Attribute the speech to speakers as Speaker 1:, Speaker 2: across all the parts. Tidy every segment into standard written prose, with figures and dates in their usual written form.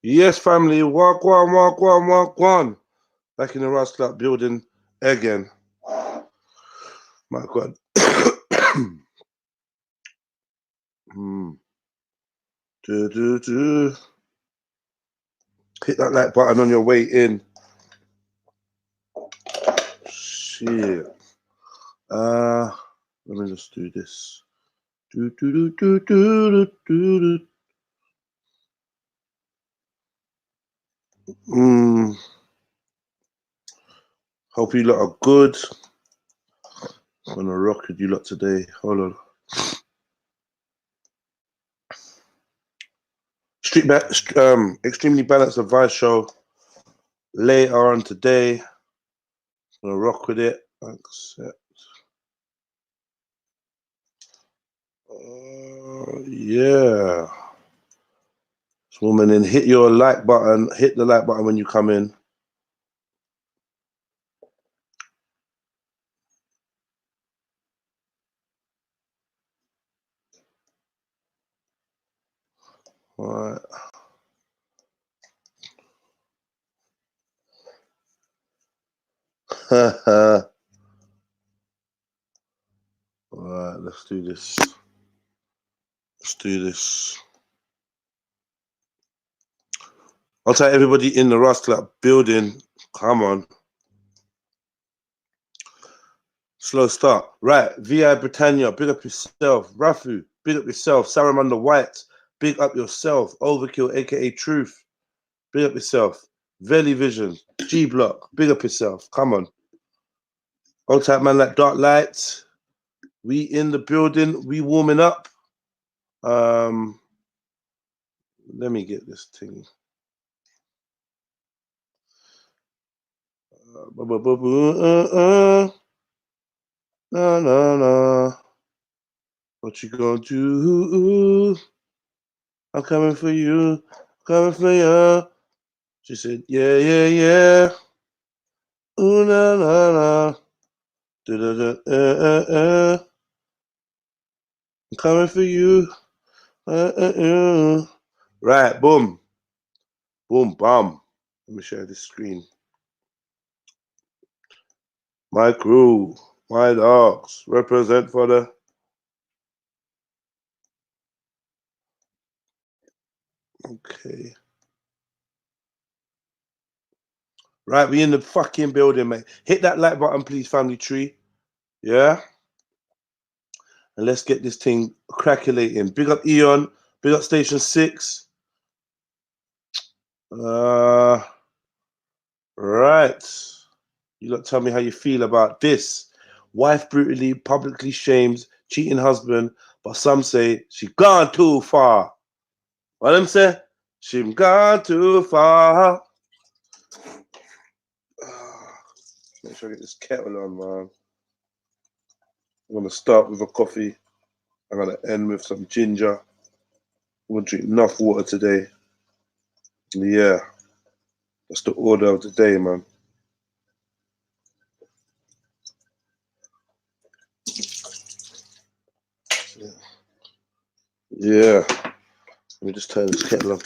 Speaker 1: Yes, family. Walk one, walk one, walk one. Back in the SOUNDCLOUD building again. My God. Hit that like button on your way in. Shit. Let me just do this. Hope you lot are good. I'm gonna rock with you lot today. Hold on. Extremely balanced advice show later on today. I'm gonna rock with it. Accept. Yeah. This woman, then hit your like button. Hit the like button when you come in. All right. All right, let's do this. Let's do this. I'll take everybody in the SOUNDCLOUD building. Come on. Slow start. Right. VI Britannia, big up yourself. Rafu, big up yourself. Saramanda White, big up yourself. Overkill, aka Truth, big up yourself. Veli Vision, G Block, big up yourself. Come on. Old type man like Dark Lights. We in the building. We warming up. Let me get this thing. No. What you gonna do? I'm coming for you. Coming for you. She said, yeah. Ooh, na. I'm coming for you. Right, boom. Boom, bam. Let me share this screen. My crew, my dogs, represent for the... Okay. Right, we in the fucking building, mate. Hit that like button, please, family tree. Yeah? And let's get this thing crackulating. Big up Eon. Big up Station 6. Right. You lot tell me how you feel about this. Wife brutally, publicly shames cheating husband, but some say she gone too far. What them say? She gone too far. Make sure I get this kettle on, man. I'm gonna start with a coffee. I'm gonna end with some ginger. I'm gonna drink enough water today. Yeah, that's the order of the day, man. Yeah. Let me just turn this kettle on.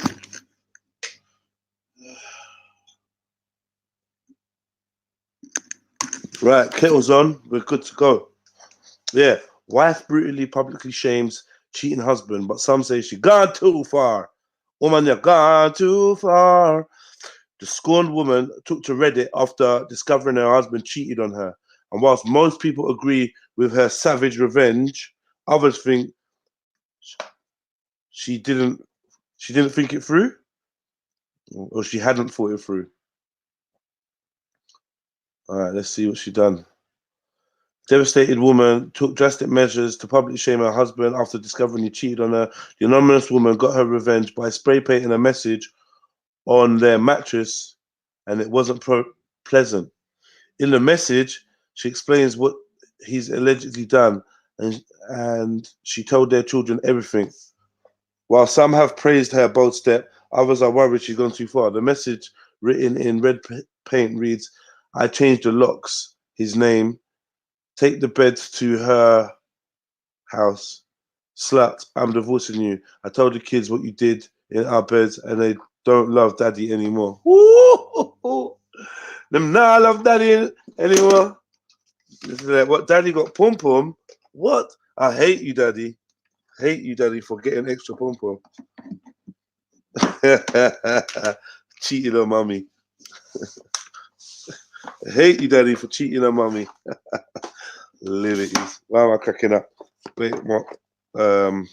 Speaker 1: Right, kettle's on. We're good to go. Yeah. Wife brutally publicly shames cheating husband, but some say she gone too far. Woman, you've gone too far. The scorned woman took to Reddit after discovering her husband cheated on her. And whilst most people agree with her savage revenge, others think she didn't think it through, or she hadn't thought it through. All right, let's see what she done. Devastated woman took drastic measures to publicly shame her husband after discovering he cheated on her. The anonymous woman got her revenge by spray painting a message on their mattress, and it wasn't pleasant. In the message, she explains what he's allegedly done, and she told their children everything. While some have praised her bold step, others are worried she's gone too far. The message, written in red paint, reads, "I changed the locks, his name. Take the beds to her house. Slut, I'm divorcing you. I told the kids what you did in our beds, and they don't love daddy anymore. Woo! Them nah love daddy anymore. What, daddy got pom pom? What? I hate you, daddy. Hate you, daddy, for getting extra pom pom. Cheating on mommy. Hate you, daddy, for cheating on mommy. Liberties. Why am I cracking up? Wait, what? I've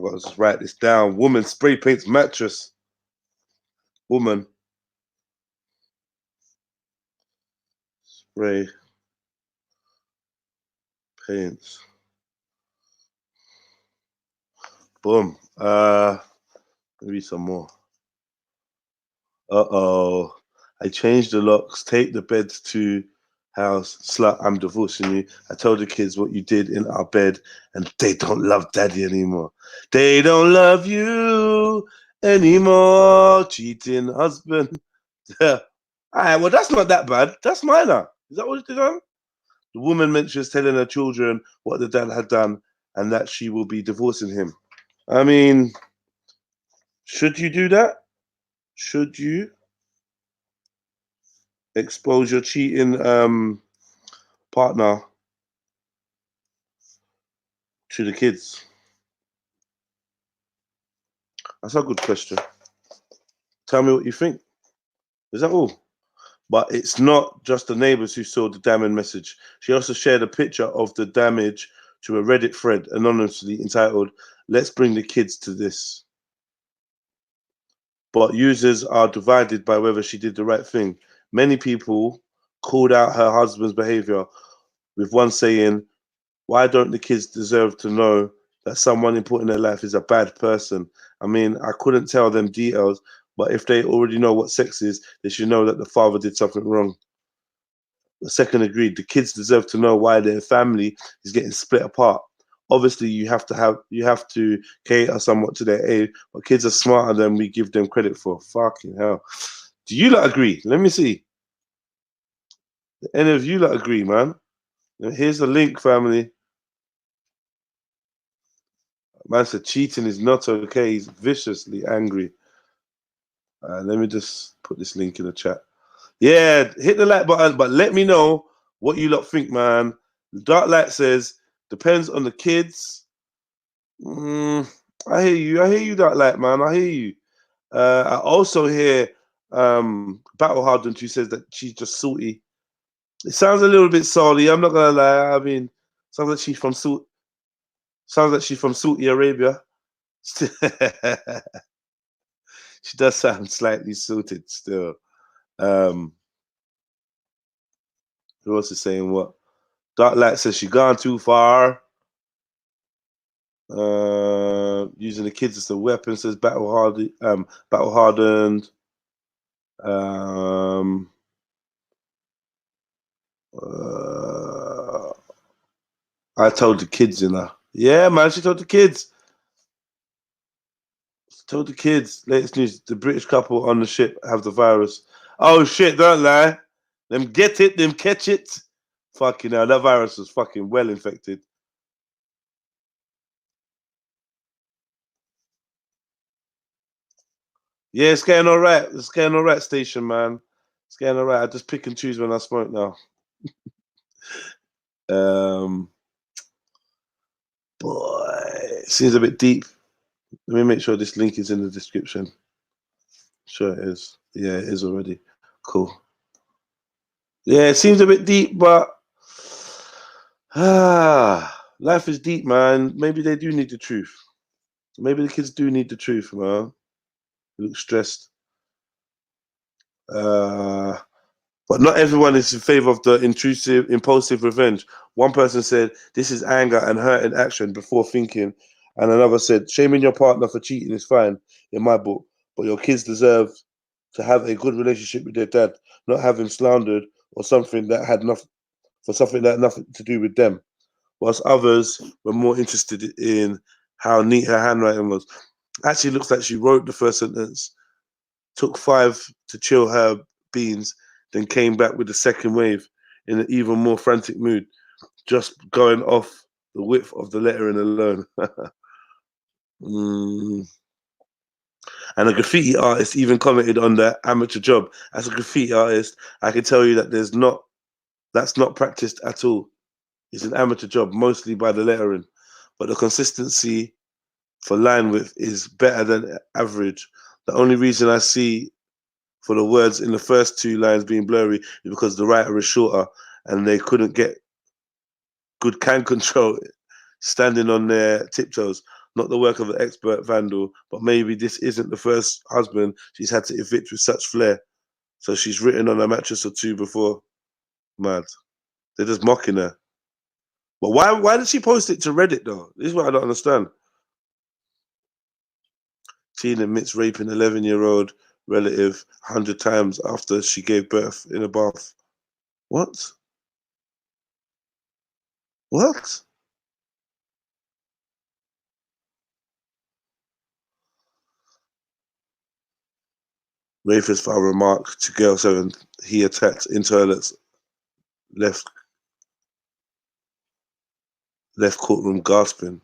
Speaker 1: got to just write this down. Woman spray paints mattress. Woman spray paints. Boom. Maybe some more. Uh-oh. I changed the locks, taped the beds to house. Slut, I'm divorcing you. I told the kids what you did in our bed, and they don't love daddy anymore. They don't love you anymore. Cheating husband. All right, well, that's not that bad. That's minor. Is that what it done? The woman mentions telling her children what the dad had done and that she will be divorcing him. I mean, should you do that? Should you expose your cheating partner to the kids? That's a good question. Tell me what you think. Is that all? But it's not just the neighbors who saw the damning message. She also shared a picture of the damage to a Reddit thread anonymously entitled, "Let's bring the kids to this." But users are divided by whether she did the right thing. Many people called out her husband's behavior, with one saying, "Why don't the kids deserve to know that someone important in their life is a bad person?" I mean, I couldn't tell them details, but if they already know what sex is, they should know that the father did something wrong. The second agreed, the kids deserve to know why their family is getting split apart. Obviously, you have to cater somewhat to their age, but kids are smarter than we give them credit for. Fucking hell. Do you lot agree? Let me see. Do any of you lot agree, man? Here's the link, family. Man said cheating is not okay. He's viciously angry. Let me just put this link in the chat. Yeah, hit the like button, but let me know what you lot think, man. Dark Light says, depends on the kids. I hear you. I hear you, Dark Light, man. I hear you. I also hear Battle Hardened, who says that she's just salty. It sounds a little bit salty. I'm not gonna lie. I mean, sounds like she's from Saudi Arabia. She does sound slightly salted still. Who else is saying what? Dark Light says she gone too far. Using the kids as a weapon, says Battle Hardened. I told the kids, you know. Yeah, man, she told the kids. She told the kids. Latest news: the British couple on the ship have the virus. Oh shit! Don't lie. Them get it. Them catch it. Fucking hell, that virus was fucking well infected. Yeah, it's getting all right. It's getting all right, station man. It's getting all right. I just pick and choose when I smoke now. Boy, it seems a bit deep. Let me make sure this link is in the description. Sure it is. Yeah, it is already. Cool. Yeah, it seems a bit deep, but life is deep, man. Maybe they do need the truth. Maybe the kids do need the truth, man. They look stressed. But not everyone is in favor of the impulsive revenge. One person said, "This is anger and hurt in action before thinking." And another said, "Shaming your partner for cheating is fine in my book, but your kids deserve to have a good relationship with their dad, not have him slandered or something that had nothing to do with them." Whilst others were more interested in how neat her handwriting was. Actually, looks like she wrote the first sentence, took 5 to chill her beans, then came back with the second wave in an even more frantic mood, just going off the width of the lettering alone. And a graffiti artist even commented on the amateur job. As a graffiti artist, I can tell you that that's not practiced at all. It's an amateur job, mostly by the lettering, but the consistency for line width is better than average. The only reason I see for the words in the first 2 lines being blurry is because the writer is shorter and they couldn't get good can control standing on their tiptoes. Not the work of an expert vandal, but maybe this isn't the first husband she's had to evict with such flair. So she's written on a mattress or 2 before. Mad. They're just mocking her. But why did she post it to Reddit though? This is what I don't understand. Teen admits raping 11-year-old relative 100 times after she gave birth in a bath. What? What? Rapist file remark to girl 7. He attacked internals. Left courtroom gasping.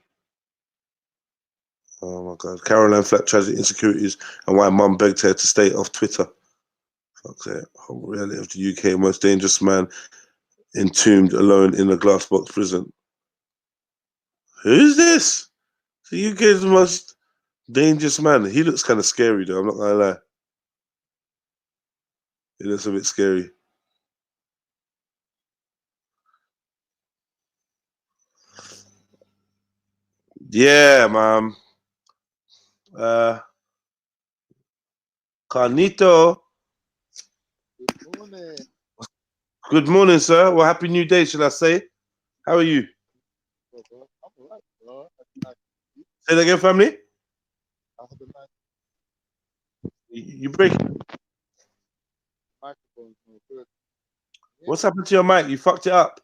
Speaker 1: Oh my God. Caroline Flack tragic insecurities and why mum begged her to stay off Twitter. Fuck's it. Reality of the UK most dangerous man entombed alone in a glass box prison. Who's this? The UK's most dangerous man. He looks kind of scary though, I'm not gonna lie. He looks a bit scary. Yeah, man. Carnito.
Speaker 2: Good morning.
Speaker 1: Good morning, sir. Well, happy new day, shall I say? How are you?
Speaker 2: I'm all right, bro.
Speaker 1: Say that again, family.
Speaker 2: I have a nice
Speaker 1: You break.
Speaker 2: microphone. No good. Yeah.
Speaker 1: What's happened to your mic? You fucked it up.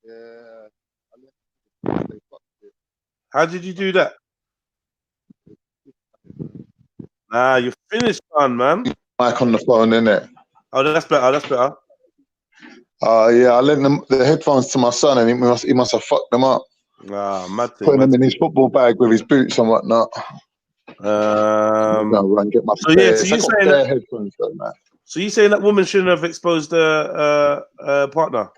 Speaker 2: Yeah. I left it. It.
Speaker 1: How did you do that? Nah, you're finished, man.
Speaker 2: Mic on the phone, innit?
Speaker 1: Oh, that's better. That's better.
Speaker 2: Yeah, I lent the headphones to my son, and he must have fucked them up.
Speaker 1: Ah, mad thing.
Speaker 2: Putting them in his football bag with his boots and whatnot.
Speaker 1: I'm
Speaker 2: gonna run get my
Speaker 1: so yeah, so you saying that,
Speaker 2: headphones though, man.
Speaker 1: So you saying that woman shouldn't have exposed her partner?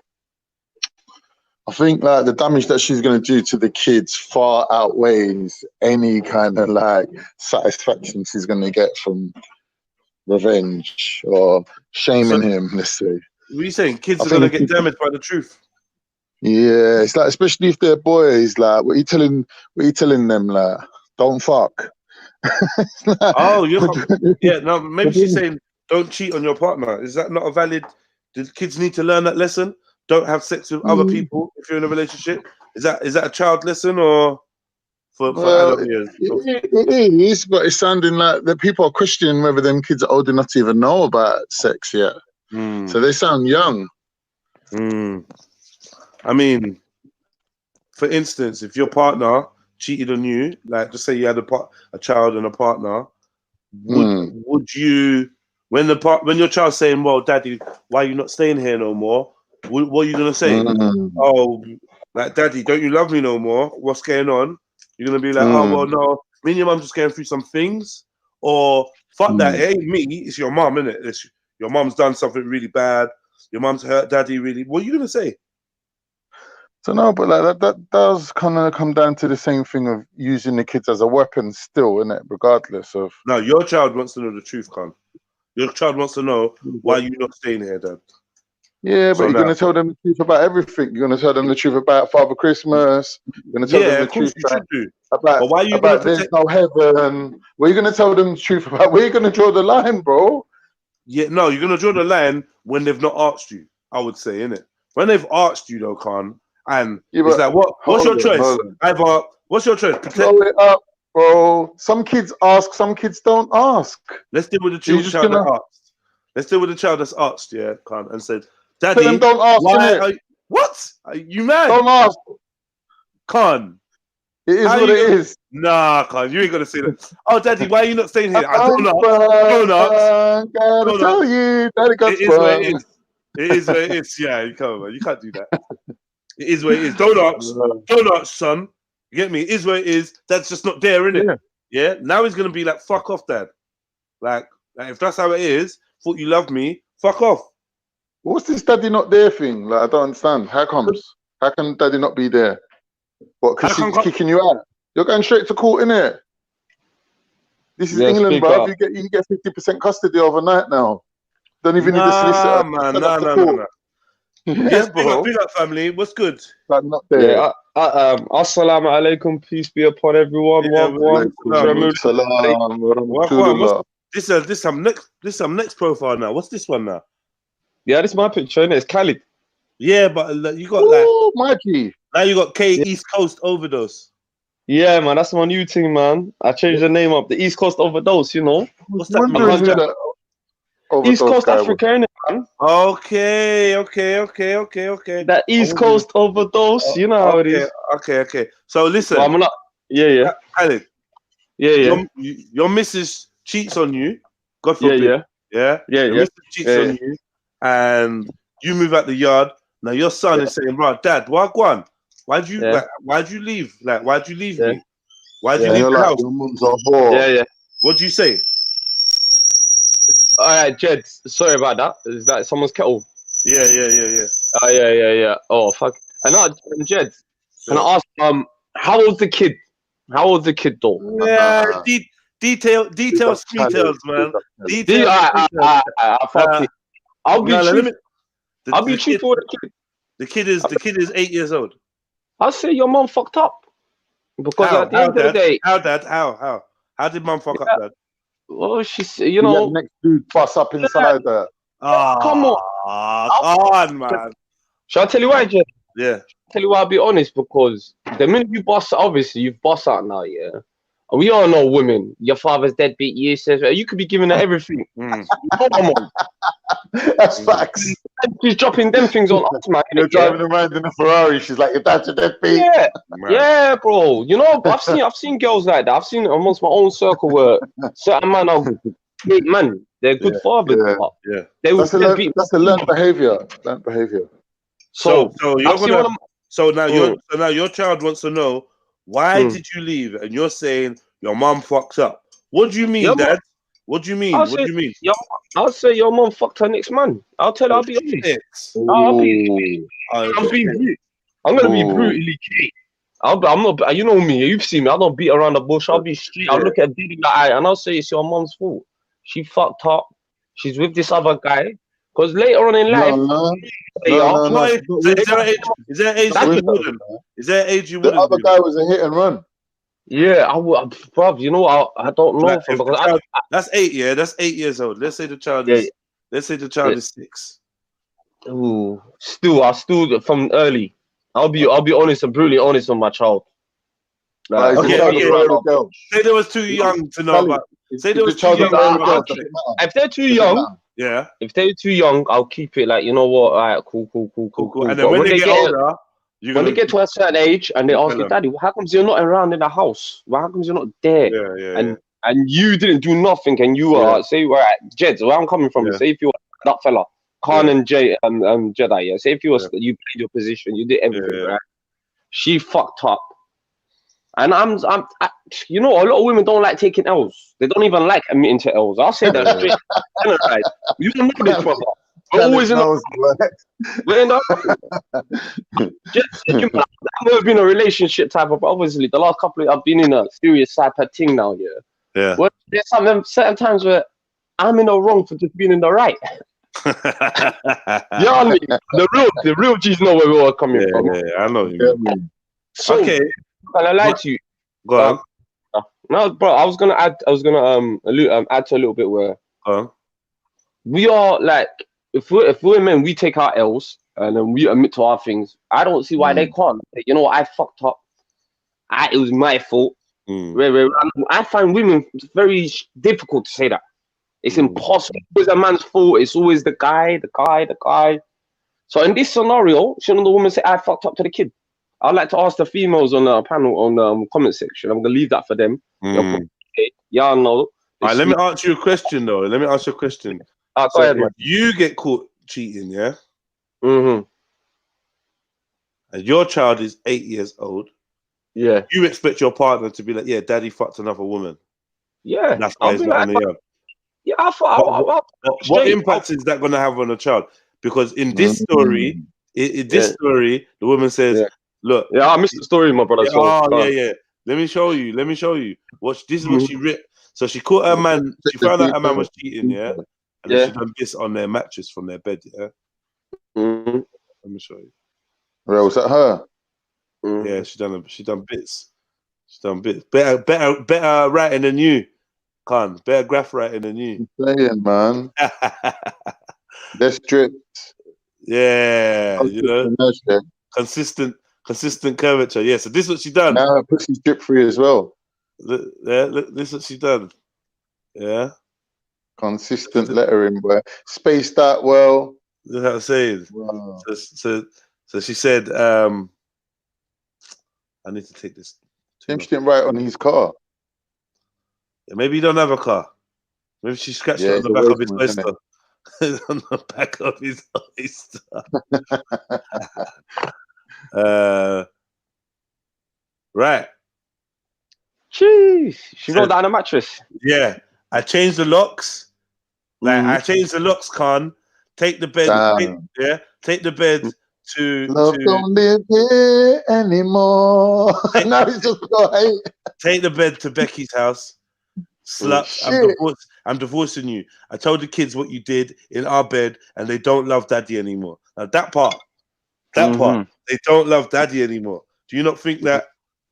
Speaker 2: I think like the damage that she's gonna do to the kids far outweighs any kind of like satisfaction she's gonna get from revenge or shaming him, let's say.
Speaker 1: What are you saying? Kids are gonna get damaged by the truth.
Speaker 2: Yeah, it's like, especially if they're boys, like what are you telling them, like, don't fuck.
Speaker 1: Like, oh, yeah, no, maybe she's saying don't cheat on your partner. Is that not a valid? Do kids need to learn that lesson? Don't have sex with other people if you're in a relationship. Is that a child lesson or for adult years?
Speaker 2: It is, but it's sounding like that people are questioning whether them kids are old enough to even know about sex yet. So they sound young.
Speaker 1: I mean, for instance, if your partner cheated on you, like just say you had a child and a partner, would you, when your child's saying, "Well, Daddy, why are you not staying here no more?" What are you gonna say? Oh, like, Daddy, don't you love me no more? What's going on? You're gonna be like, oh, well, no, me and your mum just going through some things, or fuck that, it ain't me, it's your mum, innit? It's your mum's done something really bad. Your mum's hurt Daddy really. What are you gonna say?
Speaker 2: So no, but like that does kind of come down to the same thing of using the kids as a weapon still, innit? Regardless of.
Speaker 1: No, your child wants to know the truth, Con. Your child wants to know why you're not staying here, Dad.
Speaker 2: Yeah, but you're going to tell them the truth about everything. You're going to tell them the truth about Father Christmas. You're going to tell them the truth about there's no heaven. What are you going to tell them the truth about? Where are you going to draw the line, bro?
Speaker 1: Yeah, no, you're going to draw the line when they've not asked you, I would say, innit? When they've asked you, though, Khan, and it's like, what's your choice? Either, what's your choice?
Speaker 2: Throw it up, bro. Some kids ask, some kids don't ask.
Speaker 1: Let's deal with the child that asked. Let's deal with the child that's asked, yeah, Khan, and said, Daddy,
Speaker 2: tell them don't ask,
Speaker 1: why are you, what? Are you mad?
Speaker 2: Don't ask.
Speaker 1: Khan.
Speaker 2: It is what it is.
Speaker 1: Nah, Khan, you ain't gonna say that. Oh, Daddy, why are you not staying here? I don't know.
Speaker 2: Gotta tell you, Daddy got
Speaker 1: it is what it is. It is what it is. Yeah, you can't, man. You can't do that. It is what it is. Don't ask. Don't ask, son. You get me? It is what it is. Dad's just not there, innit? Yeah. Now he's gonna be like, fuck off, Dad. Like if that's how it is, thought you loved me, fuck off.
Speaker 2: What's this daddy not there thing? Like, I don't understand. How comes? How can daddy not be there? What, because she's kicking you out? You're going straight to court, innit? This is England, bro. You get 50% custody overnight now. Don't even need a solicitor.
Speaker 1: Man, no. Yes, bro. Big up, family. What's good?
Speaker 2: Like, not there.
Speaker 3: Yeah, assalamu alaikum. Peace be upon everyone.
Speaker 1: This some next profile now. What's this one now?
Speaker 3: Yeah, this is my picture, innit? It's Khalid.
Speaker 1: Yeah, but you got
Speaker 2: Mikey.
Speaker 1: Now you got K East Coast Overdose.
Speaker 3: Yeah, man, that's my new thing, man. I changed the name up. The East Coast Overdose, you know.
Speaker 1: What's that?
Speaker 3: East Coast Africa, innit, man?
Speaker 1: Okay.
Speaker 3: That East Coast Overdose, you know how it is.
Speaker 1: Okay. So listen.
Speaker 3: Well, I'm not. Yeah.
Speaker 1: Khalid.
Speaker 3: Yeah.
Speaker 1: Your missus cheats on you. God forbid.
Speaker 3: Yeah.
Speaker 1: Your missus cheats on you, and you move out the yard. Now your son is saying, "Right, Dad, why'd you leave? Like, why'd you leave me? Why'd you leave the house?
Speaker 2: Your mum's a whore."
Speaker 3: Yeah.
Speaker 1: What'd you say?
Speaker 3: All right, Jed. Sorry about that. Is that someone's kettle?
Speaker 1: Yeah.
Speaker 3: Oh, yeah. Oh, fuck. And now, Jed, can I ask, how old's the kid? How old's the kid, though?
Speaker 1: Yeah, details, man.
Speaker 3: Fuck it. I'll be truthful with the kid.
Speaker 1: The kid is 8 years old.
Speaker 3: I'll say your mom fucked up. Because at the end of the day...
Speaker 1: How did mom fuck up, Dad?
Speaker 3: Well, she's, you know...
Speaker 2: Next dude fuss up inside her.
Speaker 3: Come
Speaker 1: on, man.
Speaker 3: Shall I tell you why, Jed?
Speaker 1: Yeah.
Speaker 3: Tell you why, I'll be honest, because the minute you boss, obviously, you've bossed out now, yeah? And we all know women. Your father's deadbeat, you could be giving her everything.
Speaker 2: That's facts.
Speaker 3: She's dropping them things on us, man.
Speaker 2: You're driving around in a Ferrari, she's like, your dad's a deadbeat.
Speaker 3: Yeah, bro. You know, I've seen girls like that. I've seen it amongst my own circle where certain men are great men. They're good fathers.
Speaker 1: Yeah.
Speaker 2: That's a learned behavior.
Speaker 1: So now your child wants to know, why did you leave? And you're saying your mom fucks up. What do you mean, Dad? What do you mean?
Speaker 3: I'll say your mom fucked her next man. I'll tell her. I'll be honest. I'm gonna be brutally gay. I'm not. You know me. You've seen me. I don't beat around the bush. I'll be straight. I'll look at Diddy in the eye and I'll say it's your mom's fault. She fucked up. She's with this other guy. Because later on in life,
Speaker 1: is there age you wouldn't?
Speaker 2: The other guy was a hit and run.
Speaker 3: Yeah, bruv, you know, I don't know.
Speaker 1: That's 8, yeah. That's 8 years old. Let's say the child is. Let's say the child is 6.
Speaker 3: Ooh, I'll still from early. I'll be honest and brutally honest on my child.
Speaker 1: Say they was too young to know about. Say they was too young.
Speaker 3: If they're too young.
Speaker 1: Yeah.
Speaker 3: If they're too young, I'll keep it like, you know what, all right, cool.
Speaker 1: And then when they get older,
Speaker 3: when they get to a certain age and they ask you, Daddy, how comes you're not around in the house? How comes you're not there?
Speaker 1: Yeah.
Speaker 3: And you didn't do nothing, and you are say, all right, Jed, where I'm coming from, say if you were that fella, Khan and Jedi, yeah. Say if you was you played your position, you did everything, right? She fucked up. And I'm you know, a lot of women don't like taking L's. They don't even like admitting to L's. I'll say that straight. You don't know this, brother. We're always in I've never been a relationship type of, obviously, the last couple I've been in a serious type of thing now,
Speaker 1: yeah.
Speaker 3: Well, there's certain times where I'm in the wrong for just being in the right. Yeah, the real G's know where we are coming from.
Speaker 1: Yeah, I know you.
Speaker 3: So,
Speaker 1: okay.
Speaker 3: Can I lie to you?
Speaker 1: Go on.
Speaker 3: No, bro. I was gonna add to a little bit where we are like, if we're men, we take our L's and then we admit to our things. I don't see why they can't. You know, I fucked up. It was my fault. I find women very difficult to say that. It's impossible. It's a man's fault. It's always the guy. So in this scenario, shouldn't the woman say, I fucked up to the kid? I'd like to ask the females on the panel on the comment section. I'm going to leave that for them. Yeah, no.
Speaker 1: Right, let me ask you a question, though. Go ahead, man. You get caught cheating, yeah? And your child is 8 years old.
Speaker 3: Yeah.
Speaker 1: You expect your partner to be like, yeah, daddy fucked another woman.
Speaker 3: Yeah.
Speaker 1: That's why he's not on the yard.
Speaker 3: Yeah, I thought.
Speaker 1: What impact is that going to have on a child? Because in this story, in this story, the woman says, "Look,
Speaker 3: yeah, I missed the story, my brother."
Speaker 1: Yeah. Let me show you. This is what she ripped. So she caught her man. She found out her man was cheating, yeah. And then she done this on their mattress from their bed, yeah. Let me show you.
Speaker 2: Well, was that her?
Speaker 1: Yeah, she done bits. She done bits. Better writing than you, Khan. Better graph writing than you.
Speaker 2: I'm saying, man. They're stripped.
Speaker 1: Yeah, you know, consistent curvature. Yeah, so this is what she done.
Speaker 2: Now her pussy's strip free as well.
Speaker 1: Look, this is what she done. Yeah,
Speaker 2: consistent lettering, boy. Spaced out well.
Speaker 1: That's what I'm saying.
Speaker 2: Wow.
Speaker 1: So she said, I need to take this.
Speaker 2: She didn't write on his car.
Speaker 1: Yeah, maybe he don't have a car. Maybe she scratched it on the back of his oyster. On the back of his oyster. Right.
Speaker 3: Jeez, she rolled down a mattress.
Speaker 1: Yeah, I changed the locks. Like I changed the locks, Khan. Take the bed. Take the bed to.
Speaker 2: Love don't live here anymore. Now it's just right.
Speaker 1: Take the bed to Becky's house. Slut, I'm divorcing you. I told the kids what you did in our bed, and they don't love daddy anymore. Now that part, they don't love daddy anymore. Do you not think that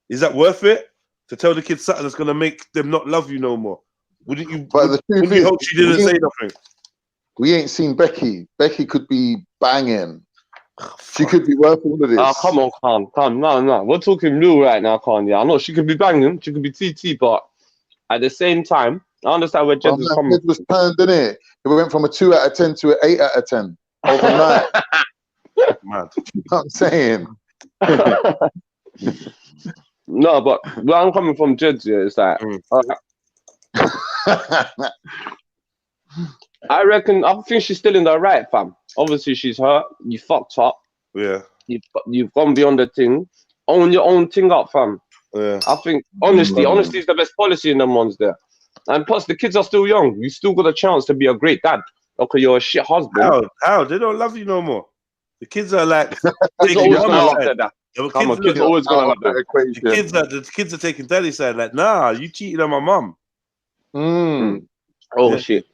Speaker 1: is that worth it to tell the kids something that's gonna make them not love you no more? Wouldn't you?
Speaker 2: But the truth is,
Speaker 1: hope she didn't say nothing?
Speaker 2: We ain't seen Becky. Becky could be banging. She could be worth all of this.
Speaker 3: Oh, come on, Khan. No. We're talking real right now, Khan. Yeah, I know she could be banging. She could be TT, but at the same time, I understand where Jed is coming.
Speaker 2: It was turned, didn't it? It went from a 2 out of 10 to an 8 out of 10 overnight.
Speaker 1: Mad.
Speaker 2: You know what I'm saying?
Speaker 3: No, but where I'm coming from, Jed, yeah, it's like, I think she's still in the right, fam. Obviously, she's hurt. You fucked up.
Speaker 1: Yeah.
Speaker 3: You've gone beyond the thing. Own your own thing up, fam.
Speaker 1: Yeah.
Speaker 3: I think honesty is the best policy in them ones there. And plus, the kids are still young. You still got a chance to be a great dad. Okay, you're a shit husband.
Speaker 1: How? They don't love you no more. The kids are like,
Speaker 3: kids are always gonna love that. Kids are always gonna love that.
Speaker 1: The kids are taking daddy's side. Like, nah, you cheated on my mum.
Speaker 3: Oh shit.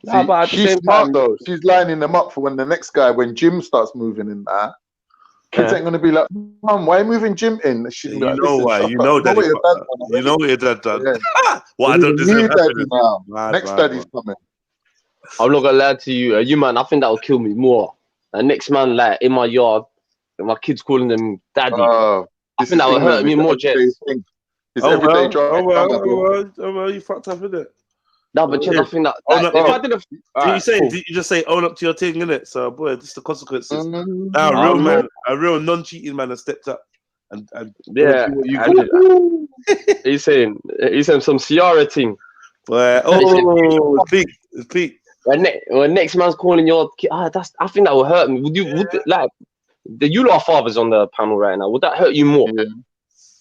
Speaker 2: See, but at the same time, though, she's lining them up for when Jim starts moving in that. Kids ain't gonna be like, Mum, why are you moving Jim in?
Speaker 1: You know why? You know that. You know what your dad done. Well, I don't deserve
Speaker 2: now. Next daddy's coming.
Speaker 3: I'm not gonna lie to you. You man, I think that will kill me more. Next man, like in my yard, and my kids calling them daddy. I think that will hurt me more, Jess.
Speaker 1: Well, you fucked up, innit?
Speaker 3: No, but Jess, I think that.
Speaker 1: Did you just say own up to your thing, innit? So, boy, this is the consequences. Now, a real non-cheating man has stepped up. And
Speaker 3: yeah, he's saying some Ciara thing.
Speaker 1: It's peak.
Speaker 3: When next man's calling your kid, I think that will hurt me. Would you like you lot are fathers on the panel right now? Would that hurt you more?
Speaker 2: Yeah.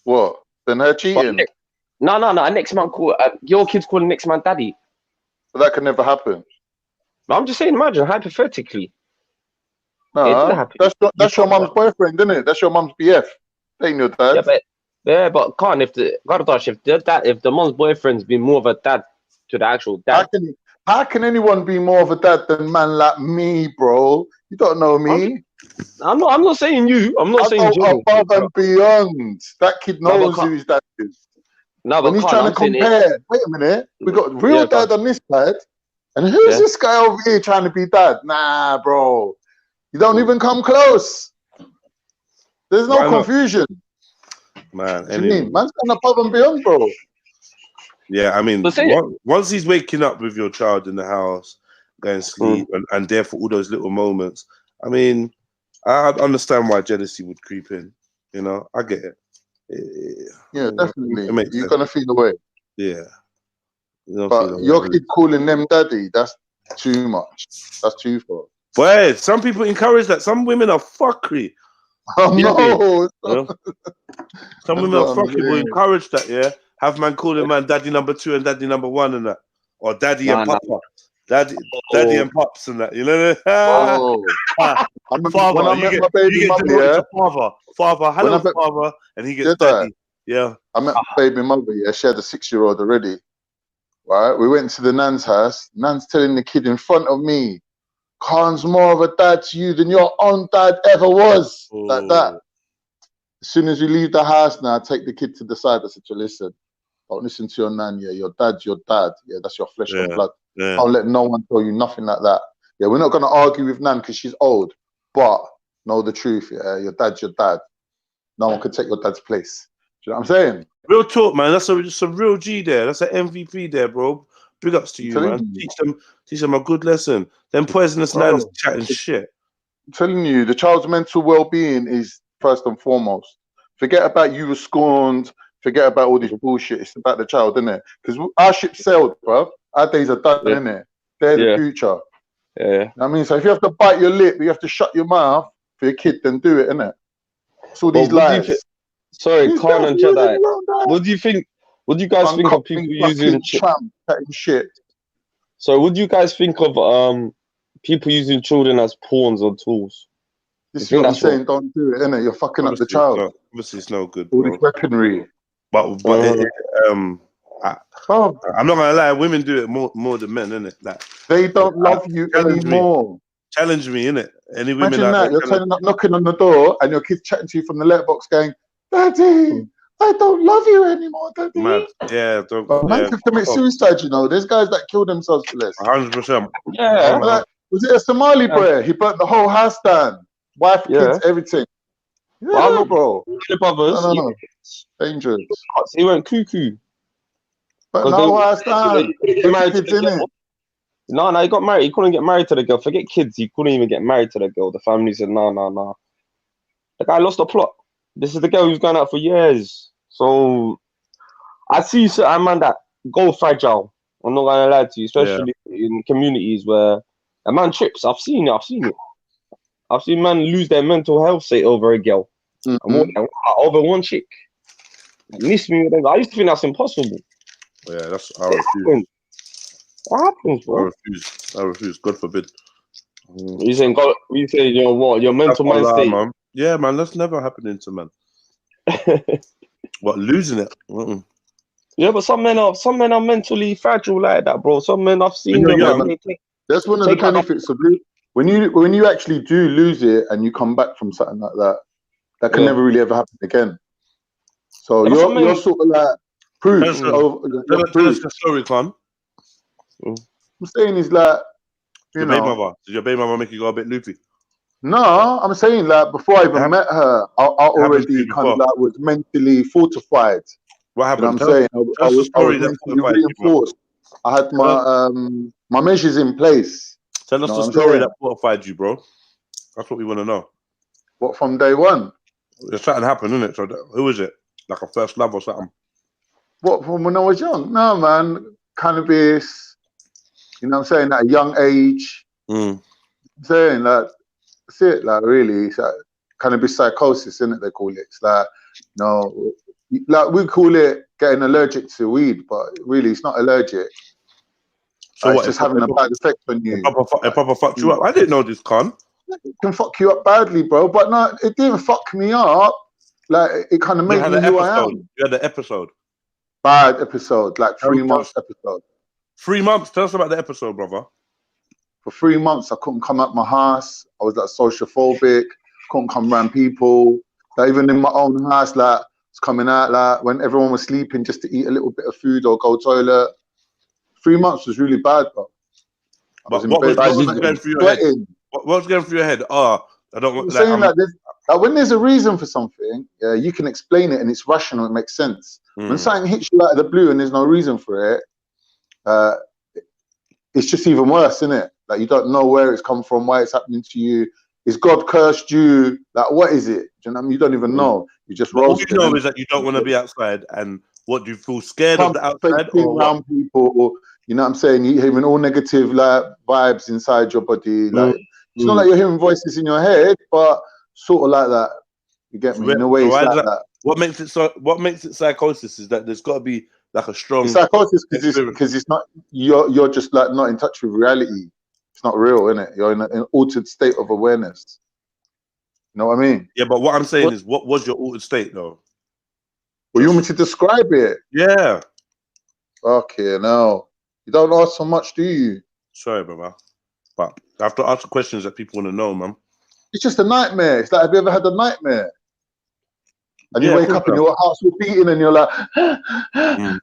Speaker 2: What? Than her cheating?
Speaker 3: No. Next man call your kid's calling next man daddy.
Speaker 2: But that could never happen.
Speaker 3: I'm just saying, imagine hypothetically.
Speaker 2: No, that's your mum's boyfriend, isn't it? That's your mum's BF. They ain't your dad.
Speaker 3: But can't if the mum's boyfriend's been more of a dad to the actual dad.
Speaker 2: How can anyone be more of a dad than man like me, bro? You don't know me.
Speaker 3: I'm not saying you. I'm not saying
Speaker 2: you. Above and beyond. That kid knows who his dad is.
Speaker 3: No, but
Speaker 2: when he's trying to compare, wait a minute, we got real dad on this side, and who's this guy over here trying to be dad? Nah, bro, you don't even come close. There's no confusion,
Speaker 1: man.
Speaker 2: Man's gone above and beyond, bro.
Speaker 1: Yeah, I mean, once he's waking up with your child in the house, going to sleep, and there for all those little moments, I mean, I understand why jealousy would creep in. You know, I get it.
Speaker 2: Yeah, definitely. You're gonna feel away.
Speaker 1: Yeah.
Speaker 2: But your kid calling them daddy, that's too much. That's too far.
Speaker 1: But some people encourage that. Some women are fuckery.
Speaker 2: Oh no.
Speaker 1: Some women are fuckery will encourage that, yeah. Have man calling man daddy number 2 and daddy number 1 and that. or daddy
Speaker 3: Nah,
Speaker 1: and papa. Daddy and pops and that, you know.
Speaker 2: Oh,
Speaker 1: Father,
Speaker 2: when I met my baby mother, yeah.
Speaker 1: Father, hello, father, and he gets daddy. Yeah.
Speaker 2: I met my baby mother, yeah. She had a 6-year-old already. Right? We went to the nan's house. Nan's telling the kid in front of me, Khan's more of a dad to you than your own dad ever was.
Speaker 1: Oh.
Speaker 2: Like that. As soon as we leave the house now, I take the kid to the side. I said, listen, don't listen to your nan, yeah. Your dad's your dad. Yeah, that's your flesh and blood.
Speaker 1: Yeah.
Speaker 2: Don't let no one tell you nothing like that. Yeah, we're not going to argue with nan because she's old. But know the truth, yeah. Your dad's your dad. No one can take your dad's place. Do you know what I'm saying?
Speaker 1: Real talk, man. That's some real G there. That's an MVP there, bro. Big ups to you, man. Teach them a good lesson. Them poisonous nans chatting shit.
Speaker 2: I'm telling you, the child's mental well-being is first and foremost. Forget about you were scorned. Forget about all this bullshit. It's about the child, isn't it? Because our ship sailed, bro. Our days are done, innit? They're the future.
Speaker 3: Yeah.
Speaker 2: I mean, so if you have to bite your lip, you have to shut your mouth for your kid, then do it, innit? It's all these lies.
Speaker 3: Sorry, Khan and Jedi. What do you think? What do you guys think of people using
Speaker 2: shit?
Speaker 3: So, what do you guys think of people using children as pawns or tools?
Speaker 2: This is what I'm saying. Don't do it, innit? You're fucking up the child.
Speaker 1: Obviously, it's no good.
Speaker 2: All this weaponry.
Speaker 1: But I'm not gonna lie. Women do it more than men, innit? Like
Speaker 2: they don't love you anymore.
Speaker 1: Challenge me, innit? Any women
Speaker 2: imagine that you're turning up, knocking on the door, and your kid's chatting to you from the letterbox, going, "Daddy, I don't love you anymore, Daddy."
Speaker 1: Man, yeah,
Speaker 2: man can commit suicide. You know, there's guys that kill themselves for less.
Speaker 1: 100%.
Speaker 2: Yeah. Was it a Somali boy? He burnt the whole house down, wife, kids, everything. Yeah, well, bro. No. Dangerous.
Speaker 3: He went cuckoo.
Speaker 2: But no, house down. Kids in it.
Speaker 3: No, he got married. He couldn't get married to the girl. Forget kids. He couldn't even get married to the girl. The family said, no. The guy lost the plot. This is the girl who's going out for years. So I see certain man that go fragile. I'm not gonna lie to you, especially in communities where a man trips. I've seen it. I've seen men lose their mental health state over a girl. Over one chick. Miss me. I used to think that's impossible.
Speaker 1: Yeah, that's I refuse.
Speaker 3: What happens, bro?
Speaker 1: I refuse. God forbid.
Speaker 3: You saying you know what? Your mental mind state.
Speaker 1: Man. Yeah, man, that's never happening to man. What, losing it?
Speaker 2: Yeah, but some men are mentally fragile like that, bro. Some men I've seen them. That's one of the benefits of when you actually do lose it and you come back from something like that. That can never really ever happen again. So you're sort of like proof.
Speaker 1: Tell us the story, Khan.
Speaker 2: I'm saying is like,
Speaker 1: Did your baby mother make you go a bit loopy?
Speaker 2: No, I'm saying like before I even met her, I already kind of like was mentally fortified.
Speaker 1: What happened?
Speaker 2: You know what I'm saying? I was mentally reinforced. I had my measures in place.
Speaker 1: Tell us the story that fortified you, bro. That's what we want to know.
Speaker 2: What, from day one?
Speaker 1: There's something happened, isn't it? So who was it? Like a first love or something?
Speaker 2: What, from when I was young? No, man. Cannabis. You know what I'm saying? At a young age. I'm saying like, that's it. Like really, it's like cannabis psychosis, isn't it? They call it. It's like, like we call it getting allergic to weed, but really, it's not allergic. So it's just having a bad effect on you.
Speaker 1: It proper fucked you up. I didn't know this, Con.
Speaker 2: It can fuck you up badly, bro. But no, it didn't fuck me up. Like it kind of made me who I am.
Speaker 1: You had the episode.
Speaker 2: Bad episode, like 3 months episode.
Speaker 1: 3 months. Tell us about the episode, brother.
Speaker 2: For 3 months, I couldn't come out my house. I was like sociophobic. Couldn't come around people. Like even in my own house, like it's coming out like when everyone was sleeping, just to eat a little bit of food or go toilet. 3 months was really bad, bro.
Speaker 1: What was going through your head? What was going through your head? I don't want.
Speaker 2: Saying like when there's a reason for something, you can explain it and it's rational. It makes sense. When something hits you out of the blue and there's no reason for it, it's just even worse, isn't it? Like you don't know where it's come from, why it's happening to you. Is God cursed you? Like what is it? Do you know what I mean? You don't even know. You just roll.
Speaker 1: All you know is that you don't want to be outside, and what do you feel scared of the outside or
Speaker 2: around people? Or, you know what I'm saying? You're hearing all negative like vibes inside your body. Like it's not like you're hearing voices in your head, but sort of like that. You get me? In a way, it's like that.
Speaker 1: What makes it psychosis is that there's got to be like a strong.
Speaker 2: It's psychosis because it's not you're just like not in touch with reality. It's not real, innit? You're in an altered state of awareness. You know what I mean?
Speaker 1: Yeah, but what I'm saying is, what was your altered state though?
Speaker 2: Well, you want me to describe it?
Speaker 1: Yeah.
Speaker 2: Okay, no. You don't ask so much, do you?
Speaker 1: Sorry, brother. But I have to ask questions that people want to know, man.
Speaker 2: It's just a nightmare. It's like, have you ever had a nightmare? And you wake up and your heart's beating and you're like,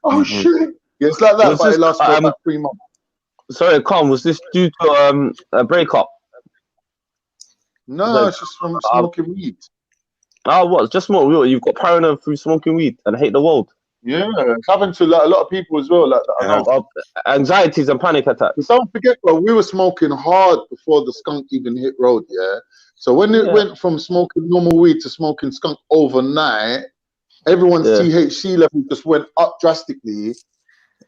Speaker 2: oh shit. Yeah, it's like that, but it lasts for about 3 months.
Speaker 3: Sorry, Con, was this due to a breakup?
Speaker 2: No, it's just from smoking weed.
Speaker 3: Oh, what? Just smoke? You've got paranoia through smoking weed and hate the world?
Speaker 2: Yeah, it's happened to like a lot of people as well. Like that.
Speaker 3: Anxieties and panic attacks.
Speaker 2: Don't forget, bro, we were smoking hard before the skunk even hit road, yeah? So when it went from smoking normal weed to smoking skunk overnight, everyone's THC level just went up drastically.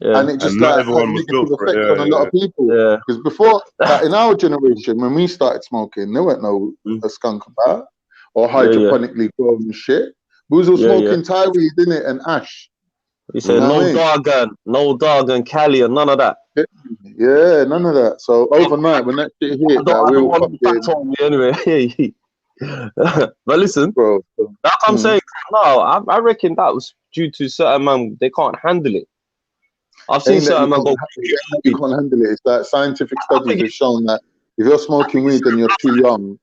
Speaker 2: Yeah. And it just like had negative effects on a lot of people. Because before, like, in our generation, when we started smoking, there weren't no skunk about or hydroponically grown shit. We was all smoking Thai weed, innit, and ash.
Speaker 3: You said no dog and Cali and none of that.
Speaker 2: Yeah, none of that. So overnight, when that shit hit, we all popped
Speaker 3: on me anyway. But listen, bro, that's what I'm saying. No, I reckon that was due to certain man, they can't handle it. I've seen certain man go.
Speaker 2: You can't handle it. It's like scientific studies have shown that if you're smoking weed and you're too young,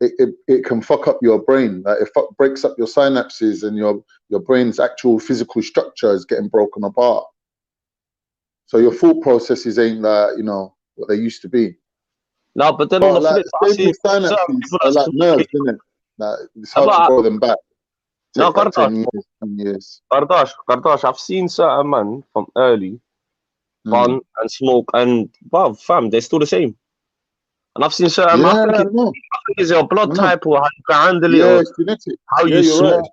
Speaker 2: it can fuck up your brain. Like it breaks up your synapses and your brain's actual physical structure is getting broken apart. So your thought processes ain't like, you know, what they used to be.
Speaker 3: No, but then on the flip side,
Speaker 2: synapses are like nerves, isn't it? Like it's hard to grow them back.
Speaker 3: No, Kardash, I've seen certain man from early run and smoke and wow, fam, they're still the same. And I've seen certain man, I think it's your blood type or how you can handle it or
Speaker 2: it's genetic.
Speaker 3: how you smoke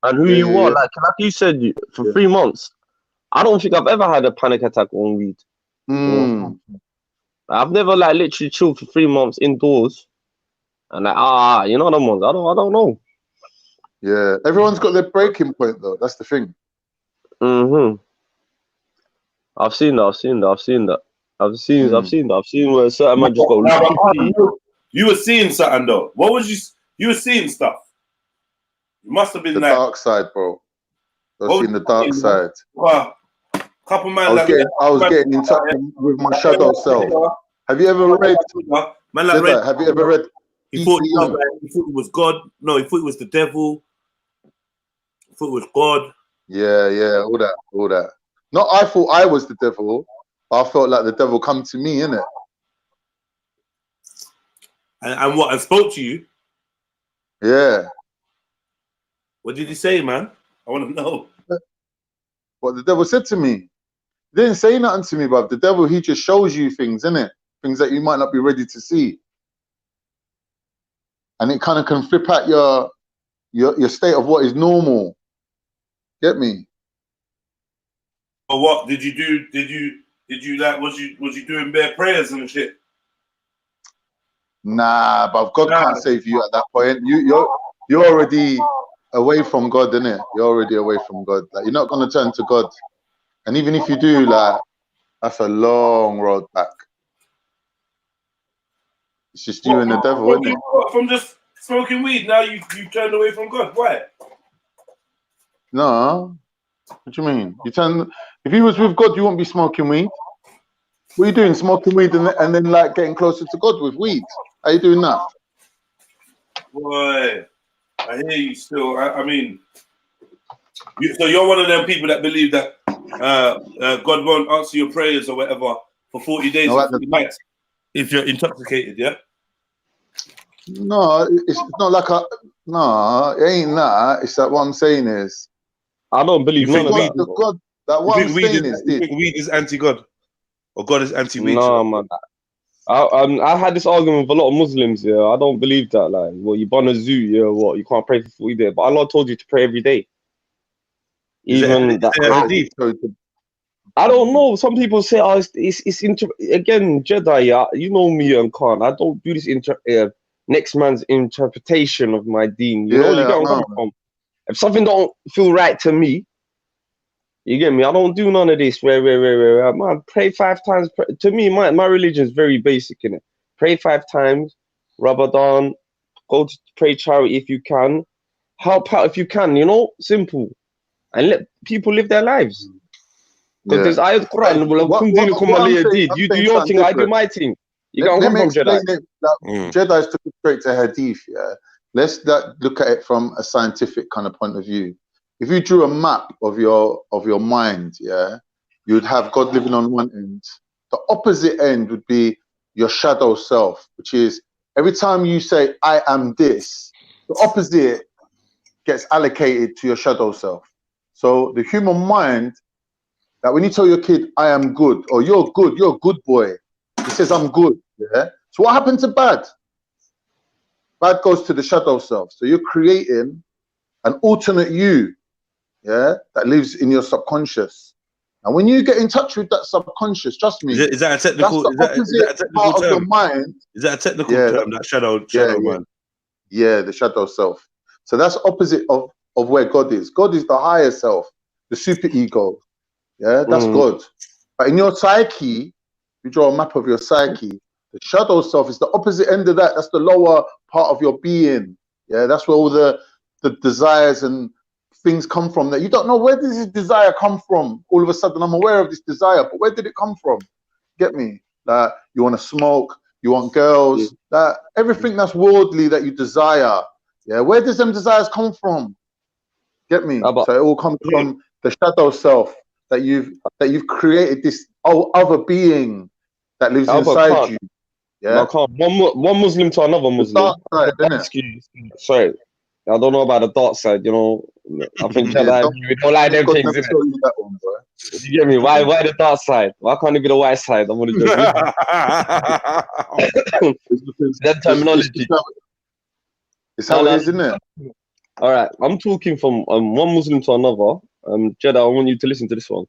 Speaker 3: and who you are. Like you said, for 3 months, I don't think I've ever had a panic attack on weed. I've never like literally chilled for 3 months indoors and like you know them ones. I don't know.
Speaker 2: Yeah, everyone's got their breaking point though. That's the thing.
Speaker 3: I've seen that. I've seen where certain man just go.
Speaker 1: You were seeing something though. What was you were seeing stuff? It must have been
Speaker 2: the dark side, bro. I was seeing the dark side.
Speaker 1: Wow. Couple man.
Speaker 2: I was getting in touch with my shadow self. Have you ever read? Have you ever read?
Speaker 1: He thought it was God. No, he thought it was the devil. He thought it was God.
Speaker 2: Yeah, all that. Not I thought I was the devil. I felt like the devil come to me, innit?
Speaker 1: And what? And spoke to you?
Speaker 2: Yeah.
Speaker 1: What did he say, man? I want to know.
Speaker 2: What the devil said to me? He didn't say nothing to me, but the devil, he just shows you things, innit? Things that you might not be ready to see. And it kind of can flip out your state of what is normal. Get me?
Speaker 1: But what did you do? Did you like? Was you doing bare prayers and shit?
Speaker 2: Nah, but God can't save you at that point. You're already away from God, innit? You're already away from God. Like you're not gonna turn to God. And even if you do, like that's a long road back. It's just you and the devil, isn't it?
Speaker 1: From just smoking weed, now you turned away from God. Why?
Speaker 2: No. What do you mean? If he was with God, you wouldn't be smoking weed. What are you doing? Smoking weed and then like getting closer to God with weed? How you doing that?
Speaker 1: Boy, I hear you still. I mean, so you're one of them people that believe that God won't answer your prayers or whatever for 40 days or 40 nights if you're intoxicated, yeah?
Speaker 2: No, it's not like no, it ain't that. It's that what I'm saying is
Speaker 3: I don't believe none of that.
Speaker 2: God, that what I'm saying is
Speaker 1: you think weed is anti-God or God is anti-weed?
Speaker 3: No, man. I had this argument with a lot of Muslims. Yeah, I don't believe that. Like, well, you born a zoo. Yeah, what you can't pray for 40 days, but Allah told you to pray every day. Even that. I don't know. Some people say, "Oh, it's again Jedi." Yeah, you know me and Khan. I don't do this next man's interpretation of my deen. You know, you get where I'm coming from. If something don't feel right to me, You get me? I don't do none of this. Where, man, pray 5 times. To me, my religion is very basic, innit? Pray 5 times, Ramadan, go to pray charity if you can, help out if you can, you know, simple. And let people live their lives. Because there's ayat Quran, you do your thing, I do my thing. You can't come from Jedi.
Speaker 2: Jedi's took it straight to Hadith, yeah? Let's look at it from a scientific kind of point of view. If you drew a map of your mind, yeah, you'd have God living on one end. The opposite end would be your shadow self, which is every time you say, I am this, the opposite gets allocated to your shadow self. So the human mind, that when you tell your kid, I am good, or you're a good boy, he says, I'm good, yeah? So what happened to bad? Bad goes to the shadow self. So you're creating an alternate you, yeah, that lives in your subconscious. And when you get in touch with that subconscious, trust me,
Speaker 1: is that a technical?
Speaker 2: That's the opposite part of your mind.
Speaker 1: Is that a technical term? That shadow mind.
Speaker 2: Yeah, the shadow self. So that's opposite of where God is. God is the higher self, the super ego. Yeah, that's God. But in your psyche, you draw a map of your psyche. The shadow self is the opposite end of that. That's the lower part of your being. Yeah, that's where all the desires and things come from that you don't know. Where does this desire come from? All of a sudden, I'm aware of this desire, but where did it come from? Get me? That you want to smoke, you want girls, that everything that's worldly that you desire. Yeah, where does them desires come from? Get me? So it all comes from the shadow self that you've created, this other being that lives inside you. Yeah,
Speaker 3: one Muslim to another Muslim.
Speaker 2: Dark side,
Speaker 3: sorry, I don't know about the dark side. You know, I think Jedi, we don't like them things. You get me? Why the dark side? Why can't it be the white side? I'm gonna joke. That terminology.
Speaker 2: It's how it is, isn't it?
Speaker 3: All right, I'm talking from one Muslim to another. Jedi, I want you to listen to this one.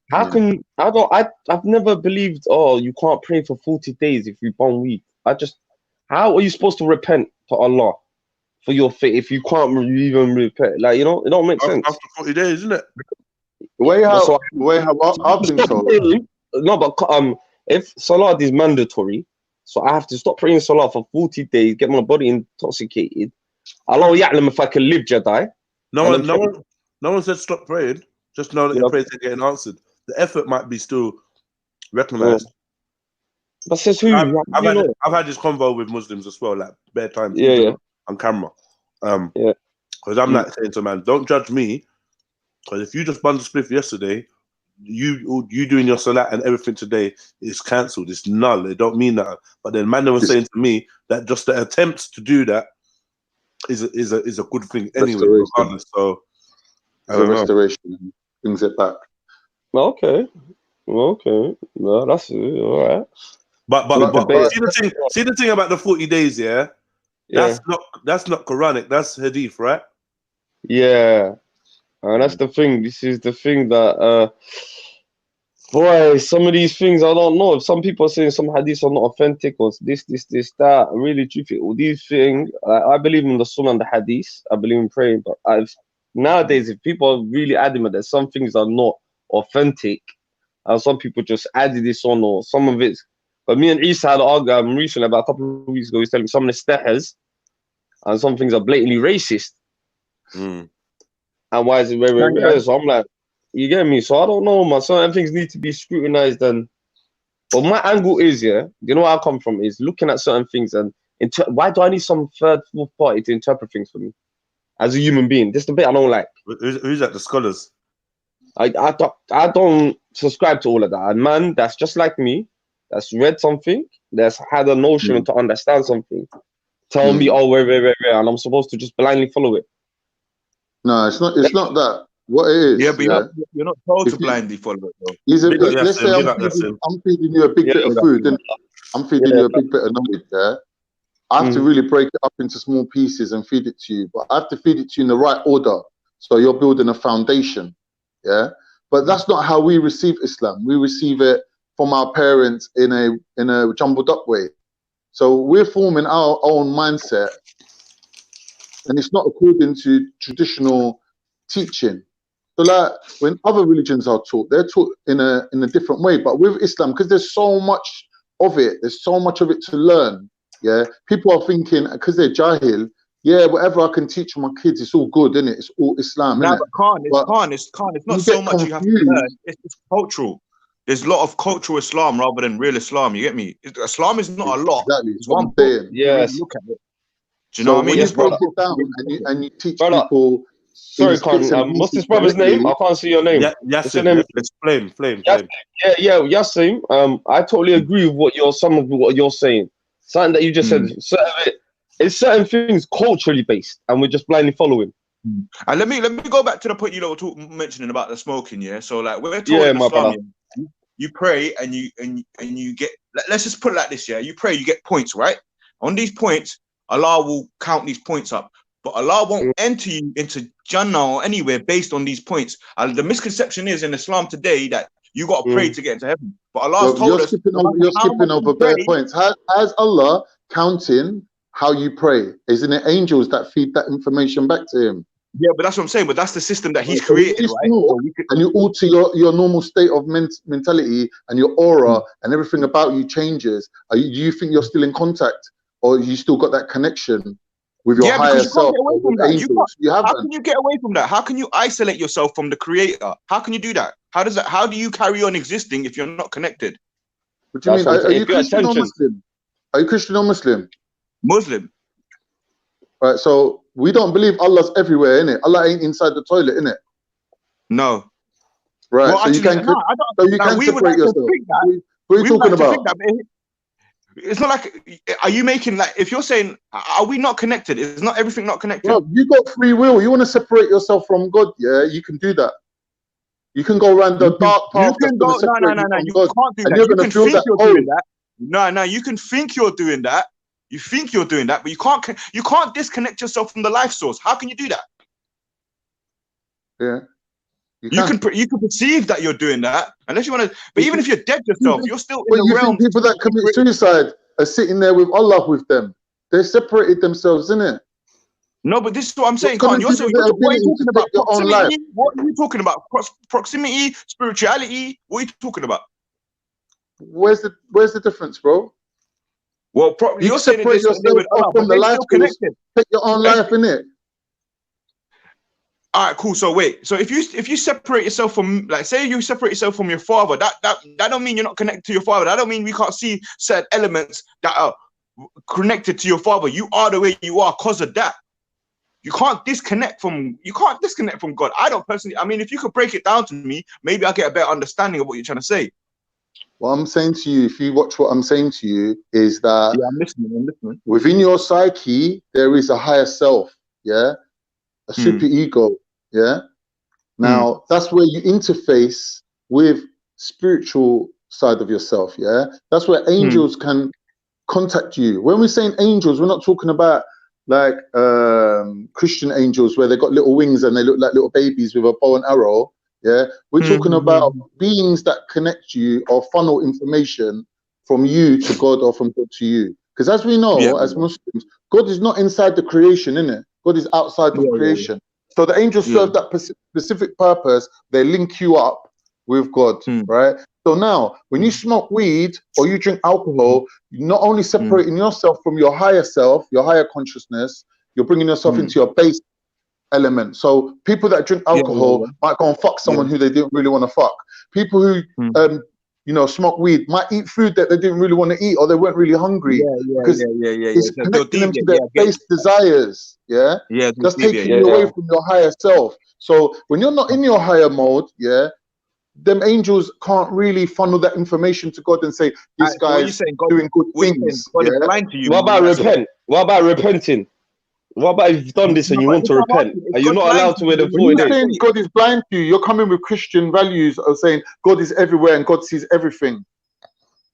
Speaker 3: How can I've never believed, oh, you can't pray for 40 days if you burn weed. How are you supposed to repent to Allah for your faith if you can't even repent? Like, you know, it don't make sense.
Speaker 1: After 40 days, isn't it?
Speaker 2: The way I've been told.
Speaker 3: No, but if Salah is mandatory, so I have to stop praying Salah for 40 days, get my body intoxicated. Allah ya'lam if I can live, Jedi.
Speaker 1: No one said stop praying. Just know that your prayers are getting answered. The effort might be still recognized.
Speaker 3: But says who?
Speaker 1: I've had this convo with Muslims as well, like bare times. On camera. Because I'm like saying to a man, don't judge me. Because if you just bunged a spliff yesterday, you doing your salat and everything today is cancelled. It's null. It don't mean that. But then man was saying to me that just the attempt to do that is a good thing anyway, regardless. So
Speaker 2: it's a restoration, brings it back.
Speaker 3: Okay. No, that's all right.
Speaker 1: But see the thing about the 40 days, that's not Quranic, that's Hadith, right?
Speaker 3: Yeah. And that's the thing. This is the thing that boy, some of these things I don't know. If some people are saying some hadiths are not authentic or this, that, really truthfully, all these things, I believe in the Sunnah and the hadith. I believe in praying, but nowadays, if people are really adamant that some things are not authentic, and some people just added this on, or some of it. But me and Isa had an argument recently, about a couple of weeks ago. He's telling me some of the stahas and some things are blatantly racist. And why is it very? So I'm like, you get me? So I don't know, man. Certain things need to be scrutinized. But my angle is, you know where I come from is looking at certain things and why do I need some third, fourth party to interpret things for me as a human being? This is the bit I don't like.
Speaker 1: Who's that? The scholars.
Speaker 3: I don't subscribe to all of that. A man that's just like me, that's read something, that's had a notion to understand something, tell me, oh, wait, and I'm supposed to just blindly follow it.
Speaker 2: No, it's not that. What it is?
Speaker 4: Yeah, but you're not told to blindly follow it, though.
Speaker 2: Let's say I'm feeding you a big bit of food, and I'm feeding you a big bit of knowledge. Yeah, I have to really break it up into small pieces and feed it to you, but I have to feed it to you in the right order, so you're building a foundation. Yeah, but that's not how we receive Islam. We receive it from our parents in a jumbled up way. So we're forming our own mindset, and it's not according to traditional teaching. So like when other religions are taught, they're taught in a different way. But with Islam, because there's so much of it, there's so much of it to learn. Yeah, people are thinking because they're jahil. Yeah, whatever I can teach my kids, it's all good, isn't it? It's all Islam,
Speaker 4: Nah,
Speaker 2: isn't it?
Speaker 4: but it's not so much you have to learn. It's cultural. There's a lot of cultural Islam rather than real Islam. You get me? Islam is not a lot.
Speaker 2: Exactly.
Speaker 4: It's one book.
Speaker 3: Yes.
Speaker 4: Look at it. Do you know what I mean?
Speaker 2: When you break it down and you teach people.
Speaker 3: Sorry, Con. What's this brother's name? I can't see your name.
Speaker 1: Yassim. It's Flame.
Speaker 3: Yeah, Yassim. I totally agree with some of what you're saying. Something that you just said. It's certain things culturally based, and we're just blindly following.
Speaker 4: And let me go back to the point you were mentioning about the smoking. Yeah. So like we're told in Islam, you pray and you get. Let's just put it like this. Yeah. You pray, you get points, right? On these points, Allah will count these points up. But Allah won't enter you into Jannah or anywhere based on these points. The misconception is in Islam today that you got to pray to get into heaven. But Allah told us...
Speaker 2: You're skipping over bare points. Has Allah counting how you pray? Isn't it angels that feed that information back to him?
Speaker 4: Yeah, but that's what I'm saying. But that's the system that he's created, right?
Speaker 2: And you alter your normal state of mentality and your aura and everything about you changes. Do you think you're still in contact? Or you still got that connection with your higher self?
Speaker 4: How can you get away from that? How can you isolate yourself from the creator? How can you do that? How do you carry on existing if you're not connected?
Speaker 2: What do you mean? Are you Christian or Muslim? Are you Christian or Muslim?
Speaker 4: Muslim.
Speaker 2: Right, so we don't believe Allah's everywhere, innit? Allah ain't inside the toilet, innit?
Speaker 4: No.
Speaker 2: Right, well, so you can separate yourself. What are you talking about?
Speaker 4: It's not like, are you making like, if you're saying, are we not connected? Is not everything not connected?
Speaker 2: Well, you got free will. You want to separate yourself from God, yeah? You can do that. You can go around the dark path.
Speaker 4: You can't do that. You can think you're doing that. No, you can think you're doing that. You think you're doing that, but you can't disconnect yourself from the life source. How can you do that?
Speaker 2: Yeah.
Speaker 4: You can perceive that you're doing that, unless you want to. But even if you're dead yourself, you're still in the realm.
Speaker 2: People that commit suicide are sitting there with Allah with them. They separated themselves, innit?
Speaker 4: No, but this is what I'm saying, Khan. What are you talking about? Proximity? What are you talking about? Proximity, spirituality. What are you talking about?
Speaker 2: Where's the difference, bro?
Speaker 4: Well, you're saying
Speaker 2: separate yourself from the life source. Take your own life, innit?
Speaker 4: All right, cool. So wait. So if you separate yourself from, like, say you separate yourself from your father, that don't mean you're not connected to your father. That don't mean we can't see certain elements that are connected to your father. You are the way you are because of that. You can't disconnect from God. I don't personally. I mean, if you could break it down to me, maybe I'll get a better understanding of what you're trying to say.
Speaker 2: What I'm saying to you, if you watch what I'm saying to you, is that
Speaker 4: I'm listening.
Speaker 2: Within your psyche, there is a higher self, yeah, a super ego, yeah. Now that's where you interface with spiritual side of yourself, yeah. That's where angels can contact you. When we're saying angels, we're not talking about like Christian angels where they got little wings and they look like little babies with a bow and arrow. Yeah, we're talking about beings that connect you or funnel information from you to God or from God to you. Because as we know, as Muslims, God is not inside the creation, innit? God is outside the creation. So the angels serve that specific purpose. They link you up with God, right? So now, when you smoke weed or you drink alcohol, you're not only separating yourself from your higher self, your higher consciousness, you're bringing yourself into your base element. So people that drink alcohol might go and fuck someone who they didn't really want to fuck. People who you know, smoke weed might eat food that they didn't really want to eat or they weren't really hungry. It's connecting them to their base desires. That's taking you away from your higher self. So when you're not in your higher mode, them angels can't really funnel that information to God and say, this guy's doing good things.
Speaker 3: What about repent? What about repenting? What about if you've done this and you want to repent? Are you not allowed to wait the 40 days?
Speaker 2: Saying God is blind to you, you're coming with Christian values of saying God is everywhere and God sees everything.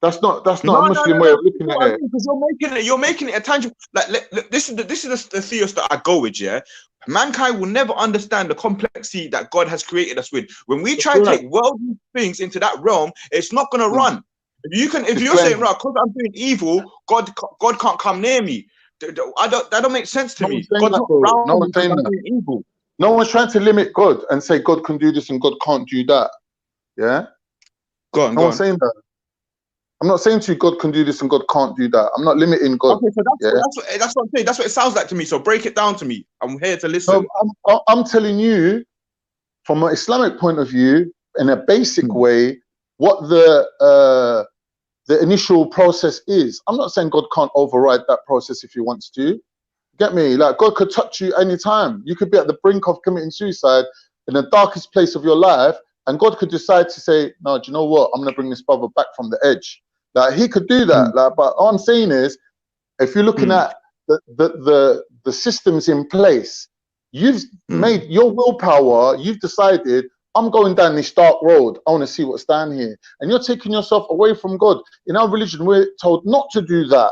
Speaker 2: That's not a Muslim way of looking at it.
Speaker 4: Because you're making it a tangible. Like this is the theist that I go with. Yeah, mankind will never understand the complexity that God has created us with. When we try to take worldly things into that realm, it's not gonna run. If you're saying, right, because I'm doing evil, God can't come near me. That don't make sense to me.
Speaker 2: No one's saying No one's trying to limit God and say God can do this and God can't do that. Yeah?
Speaker 4: Go on,
Speaker 2: no one's saying that. I'm not saying to you God can do this and God can't do that. I'm not limiting God.
Speaker 4: Okay, so that's what I'm saying. That's what it sounds like to me. So break it down to me. I'm here to listen.
Speaker 2: No, I'm telling you, from an Islamic point of view, in a basic way, what the initial process is. I'm not saying God can't override that process if he wants to. Get me? Like, God could touch you anytime. You could be at the brink of committing suicide in the darkest place of your life, and God could decide to say, no, do you know what? I'm going to bring this brother back from the edge. Like, he could do that. Like, but all I'm saying is, if you're looking at the systems in place, you've made your willpower, you've decided, I'm going down this dark road. I want to see what's down here. And you're taking yourself away from God. In our religion, we're told not to do that.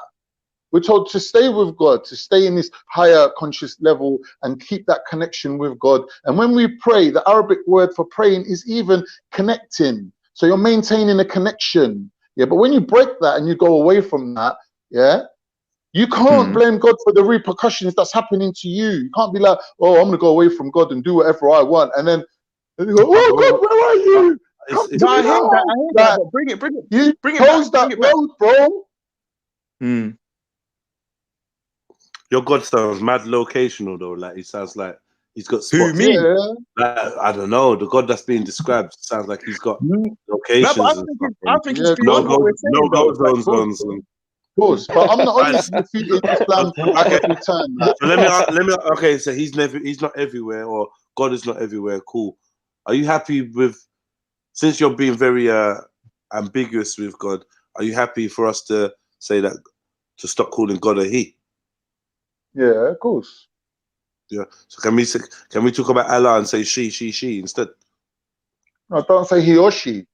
Speaker 2: We're told to stay with God, to stay in this higher conscious level and keep that connection with God. And when we pray, the Arabic word for praying is even connecting. So you're maintaining a connection. Yeah, but when you break that and you go away from that, yeah, you can't blame God for the repercussions that's happening to you. You can't be like, oh, I'm going to go away from God and do whatever I want. And then you go, oh, God, where are you?
Speaker 4: I hear that, but bring it.
Speaker 2: You
Speaker 4: bring it
Speaker 2: close
Speaker 4: back,
Speaker 2: that road, bro.
Speaker 1: Your God sounds mad locational though. Like he sounds like he's got spots.
Speaker 4: Who, me?
Speaker 1: Like, I don't know. The God that's being described sounds like he's got locations.
Speaker 4: No, I think it's beyond what we're saying.
Speaker 1: No go zones.
Speaker 2: Of course, but I'm not only refuting Islam every time.
Speaker 1: So let me. Okay, so he's not everywhere, or God is not everywhere. Cool. Are you happy with? Since you're being very ambiguous with God, are you happy for us to say that to stop calling God a he?
Speaker 2: Yeah, of course.
Speaker 1: Yeah. So can we talk about Allah and say she instead?
Speaker 2: No, don't say he or she.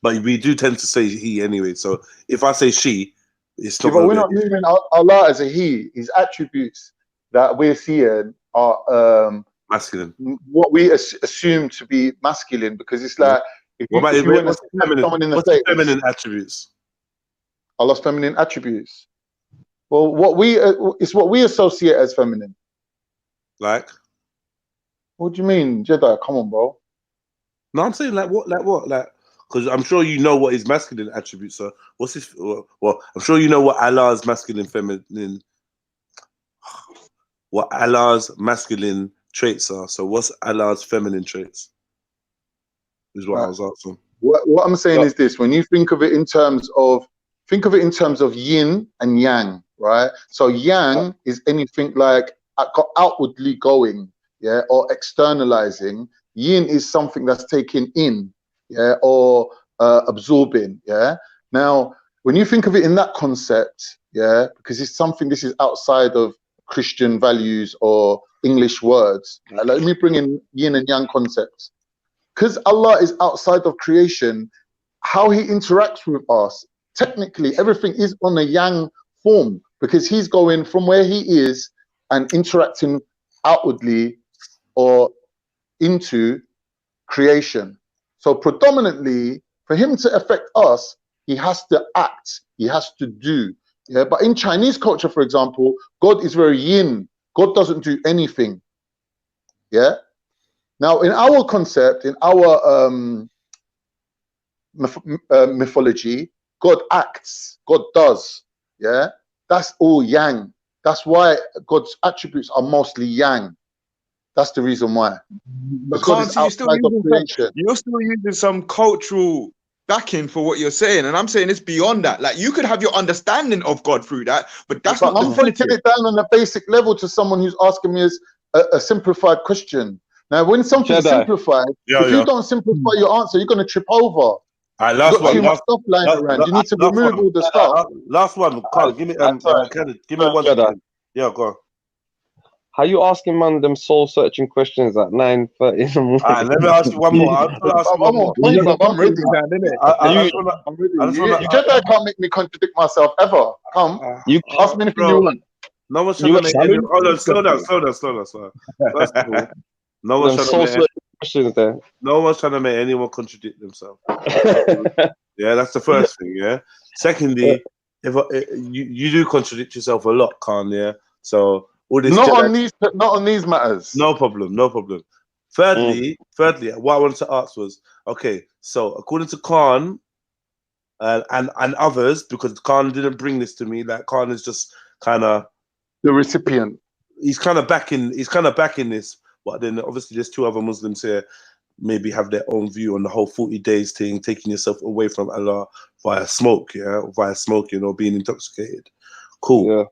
Speaker 1: But we do tend to say he anyway. So if I say she, it's not.
Speaker 2: Yeah, but we're not moving Allah as a he. His attributes that we're seeing are
Speaker 1: masculine.
Speaker 2: What we assume to be masculine, because it's like if you want to see someone in the face,
Speaker 1: feminine attributes.
Speaker 2: Allah's feminine attributes. Well, it's what we associate as feminine.
Speaker 1: Like?
Speaker 2: What do you mean, Jedi? Come on, bro.
Speaker 1: No, I'm saying like what? Because I'm sure you know what his masculine attributes are. What's his? Well, I'm sure you know what Allah's masculine, feminine. What Allah's masculine traits are. So what's Allah's feminine traits? Is what I was asking.
Speaker 2: What I'm saying is this: when you think of it in terms of yin and yang, right? So yang is anything like outwardly going, yeah, or externalizing. Yin is something that's taken in, yeah, or absorbing, yeah. Now, when you think of it in that concept, yeah, because it's something, this is outside of Christian values or English words. Let me bring in yin and yang concepts. Because Allah is outside of creation, how he interacts with us, technically everything is on a yang form, because he's going from where he is and interacting outwardly or into creation. So predominantly, for him to affect us, he has to act, he has to do. Yeah, but in Chinese culture, for example, God is very yin. God doesn't do anything. Yeah. Now, in our concept, in our mythology, God acts, God does. Yeah, that's all yang. That's why God's attributes are mostly yang. That's the reason why. Because you're still
Speaker 4: using some cultural backing for what you're saying, and I'm saying it's beyond that. Like, you could have your understanding of God through that, but that's not.
Speaker 2: I'm breaking it down on a basic level to someone who's asking me a simplified question. Now, when something's simplified, if you don't simplify your answer, you're going to trip over.
Speaker 1: Last one.
Speaker 2: Too much stuff lying around. You need to remove all the stuff.
Speaker 1: Last one. Carl, give me give me one. Yeah, go on.
Speaker 3: How you asking man them soul searching questions at 9:30 in the morning?
Speaker 1: Let me ask you one more.
Speaker 2: I'm ready. You can't make me contradict myself ever. Come, you ask me anything you want.
Speaker 1: No one's trying to make any. Hold on, slow down. That's cool. No one's trying to make questions there. No one's trying to make anyone contradict themselves. Yeah, that's the first thing. Yeah. Secondly, if you do contradict yourself a lot, Khan. Yeah. So all this.
Speaker 2: Not on these matters.
Speaker 1: No problem. Thirdly, what I wanted to ask was, okay, so according to Khan and others, because Khan didn't bring this to me, like Khan is just kind of
Speaker 2: the recipient.
Speaker 1: He's kind of backing this, but then obviously there's 2 other Muslims here maybe have their own view on the whole 40 days thing, taking yourself away from Allah via smoke, or via smoking or being intoxicated. Cool.
Speaker 3: Yeah.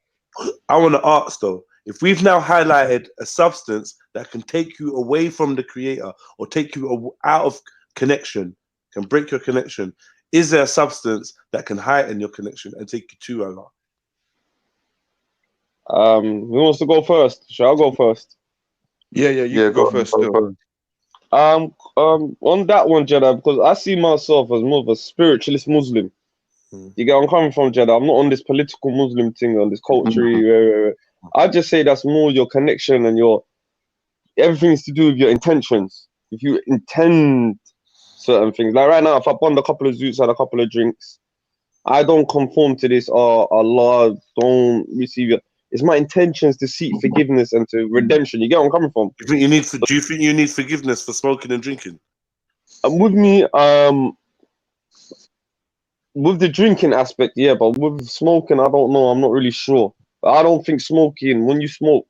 Speaker 1: I want to ask though, if we've now highlighted a substance that can take you away from the creator or take you out of connection, can break your connection, is there a substance that can heighten your connection and take you to Allah?
Speaker 3: Who wants to go first? Shall I go first?
Speaker 4: Yeah, you go first.
Speaker 3: On that one, Jedi, because I see myself as more of a spiritualist Muslim. You get where I'm coming from, Jedi? I'm not on this political Muslim thing, on this culture. I just say that's more your connection and everything's to do with your intentions. If you intend certain things, like right now, if I bond a couple of zoots, had a couple of drinks, I don't conform to this. Allah, don't receive it. It's my intentions to seek forgiveness and to redemption. You get where I'm coming from?
Speaker 1: Do you think you need forgiveness for smoking and drinking?
Speaker 3: With me, with the drinking aspect, yeah, but with smoking, I don't know. I'm not really sure. But I don't think smoking, when you smoke,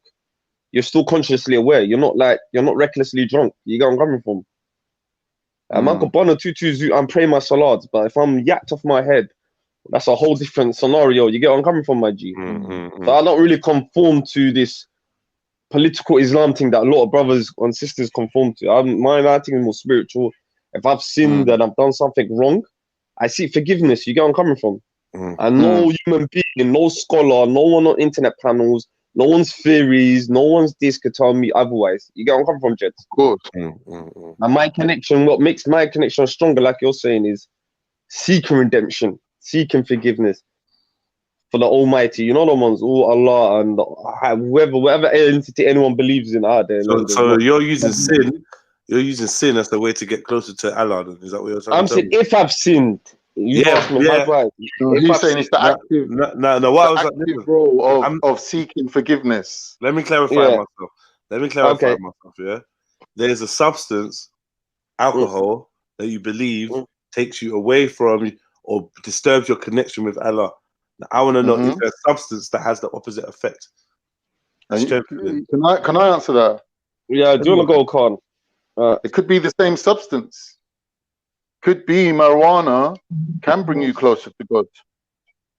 Speaker 3: you're still consciously aware. You're not recklessly drunk. You get where I'm coming from? I could burn a 2-2 zoot and pray my salats, but if I'm yacked off my head, that's a whole different scenario. You get where I'm coming from, my G? So I don't really conform to this political Islam thing that a lot of brothers and sisters conform to. I think is more spiritual. If I've sinned and I've done something wrong, I seek forgiveness. You get where I'm coming from? And no human being, no scholar, no one on internet panels, no one's theories, no one's this could tell me otherwise. You get where I'm coming from, Jed?
Speaker 2: Of course.
Speaker 3: And my connection, what makes my connection stronger, like you're saying, is seeking redemption, seeking forgiveness for the Almighty. You know the ones, Allah and whatever entity anyone believes in out there.
Speaker 1: So you're using sin. You're using sin as the way to get closer to Allah. Then. Is that what you're saying?
Speaker 3: I'm saying if I've sinned.
Speaker 2: He's saying it's the active, active role of seeking forgiveness.
Speaker 1: Let me clarify myself. Yeah, there's a substance, alcohol, that you believe takes you away from or disturbs your connection with Allah. Now, I want to know, is there a substance that has the opposite effect?
Speaker 2: Can I answer that?
Speaker 3: Yeah, do you want to go, Khan?
Speaker 2: It could be the same substance. Could be marijuana can bring you closer to God.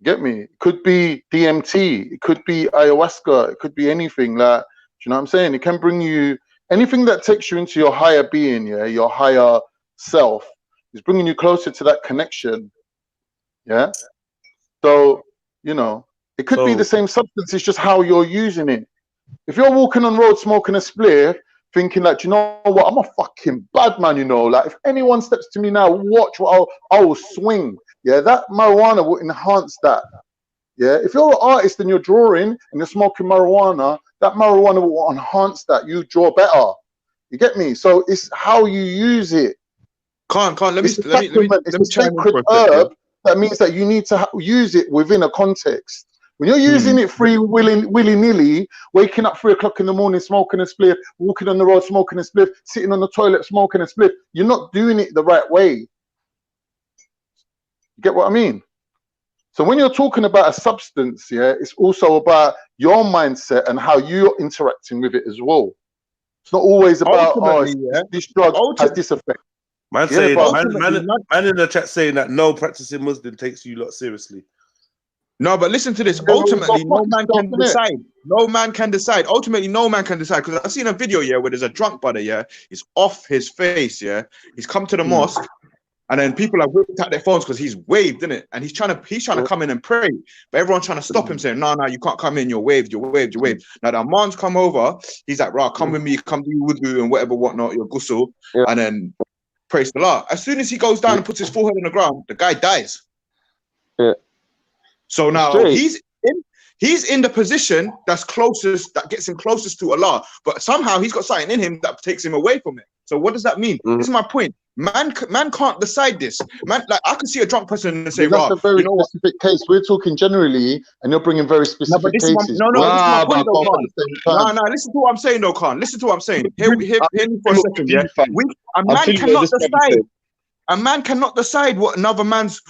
Speaker 2: Get me? It could be DMT. It could be ayahuasca. It could be anything. Like, do you know what I'm saying? It can bring you anything that takes you into your higher being, your higher self. Is bringing you closer to that connection. Yeah. So it could be the same substance. It's just how you're using it. If you're walking on road smoking a spliff, thinking like, you know what, I'm a fucking bad man, like if anyone steps to me now, watch what I will swing. Yeah, that marijuana will enhance that. Yeah, if you're an artist and you're drawing and you're smoking marijuana, that marijuana will enhance that. You draw better. You get me? So it's how you use it. It's a sacred herb. That means that you need to use it within a context. When you're using it free willy-nilly, waking up 3 o'clock in the morning, smoking a spliff, walking on the road, smoking a spliff, sitting on the toilet, smoking a spliff, you're not doing it the right way. You get what I mean? So when you're talking about a substance, it's also about your mindset and how you're interacting with it as well. It's not always about, this drug has this effect.
Speaker 1: Man in the chat saying that no practicing Muslim takes you lot seriously.
Speaker 4: No, but listen to this. Ultimately, no man can decide. No man can decide. Ultimately, no man can decide. Because I've seen a video, where there's a drunk brother, he's off his face, he's come to the mosque, and then people have whipped out their phones because he's waved, innit? And he's trying to come in and pray, but everyone's trying to stop him, saying, no, you can't come in. You're waved. Now the man's come over. He's like, right, come with me, come do wudu and whatever, whatnot, your ghusl, and then praise the Lord. As soon as he goes down and puts his forehead on the ground, the guy dies.
Speaker 3: Yeah.
Speaker 4: So now he's He's in the position that's closest, that gets him closest to Allah, but somehow he's got something in him that takes him away from it. So what does that mean? This is my point. Man can't decide this. Man, like I could see a drunk person and say,
Speaker 2: that's a very specific case. We're talking generally, and you're bringing very specific cases.
Speaker 4: This is my point, though, Khan. No, listen to what I'm saying, though, Khan. Listen to what I'm saying. Hear me for a second, yeah? A man cannot decide. A man cannot decide what another man's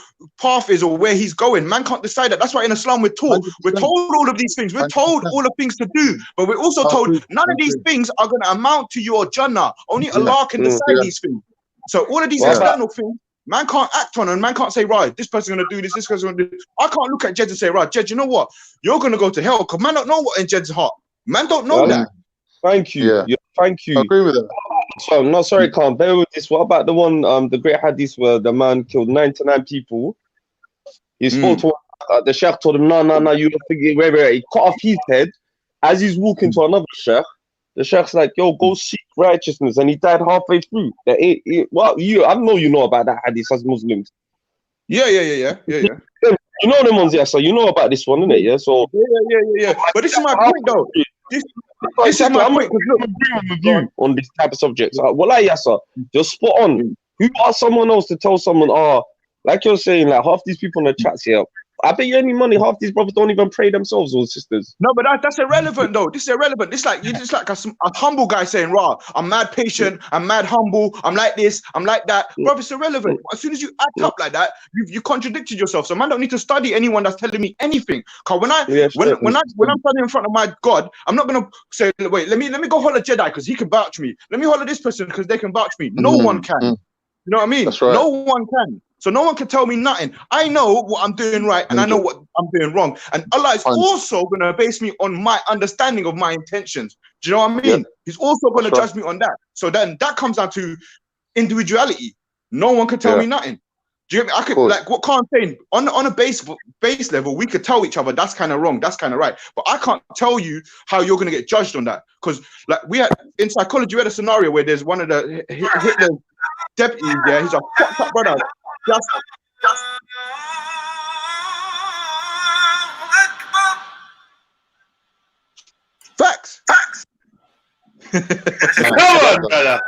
Speaker 4: path is or where he's going. Man can't decide that. That's why in Islam we're taught. 100%. We're told all of these things. We're told all the things to do. But we're also told none of these things are going to amount to your Jannah. Only Allah can decide these things. So all of these external things, man can't act on, and man can't say, right, this person's going to do this, this person's going to do this. I can't look at Jed and say, right, Jed, you know what? You're going to go to hell, because man don't know what in Jed's heart. Man don't know that.
Speaker 3: Thank you. Yeah, thank you.
Speaker 2: I agree with that.
Speaker 3: So I'm not sorry, Khan. Bear with this. What about the one, the great hadith where the man killed 99 people? He spoke to the sheikh, told him, no, you don't think wait. He cut off his head as he's walking to another sheikh. The sheikh's like, yo, go seek righteousness, and he died halfway through. Well, I know you know about that hadith as Muslims.
Speaker 4: Yeah.
Speaker 3: You know them ones, yeah. So you know about this one, innit? Yeah. So
Speaker 4: yeah. But this is my point, though. This is my point.
Speaker 3: I'm agreeing with you on this type of subjects. Well, yes, sir. Just spot on. Who are someone else to tell someone? Like you're saying, like half these people in the chats here. I bet you any money, half these brothers don't even pray themselves or sisters.
Speaker 4: No, but that's irrelevant, though. This is irrelevant. This like a humble guy saying, "Rah, I'm mad patient, I'm mad humble, I'm like this, I'm like that." Bro, it's irrelevant. As soon as you act up like that, you contradicted yourself. So man don't need to study anyone that's telling me anything. Cause when I'm standing in front of my God, I'm not gonna say, wait, let me go holler Jedi because he can vouch me. Let me holler this person because they can vouch me. No one can. You know what I mean?
Speaker 2: That's right.
Speaker 4: No one can. So no one can tell me nothing. I know what I'm doing right, and I know what I'm doing wrong. And Allah is also going to base me on my understanding of my intentions. Do you know what I mean? He's also going to judge me on that. So then that comes down to individuality. No one can tell me nothing. Do you get me? I could, like what Khan's saying, on a base level, we could tell each other that's kind of wrong, that's kind of right. But I can't tell you how you're going to get judged on that. Because like we had in psychology, we had a scenario where there's one of the Hitler's deputies there. He's a fucked up brother. Facts.
Speaker 1: Come on, brother.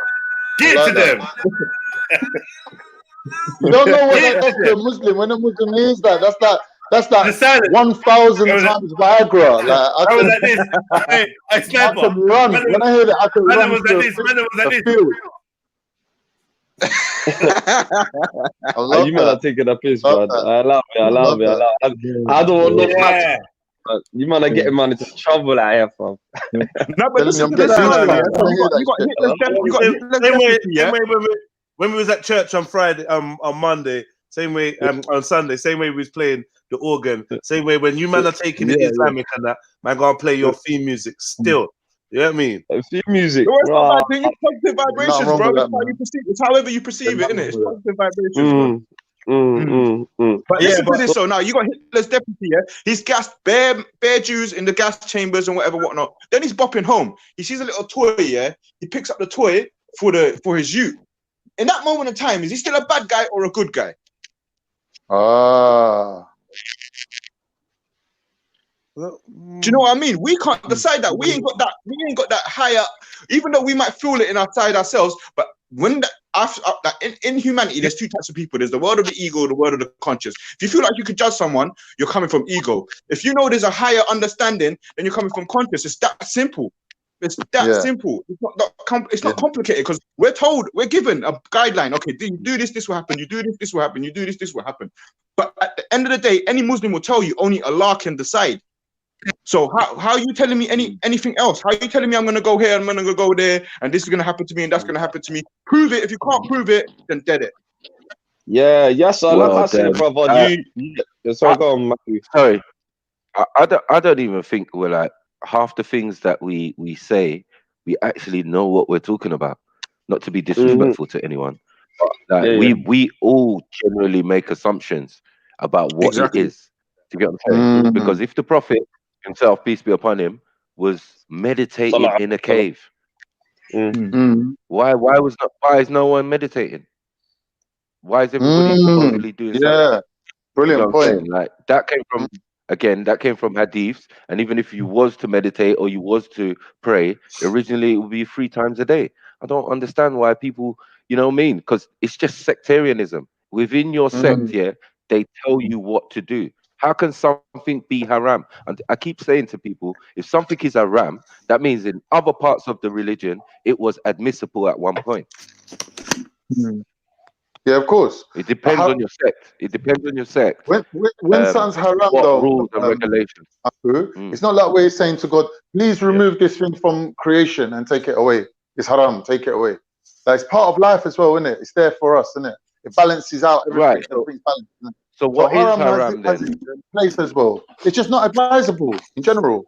Speaker 1: Get to them.
Speaker 2: You don't know what that does to a Muslim. When a Muslim hears that, that's like 1,000 times Viagra. Like I was like this. I can run. When I hear that, I can run. Was like this.
Speaker 3: You men are taking a piss, man. I love it. I don't want no match. You man are getting man into trouble out here, fam.
Speaker 4: No, but listen to this.
Speaker 1: When we was at church on Friday, on Monday, same way, on Sunday, same way we was playing the organ, same way when you man are taking the Islamic and that, man gonna play your theme music still. You know what I mean?
Speaker 3: Theme music.
Speaker 4: It's positive vibrations, bro. That's how you perceive it. It's however you perceive it, isn't it? It's positive vibrations. But listen to this, so now you got Hitler's deputy, yeah? He's gassed bare Jews in the gas chambers and whatnot. Then he's bopping home. He sees a little toy, yeah? He picks up the toy for his youth. In that moment of time, is he still a bad guy or a good guy? Do you know what I mean? We can't decide that. We ain't got that higher, even though we might feel it in our side ourselves. But when in humanity, there's two types of people. There's the world of the ego, the world of the conscious. If you feel like you could judge someone, you're coming from ego. If you know there's a higher understanding, then you're coming from conscious. It's that simple. It's that simple. It's not complicated because we're given a guideline. Okay, you do this, this will happen. You do this, this will happen. You do this, this will happen. But at the end of the day, any Muslim will tell you only Allah can decide. So how are you telling me anything else? How are you telling me I'm going to go here, I'm going to go there, and this is going to happen to me, and that's going to happen to me? Prove it. If you can't prove it, then dead it.
Speaker 3: Yeah, yes, I like I said, brother. Sorry, go on, Matthew.
Speaker 5: Sorry, I don't even think we're like half the things that we say. We actually know what we're talking about. Not to be disrespectful to anyone, but like, we all generally make assumptions about what it is. To get what I'm saying, because if the Prophet himself, peace be upon him, was meditating in a cave, why is no one meditating? Why is everybody supposedly doing something?
Speaker 2: Brilliant point.
Speaker 5: Like that came from Again, that came from hadiths, and even if you was to meditate or you was to pray, originally it would be 3 times a day. I don't understand why people, you know what I mean? Because it's just sectarianism. Within your sect, yeah, they tell you what to do. How can something be haram? And I keep saying to people, if something is haram, that means in other parts of the religion, it was admissible at one point.
Speaker 2: Yeah, of course.
Speaker 5: It depends on your sect. It depends on your sect.
Speaker 2: When something's haram,
Speaker 5: what
Speaker 2: though,
Speaker 5: rules and regulations.
Speaker 2: It's not like we're saying to God, please remove this thing from creation and take it away. It's haram, take it away. Like, it's part of life as well, isn't it? It's there for us, isn't it? It balances out everything.
Speaker 5: Right.
Speaker 2: Everything's balanced,
Speaker 5: so what is haram
Speaker 2: has its place as well. It's just not advisable in general.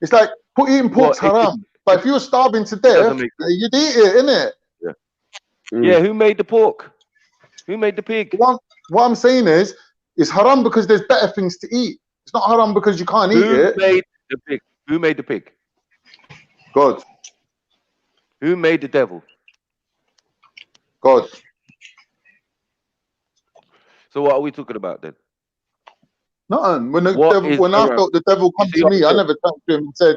Speaker 2: It's like eating pork's haram. But if you were starving to death, you'd eat it, innit?
Speaker 5: Yeah, who made the pork? Who made the pig?
Speaker 2: What I'm saying is, it's haram because there's better things to eat. It's not haram because you can't eat it.
Speaker 5: Who made the pig? Who made the pig?
Speaker 2: God.
Speaker 5: Who made the devil?
Speaker 2: God.
Speaker 5: So what are we talking about then?
Speaker 2: Nothing. When I felt the devil come to me, I never talked to him and said,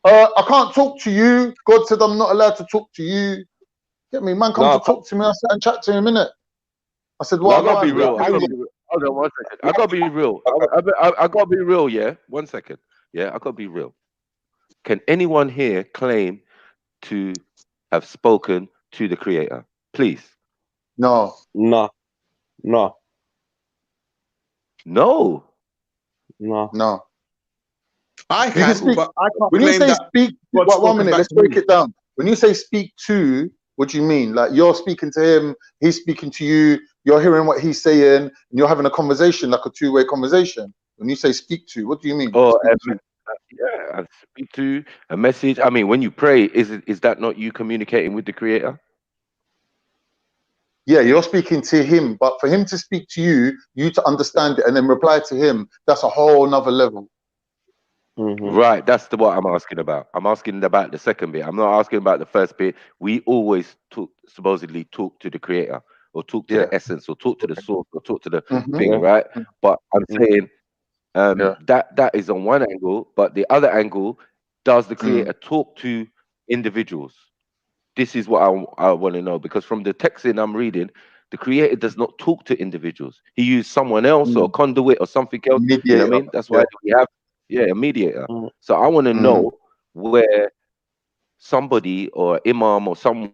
Speaker 2: I can't talk to you. God said I'm not allowed to talk to you. Get me? Man come to talk to me. I sat and chat to him, innit? I said, well,
Speaker 5: I gotta be real. Hold on 1 second. I gotta be real. I gotta be real, yeah? 1 second. Yeah, I gotta be real. Can anyone here claim to have spoken to the Creator? Please.
Speaker 2: No.
Speaker 3: No. No.
Speaker 5: No.
Speaker 3: No.
Speaker 2: No.
Speaker 4: I can, but I can't.
Speaker 2: When you say speak, 1 minute, let's break it down. When you say speak to, what do you mean? Like, you're speaking to him, he's speaking to you, you're hearing what he's saying, and you're having a conversation, like a two-way conversation. When you say speak to, what do you mean?
Speaker 5: Oh, yeah, speak to, a message. I mean, when you pray, is that not you communicating with the Creator?
Speaker 2: Yeah, you're speaking to him, but for him to speak to you, you to understand it and then reply to him, that's a whole nother level.
Speaker 5: Right, that's what I'm asking about. I'm asking about the second bit. I'm not asking about the first bit. We always supposedly talk to the Creator, or talk to the essence, or talk to the source, or talk to the thing, right? But I'm saying that is on one angle, but the other angle, does the Creator talk to individuals? This is what I want to know, because from the text I'm reading, the Creator does not talk to individuals. He used someone else or a conduit or something else. You know what I mean? That's why we have a mediator. So I want to know where somebody or imam or someone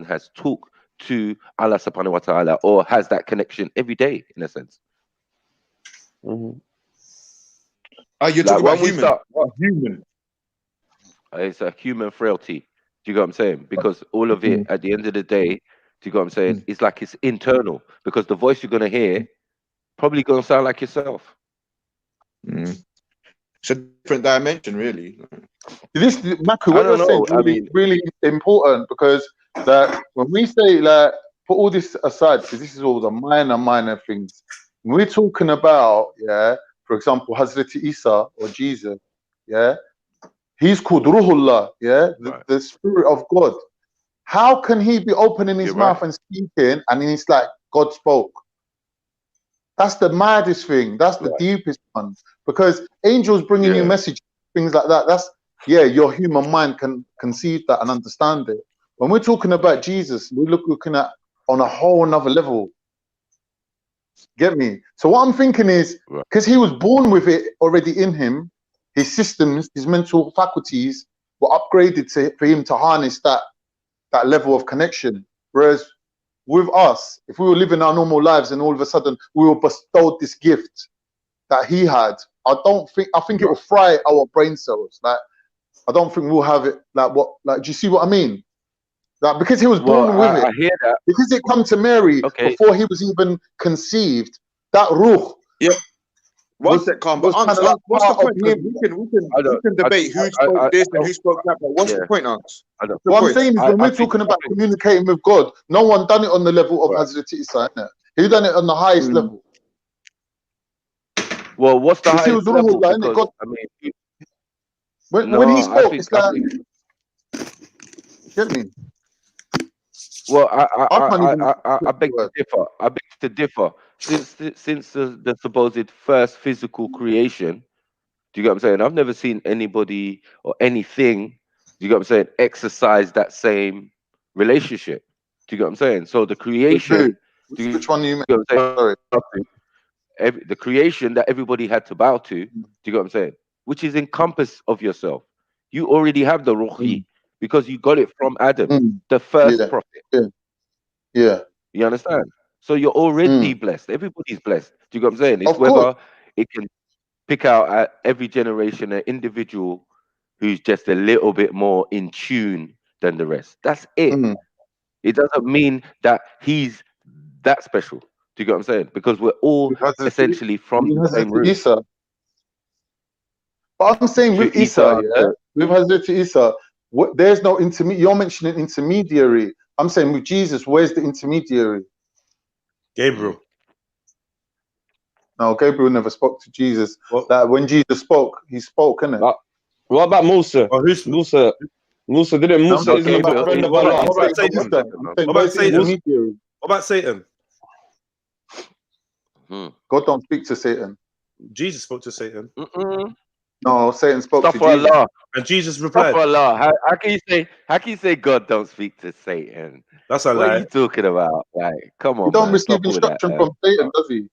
Speaker 5: has talked to Allah subhanahu wa ta'ala, or has that connection every day, in a sense.
Speaker 4: You're talking about human.
Speaker 5: It's a human frailty. Do you get what I'm saying? Because all of it, at the end of the day, do you get what I'm saying? It's like it's internal, because the voice you're going to hear probably going to sound like yourself.
Speaker 4: It's a different dimension, really.
Speaker 2: This, Maku, what you're saying is really important, because that when we say, like, put all this aside, because this is all the minor things. When we're talking about, for example, Hazrat Isa or Jesus, he's called Ruhullah, the Spirit of God. How can he be opening his mouth and speaking, and it's like God spoke? That's the maddest thing. That's the deepest one. Because angels bringing you messages, things like that, that's, your human mind can conceive that and understand it. When we're talking about Jesus, we're looking at on a whole another level. Get me? So what I'm thinking is, because he was born with it already in him, his systems, his mental faculties were upgraded for him to harness that level of connection. Whereas with us, if we were living our normal lives and all of a sudden we were bestowed this gift that he had, I think it will fry our brain cells. Like, I don't think we'll have it do you see what I mean? Like, because he was born with it.
Speaker 5: I hear that.
Speaker 2: Because it come to Mary before he was even conceived, that ruh.
Speaker 4: What's that, Calm? But what's the point? We can debate who spoke this and who spoke that, but what's the point, Ants?
Speaker 2: What I'm saying is, when we're talking about communicating with God, no one done it on the level of Hazrat Isa. He done it on the highest level.
Speaker 5: Well, what's the highest level? Because,
Speaker 2: when he spoke, it's like, get me?
Speaker 5: Well, I beg to differ. I beg to to differ. Since the supposed first physical creation, do you get what I'm saying? I've never seen anybody or anything, do you get what I'm saying, exercise that same relationship. Do you get what I'm saying? So the creation,
Speaker 2: which one you
Speaker 5: mean?
Speaker 2: Sorry.
Speaker 5: The creation that everybody had to bow to, do you get what I'm saying? Which is encompass of yourself. You already have the ruhi because you got it from Adam, the first prophet.
Speaker 2: Yeah.
Speaker 5: You understand? So you're already blessed. Everybody's blessed. Do you get what I'm saying? It's whether it can pick out at every generation an individual who's just a little bit more in tune than the rest. That's it. It doesn't mean that he's that special. Do you get what I'm saying? Because we're all essentially from the same root.
Speaker 2: But I'm saying with Isa, with Hazrat Isa, there's no intermediary. You're mentioning intermediary. I'm saying with Jesus, where's the intermediary?
Speaker 1: Gabriel.
Speaker 2: No, Gabriel never spoke to Jesus. That when Jesus spoke, he spoke, innit?
Speaker 3: What about Musa?
Speaker 1: Oh, who's
Speaker 3: Musa? Musa didn't. Musa isn't a friend of Allah.
Speaker 1: What about Satan? What about Satan?
Speaker 2: God don't speak to Satan.
Speaker 1: Jesus spoke to Satan.
Speaker 2: No, Satan spoke to Jesus.
Speaker 5: Allah.
Speaker 1: And Jesus replied.
Speaker 5: Allah. How can you say God don't speak to Satan?
Speaker 1: That's a lie.
Speaker 5: What are you talking about? Like, come on.
Speaker 2: He don't receive instruction from Satan, does he?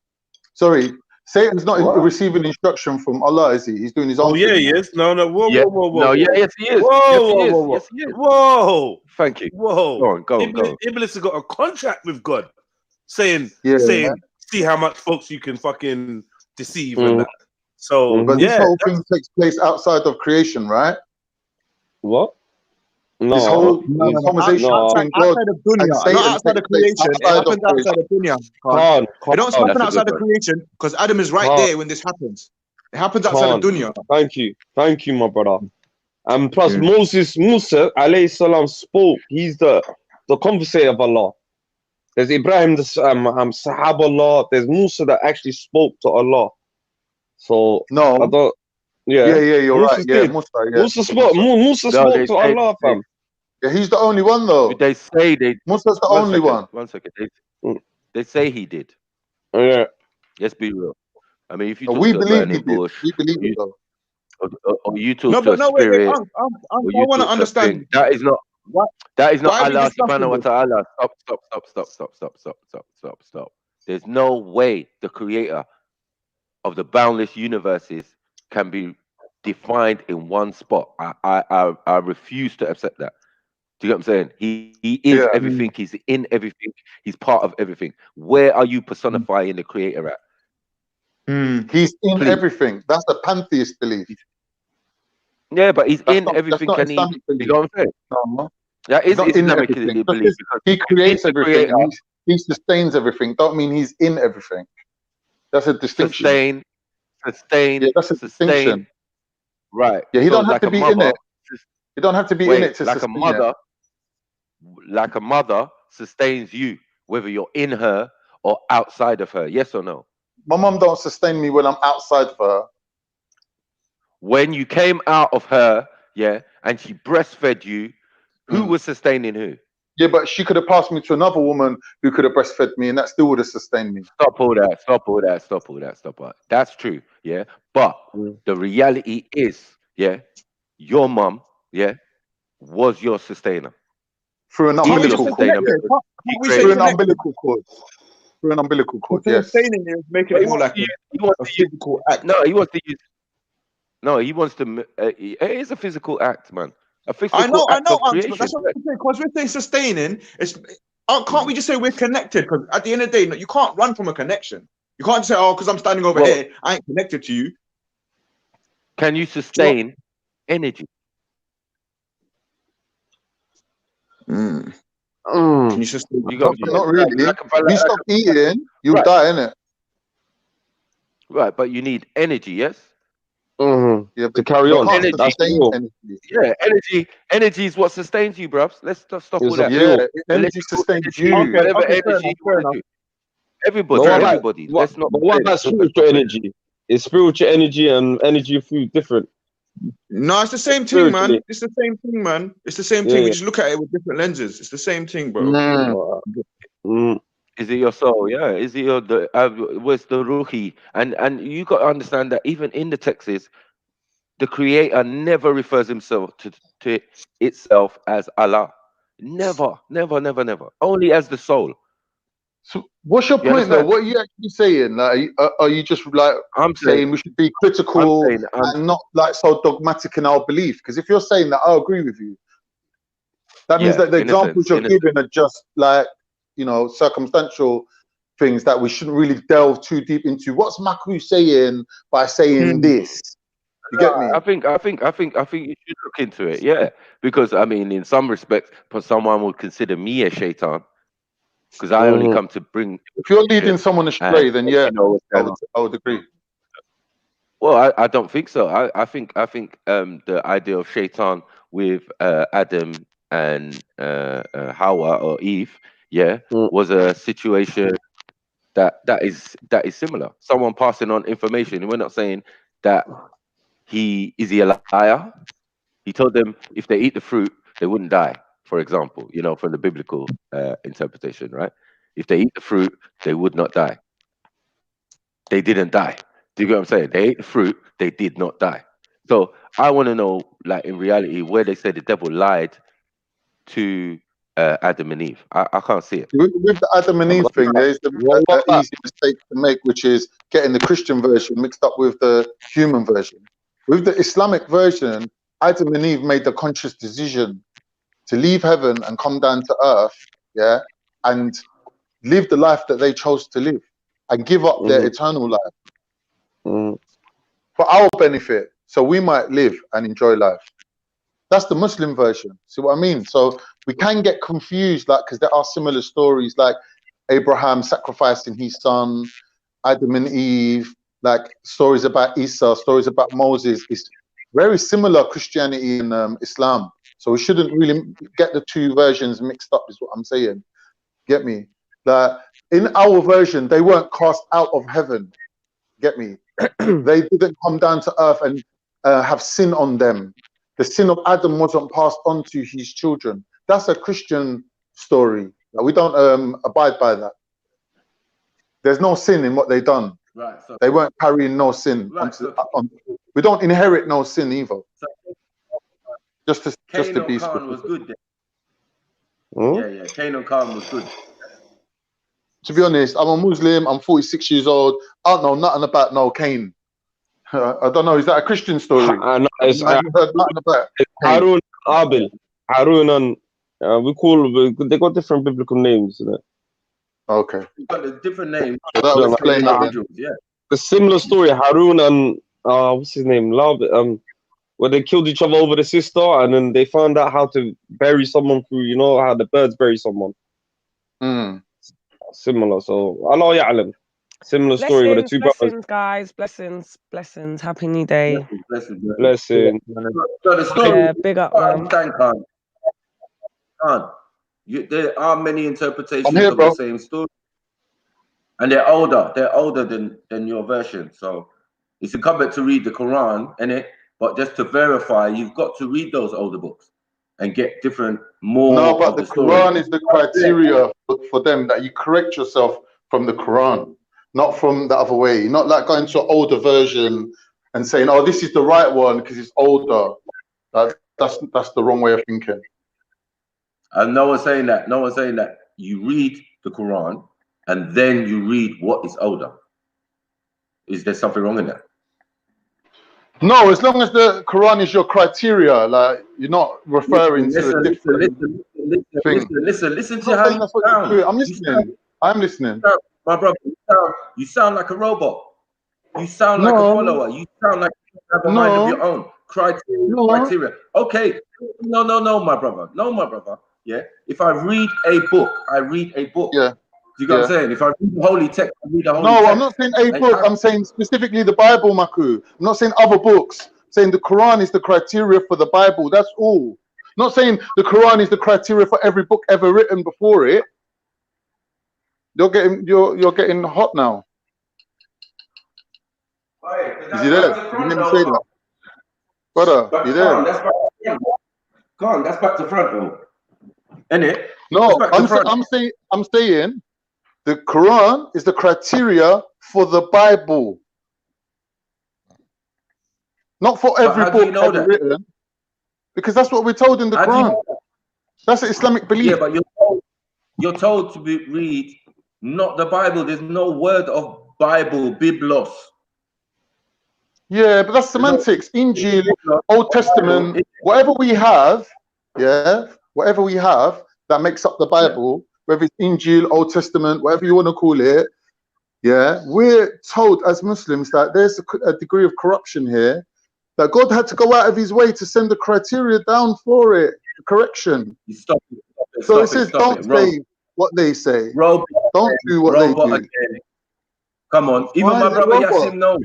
Speaker 2: Sorry, Satan's not receiving instruction from Allah, is he? He's doing his own thing.
Speaker 1: Yeah, he is. No, whoa.
Speaker 5: No, yes, he is.
Speaker 1: Whoa.
Speaker 5: Yes, he is.
Speaker 1: Whoa.
Speaker 5: Thank you.
Speaker 1: Whoa.
Speaker 5: Go on.
Speaker 1: Iblis has got a contract with God saying, see how much folks you can fucking deceive and that. So,
Speaker 2: but this whole thing takes place outside of creation, right?
Speaker 3: What?
Speaker 2: No, this whole conversation between God and Satan,
Speaker 4: not outside of creation. It happens outside of dunya. It don't happen outside of creation because Adam is right there when this happens. It happens outside of dunya.
Speaker 3: Thank you, my brother. And plus, Musa alayhi salam spoke. He's the conversator of Allah. There's Ibrahim, the Sahaba Allah. There's Musa that actually spoke to Allah. So
Speaker 2: no,
Speaker 3: I don't.
Speaker 2: Yeah, you're right. Yeah,
Speaker 3: Musa spoke to Allah, fam.
Speaker 2: Yeah, he's the only one though.
Speaker 5: They say
Speaker 2: Musa's the only one.
Speaker 5: 1 second. They say he did.
Speaker 3: Yeah.
Speaker 5: Let's be real. I mean, if you
Speaker 2: we believe he did. We believe it though.
Speaker 5: Or you talk to a spirit.
Speaker 4: I want to understand.
Speaker 5: That is not. That is not Allah subhanahu wa ta'ala. Stop. There's no way the creator of the boundless universes can be defined in one spot. I refuse to accept that. Do you get what I'm saying? He is everything. He's in everything. He's part of everything. Where are you personifying the creator at?
Speaker 2: He's in everything. That's the pantheist belief.
Speaker 5: Yeah, but he's in everything. Can he? You know what I'm saying?
Speaker 2: No.
Speaker 5: That is Islamic belief.
Speaker 2: He creates everything. He sustains everything. Don't mean he's in everything. That's a distinction.
Speaker 5: Sustain.
Speaker 2: Yeah, that's a distinction.
Speaker 5: Right.
Speaker 2: Yeah, he don't have to be in it. You don't have to be in it to sustain it.
Speaker 5: Like a mother sustains you, whether you're in her or outside of her. Yes or no?
Speaker 2: My mum don't sustain me when I'm outside of her.
Speaker 5: When you came out of her, and she breastfed you, who was sustaining who?
Speaker 2: Yeah, but she could have passed me to another woman who could have breastfed me, and that still would have sustained me.
Speaker 5: Stop all that. That's true, yeah. But the reality is, your mum, was your sustainer.
Speaker 2: Through an umbilical cord. Through an umbilical cord. Through an umbilical cord, yes.
Speaker 4: Sustaining is making it more like a physical act.
Speaker 5: No, he wants to use. No, he wants to. It is a physical act, man. A physical act of creation.
Speaker 4: That's what I'm saying. Because we're saying sustaining, can't we just say we're connected? Because at the end of the day, you can't run from a connection. You can't say, because I'm standing over here, I ain't connected to you.
Speaker 5: Can you sustain energy?
Speaker 4: Can you sustain?
Speaker 2: Not really. You stop eating, you'll die, innit?
Speaker 5: Right, but you need energy, yes?
Speaker 2: Yeah, but to carry on. Energy.
Speaker 5: Yeah, energy is what sustains you, bruv. Let's stop all that.
Speaker 2: Yeah, energy sustains you.
Speaker 5: Everybody. Let's not.
Speaker 3: But what about spiritual energy? Is spiritual energy and energy of food different?
Speaker 4: No, it's the same thing, man. It's the same thing, man. It's the same thing. We just look at it with different lenses. It's the same thing, bro.
Speaker 5: Is it your soul? Yeah. Is it your where's the ruhi? And you got to understand that even in the texts, the Creator never refers himself to itself as Allah. Never, never, never, never. Only as the soul.
Speaker 2: So what's your point though? What are you actually saying? Like, are you just like saying we should be critical and not like so dogmatic in our belief? Because if you're saying that, I agree with you. That means that the examples you're giving are just like, you know, circumstantial things that we shouldn't really delve too deep into. What's Makru saying by saying this? You get me?
Speaker 5: I think you should look into it, yeah. Because I mean, in some respects, someone would consider me a shaitan because I only come to bring.
Speaker 2: If you're leading someone astray, then yeah, I would agree.
Speaker 5: Well, I don't think so. I think the idea of shaitan with Adam and Hawa or Eve, was a situation that is similar. Someone passing on information. We're not saying that is he a liar? He told them if they eat the fruit, they wouldn't die. For example, you know, from the biblical interpretation, right? If they eat the fruit, they would not die. They didn't die. Do you get what I'm saying? They ate the fruit, they did not die. So I want to know, like in reality, where they say the devil lied to Adam and Eve. I can't see it.
Speaker 2: With the Adam and Eve thing, there's the easy mistake to make, which is getting the Christian version mixed up with the human version. With the Islamic version, Adam and Eve made the conscious decision to leave heaven and come down to earth, and live the life that they chose to live and give up their eternal life for our benefit, so we might live and enjoy life. That's the Muslim version. See what I mean? So we can get confused, like, because there are similar stories, like Abraham sacrificing his son, Adam and Eve, like stories about Isa, stories about Moses. It's very similar Christianity and Islam. So we shouldn't really get the two versions mixed up, is what I'm saying. Get me? That in our version, they weren't cast out of heaven. Get me? They didn't come down to earth and have sin on them. The sin of Adam wasn't passed on to his children. That's a Christian story. We don't abide by that. There's no sin in what they done.
Speaker 5: Right. So
Speaker 2: they weren't carrying no sin.
Speaker 5: Right,
Speaker 2: we don't inherit no sin either.
Speaker 5: So,
Speaker 2: just to be
Speaker 5: Khan was good then. Yeah. Cain Khan was good.
Speaker 2: To be honest, I'm a Muslim. I'm 46 years old. I don't know nothing about no Cain. I don't know. Is that a Christian story?
Speaker 3: No,
Speaker 2: it's heard nothing about
Speaker 3: Harun, Abel, Harun, and they got different biblical names. Isn't it?
Speaker 2: Okay.
Speaker 5: Got a different name.
Speaker 2: So that was explain that.
Speaker 3: Yeah. A similar story. Harun and what's his name? Where they killed each other over the sister, and then they found out how to bury someone through, you know, how the birds bury someone. Similar. So Allah Ya'lam. Similar story with the two
Speaker 6: brothers. Guys, blessings. Happy New Day.
Speaker 3: Blessings.
Speaker 5: So the story,
Speaker 6: big up, man.
Speaker 5: There are many interpretations of the same story, and they're older than your version. So it's incumbent to read the Quran, innit? But just to verify, you've got to read those older books and get different more.
Speaker 2: No, but the Quran is the criteria for them, that you correct yourself from the Quran, not from the other way. Not like going to an older version and saying, "Oh, this is the right one because it's older." That's the wrong way of thinking.
Speaker 5: And no one's saying that. No one's saying that. You read the Quran and then you read what is older. Is there something wrong in that?
Speaker 2: No, as long as the Quran is your criteria, like you're not referring to a different thing.
Speaker 5: Listen to how you sound.
Speaker 2: I'm listening. I'm listening.
Speaker 5: My brother, you sound like a robot. You sound like a follower. You sound like you have a mind of your own. Criteria. Okay. No, my brother. No, my brother. Yeah. If I read a book, I read a book.
Speaker 2: Yeah.
Speaker 5: You know what I'm saying? If I read the holy text, I read the holy text.
Speaker 2: No, I'm not saying a book. I'm saying specifically the Bible, Maku. I'm not saying other books. I'm saying the Quran is the criteria for the Bible. That's all. I'm not saying the Quran is the criteria for every book ever written before it. You're getting hot now. Is he there? You didn't say that. Brother, you there?
Speaker 5: Go on, that's back to front though. Isn't it?
Speaker 2: No, I'm saying the Quran is the criteria for the Bible, not for every
Speaker 7: how do you
Speaker 2: book
Speaker 7: know
Speaker 2: ever
Speaker 7: that?
Speaker 2: written, because that's what we're told in the
Speaker 7: How do you
Speaker 2: Quran.
Speaker 7: know that?
Speaker 2: That's an Islamic belief.
Speaker 7: Yeah, but you're told to read not the Bible. There's no word of Bible, Biblos.
Speaker 2: Yeah, but that's semantics. Injil, Old Testament, whatever we have, whatever we have that makes up the Bible, whether it's Injil, Old Testament, whatever you want to call it, we're told as Muslims that there's a degree of corruption here, that God had to go out of his way to send the criteria down for it, the correction.
Speaker 7: Stop it,
Speaker 2: so it says, don't say what they say.
Speaker 7: Robot,
Speaker 2: don't do what they do.
Speaker 7: Again. Come on, even my brother Yassim knows.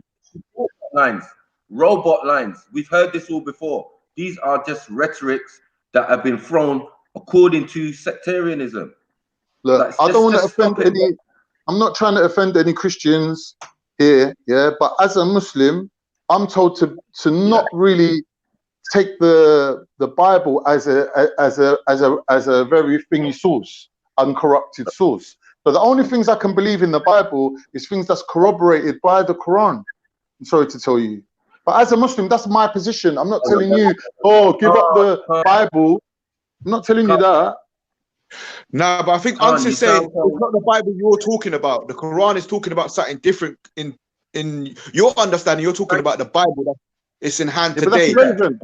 Speaker 7: Robot lines. We've heard this all before. These are just rhetorics that have been thrown according to sectarianism.
Speaker 2: Look, I don't want to offend any. I'm not trying to offend any Christians here, but as a Muslim, I'm told to not really take the Bible as a very thingy source, uncorrupted source. So the only things I can believe in the Bible is things that's corroborated by the Quran. I'm sorry to tell you, but as a Muslim, that's my position. I'm not telling you, oh, give up the Bible. I'm not telling you that.
Speaker 4: No, but I think Unks is saying it's not the Bible you're talking about. The Quran is talking about something different in your understanding. You're talking about the Bible that it's in hand today.
Speaker 2: That's irrelevant.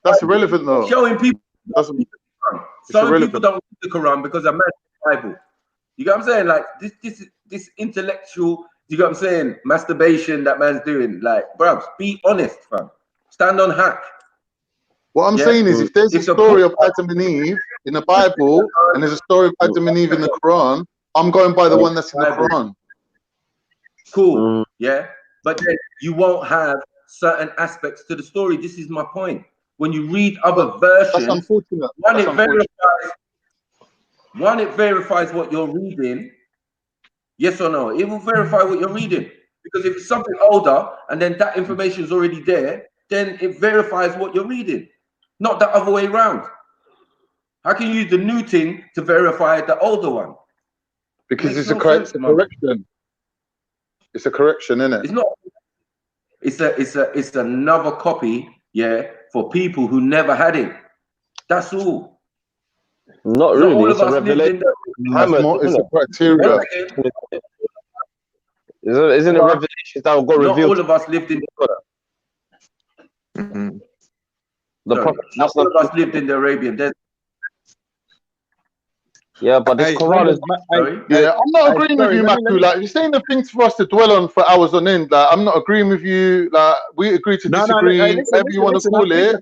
Speaker 2: That's irrelevant, though.
Speaker 7: Showing people, some people don't read the Quran because a man the Bible. You get what I'm saying? Like this intellectual. You get what I'm saying? Masturbation that man's doing. Like, bruv, be honest, fam. Stand on hack.
Speaker 2: What I'm saying is, if there's a story of Adam and Eve in the Bible, and there's a story of Adam and Eve in the Quran, I'm going by the one that's in the Quran.
Speaker 7: Cool, yeah? But then you won't have certain aspects to the story. This is my point. When you read other versions,
Speaker 2: that's unfortunate.
Speaker 7: One, it verifies what you're reading. Yes or no? It will verify what you're reading. Because if it's something older, and then that information is already there, then it verifies what you're reading. Not the other way around. How can you use the new thing to verify the older one?
Speaker 2: Because it's a correction. It's a correction, isn't it?
Speaker 7: It's not. It's another copy, for people who never had it. That's all.
Speaker 3: Not really. It's a revelation.
Speaker 2: It's a criteria.
Speaker 3: Isn't it revelation that got revealed?
Speaker 7: Not all of us lived in
Speaker 3: Not
Speaker 7: all of us lived in the Arabian Desert.
Speaker 3: Yeah, but this Quran is.
Speaker 2: I'm not agreeing with you, Matthew. Like, you're saying the things for us to dwell on for hours on end. Like, I'm not agreeing with you. Like, we agree to disagree. Whatever you want to call it.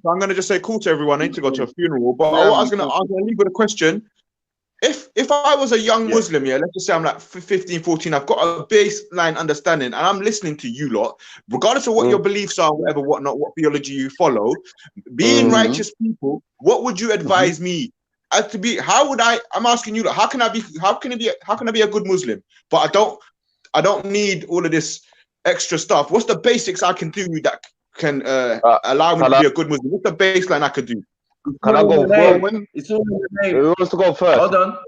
Speaker 4: So I'm gonna just say cool to everyone. I need to go to a funeral. But I was gonna leave with a question. If I was a young Muslim, let's just say I'm like 15, 14, I've got a baseline understanding, and I'm listening to you lot, regardless of what your beliefs are, whatever, whatnot, what theology you follow, being righteous people, what would you advise me as to be? I'm asking you, how can I be a good Muslim? But I don't need all of this extra stuff. What's the basics I can do that can allow me to be a good Muslim? What's the baseline I could do?
Speaker 3: Can I go first?
Speaker 7: It's all in the name.
Speaker 3: Who wants to go first?
Speaker 7: Hold on.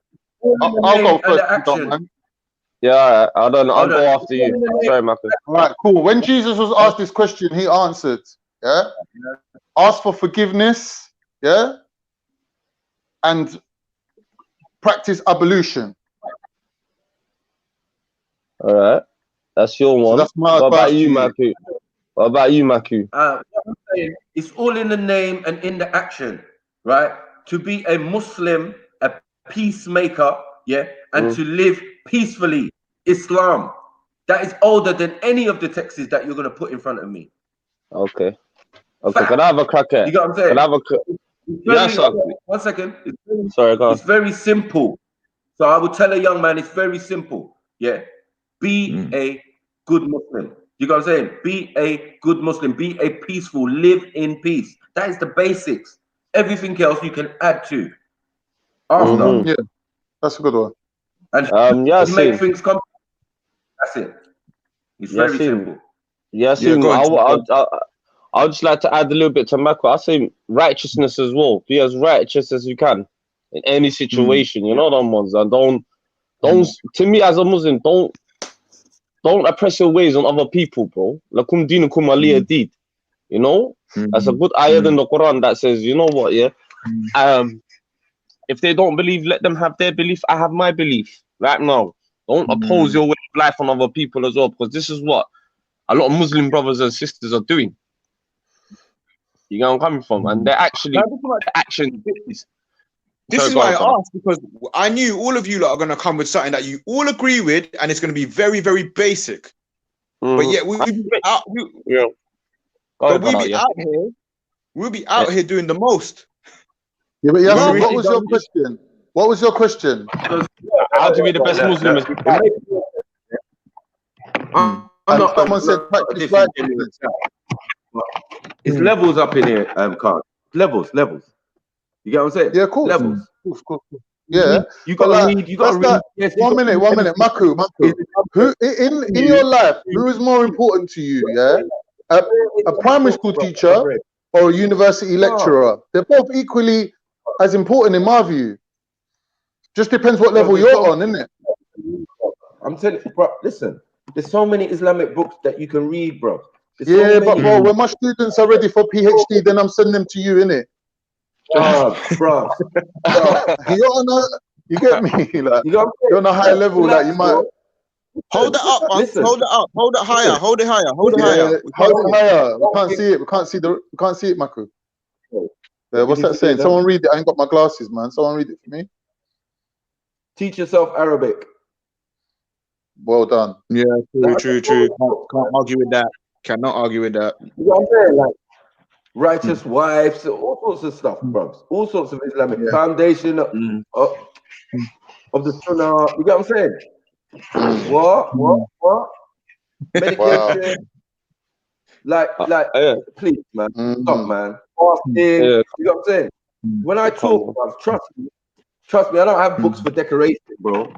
Speaker 2: I'll go first.
Speaker 3: Yeah, I'll go after you. Sorry, Michael.
Speaker 2: All right, cool. When Jesus was asked this question, he answered, ask for forgiveness, and practice ablution.
Speaker 3: All right, that's your one.
Speaker 2: So that's my
Speaker 3: what about you, Maku? What about you, Maku?
Speaker 7: What I'm saying, it's all in the name and in the action, right? To be a Muslim, a peacemaker, and to live peacefully. Islam, that is older than any of the texts that you're going to put in front of me.
Speaker 3: Okay. Can I have a crack at it?
Speaker 7: You got what I'm saying?
Speaker 3: Can I have a
Speaker 7: 1 second.
Speaker 3: Sorry, go on.
Speaker 7: It's very simple. So I would tell a young man, it's very simple. Be a good Muslim. You got what I'm saying? Be a good Muslim. Be a peaceful. Live in peace. That is the basics. Everything else you can add to.
Speaker 2: Yeah, that's a good one.
Speaker 7: And make things come. That's it. It's very simple.
Speaker 3: I'd just like to add a little bit to Michael. I say righteousness as well. Be as righteous as you can in any situation. You know them ones. And To me as a Muslim, don't oppress your ways on other people, bro. Lakum dinukum waliya din. You know, that's a good ayah in the Quran that says, you know what, yeah, if they don't believe, let them have their belief. I have my belief. Right now, don't oppose your way of life on other people as well, because this is what a lot of Muslim brothers and sisters are doing. You know where I'm coming from, and they're actually action.
Speaker 4: This is why I asked, because I knew all of you lot are going to come with something that you all agree with, and it's going to be very, very basic. But yet we'll be out here doing the most.
Speaker 2: Yeah, but Yasin, what was your question? What was your question?
Speaker 3: How to be the best Muslim?
Speaker 2: Someone said practice righteousness.
Speaker 7: It's levels up in here, Carl. Levels. You get what I'm saying?
Speaker 2: Yeah, cool.
Speaker 7: Levels.
Speaker 2: Cool. Yeah.
Speaker 7: You gotta read. You gotta read.
Speaker 2: Yes, one minute. Maku. Who in your life? Who is more important to you? Yeah, a primary school teacher or a university lecturer? They're both equally as important in my view. Just depends what level you're on, isn't it?
Speaker 7: I'm telling you, bro. Listen, there's so many Islamic books that you can read, bro.
Speaker 2: Yeah, but bro, when my students are ready for PhD, then I'm sending them to you, innit?
Speaker 7: Bro.
Speaker 2: You get me? Like, you're on a high level, like you might
Speaker 4: hold it up,
Speaker 7: listen.
Speaker 4: hold it up, hold it higher, hold it higher.
Speaker 2: Hold it higher. We can't see it. We can't see it, Maku. What's that saying? Someone read it. I ain't got my glasses, man. Someone read it for me.
Speaker 7: Teach yourself Arabic.
Speaker 2: Well done.
Speaker 4: Yeah, true. Can't argue with that. Cannot argue with that.
Speaker 7: You know what I'm saying? Like righteous wives, all sorts of stuff, bro. All sorts of Islamic foundation of the Sunnah. You get what I'm saying? What? Medication.
Speaker 2: Wow.
Speaker 7: Please, man. Stop, man. Fasting. You know what I'm saying? When I talk, bro, trust me, I don't have books for decoration, bro.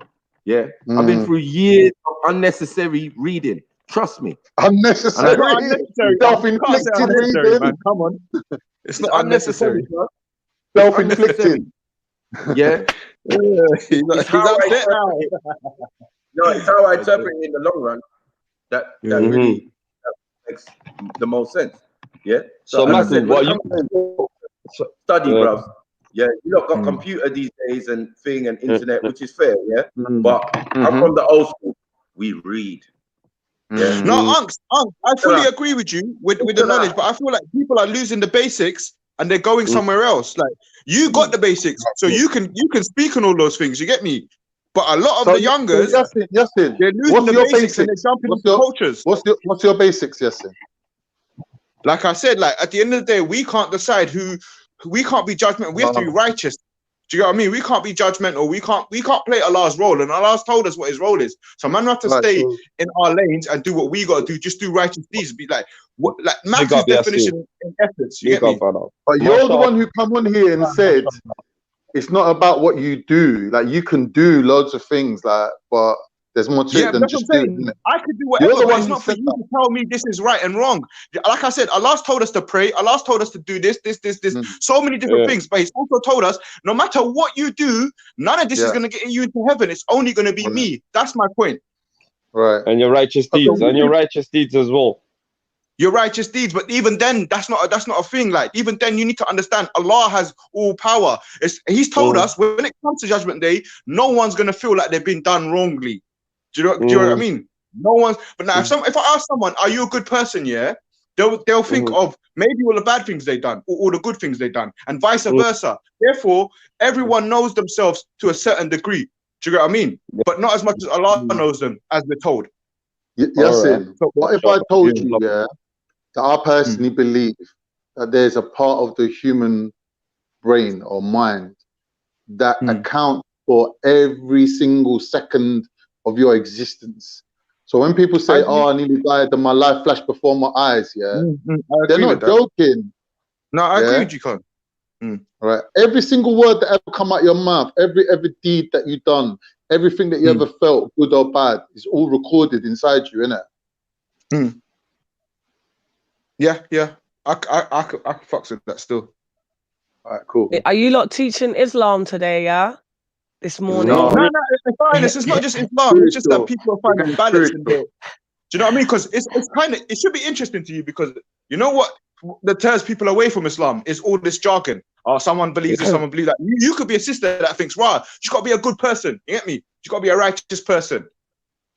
Speaker 7: Yeah. I've been through years of unnecessary reading. Trust me.
Speaker 2: Unnecessary. Self-inflicted reading.
Speaker 4: Man. Come on. It's not unnecessary.
Speaker 2: Self-inflicted.
Speaker 7: Yeah.
Speaker 4: He's upset now.
Speaker 7: No, it's how I interpret it in the long run. That really makes the most sense. Yeah.
Speaker 3: So Matthew, what you
Speaker 7: study, bro? Yeah, you lot got computer these days and internet, which is fair. Yeah. But I'm from the old school. We read. Yeah.
Speaker 4: No, Unks, I fully agree with you with the knowledge, but I feel like people are losing the basics and they're going somewhere else. Like you got the basics, so you can speak on all those things. You get me? But a lot of the youngers,
Speaker 2: Yasin,
Speaker 4: they're losing the basics and they're jumping into cultures.
Speaker 2: What's your basics, Yasin?
Speaker 4: Like I said, like at the end of the day, we can't decide we can't be judgmental. We have to be righteous. Do you know what I mean? We can't be judgmental. We can't play Allah's role, and Allah's told us what His role is. So man, we have to stay in our lanes and do what we got to do. Just do righteous deeds. Be like Matthew's definition in essence. You get me?
Speaker 2: But you're the one who come on here and said it's not about what you do. Like you can do loads of things, like, but there's more to it than just doing it.
Speaker 4: I could do whatever, but it's not for you to tell me this is right and wrong. Like I said, Allah's told us to pray. Allah's told us to do this. So many different things. But He's also told us, no matter what you do, none of this is going to get you into heaven. It's only going to be me. That's my point.
Speaker 2: Right.
Speaker 3: And your righteous deeds, as well.
Speaker 4: Your righteous deeds, but even then, that's not a thing. Like even then, you need to understand Allah has all power. He's told us when it comes to Judgment Day, no one's going to feel like they've been done wrongly. Do you know what I mean? No one's. But now, if I ask someone, "Are you a good person?" Yeah, they'll think of maybe all the bad things they've done, or all the good things they've done, and vice versa. Therefore, everyone knows themselves to a certain degree. Do you know what I mean? But not as much as Allah knows them, as we're told.
Speaker 2: Yasin, what if I told you, that I personally believe that there's a part of the human brain or mind that accounts for every single second of your existence. So when people say, I nearly died and my life flashed before my eyes, they're not joking.
Speaker 4: No, I agree with you, Con.
Speaker 2: Right. Every single word that ever come out your mouth, every deed that you've done, everything that you ever felt, good or bad, is all recorded inside you, innit?
Speaker 4: Yeah. I can fuck with that still.
Speaker 2: All right, cool.
Speaker 6: Are you lot teaching Islam today, yeah? this morning.
Speaker 4: No, it's fine. It's not just Islam. It's just that people are finding balance in there. Do you know what I mean? Because it's kind of, it should be interesting to you, because you know what that turns people away from Islam is all this jargon. Oh, someone believes this, someone believes that. You could be a sister that thinks, right, she's got to be a good person. You get me? She's got to be a righteous person.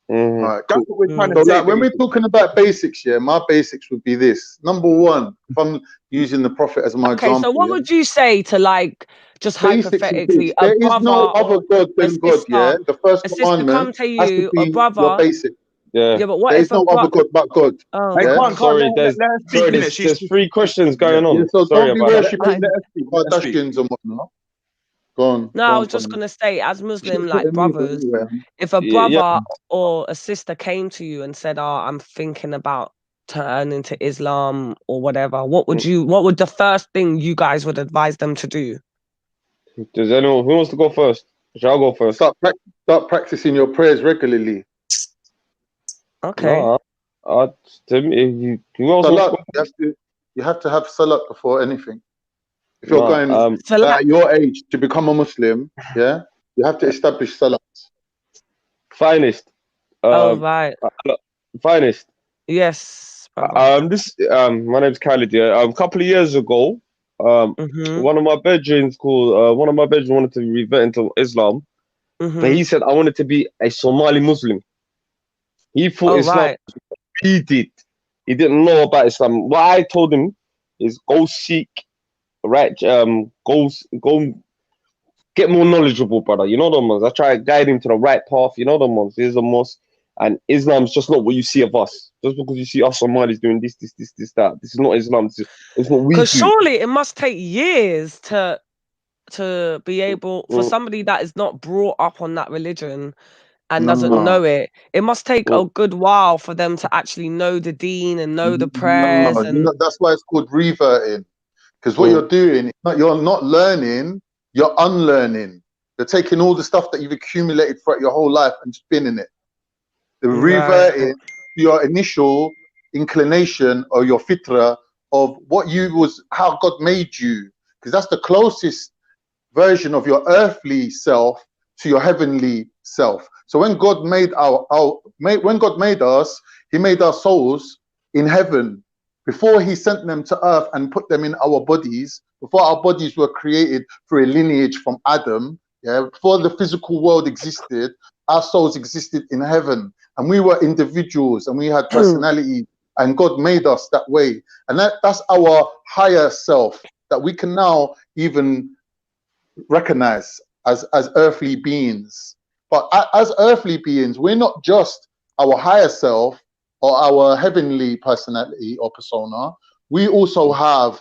Speaker 2: All right,
Speaker 4: That's
Speaker 2: cool.
Speaker 4: what we're trying
Speaker 2: So
Speaker 4: to say.
Speaker 2: like, when we're talking about basics, yeah, my basics would be this. Number one, if I'm using the Prophet as my example.
Speaker 6: Okay, so what would you say to, like, just hypothetically,
Speaker 2: there is no other God than God, yeah? The first commandment has to be your basic.
Speaker 3: Yeah,
Speaker 6: but what
Speaker 2: there
Speaker 6: if
Speaker 2: is no other God but God.
Speaker 6: Oh,
Speaker 2: yeah?
Speaker 3: Sorry, there's 3 questions going on.
Speaker 2: Yeah, so
Speaker 3: Sorry
Speaker 2: don't be
Speaker 3: about
Speaker 2: worshipping Kardashians and whatnot. Go on.
Speaker 6: No, I was just gonna say, as Muslim, like, brothers, if a
Speaker 3: Yeah,
Speaker 6: brother or a sister came to you and said, "Oh, I'm thinking about turning to Islam or whatever," what would the first thing you guys would advise them to do?
Speaker 3: Does anyone, who wants to go first? Shall I go first?
Speaker 2: Start practicing your prayers regularly.
Speaker 6: Okay.
Speaker 3: No, you
Speaker 2: have to have salat before anything. If you're going at your age to become a Muslim, yeah, you have to establish salat.
Speaker 3: Finest.
Speaker 6: Right.
Speaker 3: Finest.
Speaker 6: Yes.
Speaker 3: My name's Khalid. Yeah. A couple of years ago, one of my bedrooms wanted to revert into Islam, but he said I wanted to be a Somali Muslim. He thought Islam. He did. He didn't know about Islam. What I told him is go seek, right? Go get more knowledgeable, brother. You know the ones. I try to guide him to the right path. You know the ones. There's a mosque, and Islam's just not what you see of us. Just because you see us Somalis doing this, that. This is not Islam. It's what we do.
Speaker 6: Because surely it must take years to be able for somebody that is not brought up on that religion and doesn't know it. It must take a good while for them to actually know the deen and know the prayers. And
Speaker 2: that's why it's called reverting. Because what you're doing, you're not learning, you're unlearning. You're taking all the stuff that you've accumulated throughout your whole life and spinning it. The reverting your initial inclination or your fitra of how God made you. Because that's the closest version of your earthly self to your heavenly self. So when God made us, He made our souls in heaven. Before He sent them to earth and put them in our bodies, before our bodies were created through a lineage from Adam, before the physical world existed, our souls existed in heaven, and we were individuals and we had personality, and God made us that way. And that's our higher self that we can now even recognize as earthly beings. But as earthly beings, we're not just our higher self or our heavenly personality or persona. We also have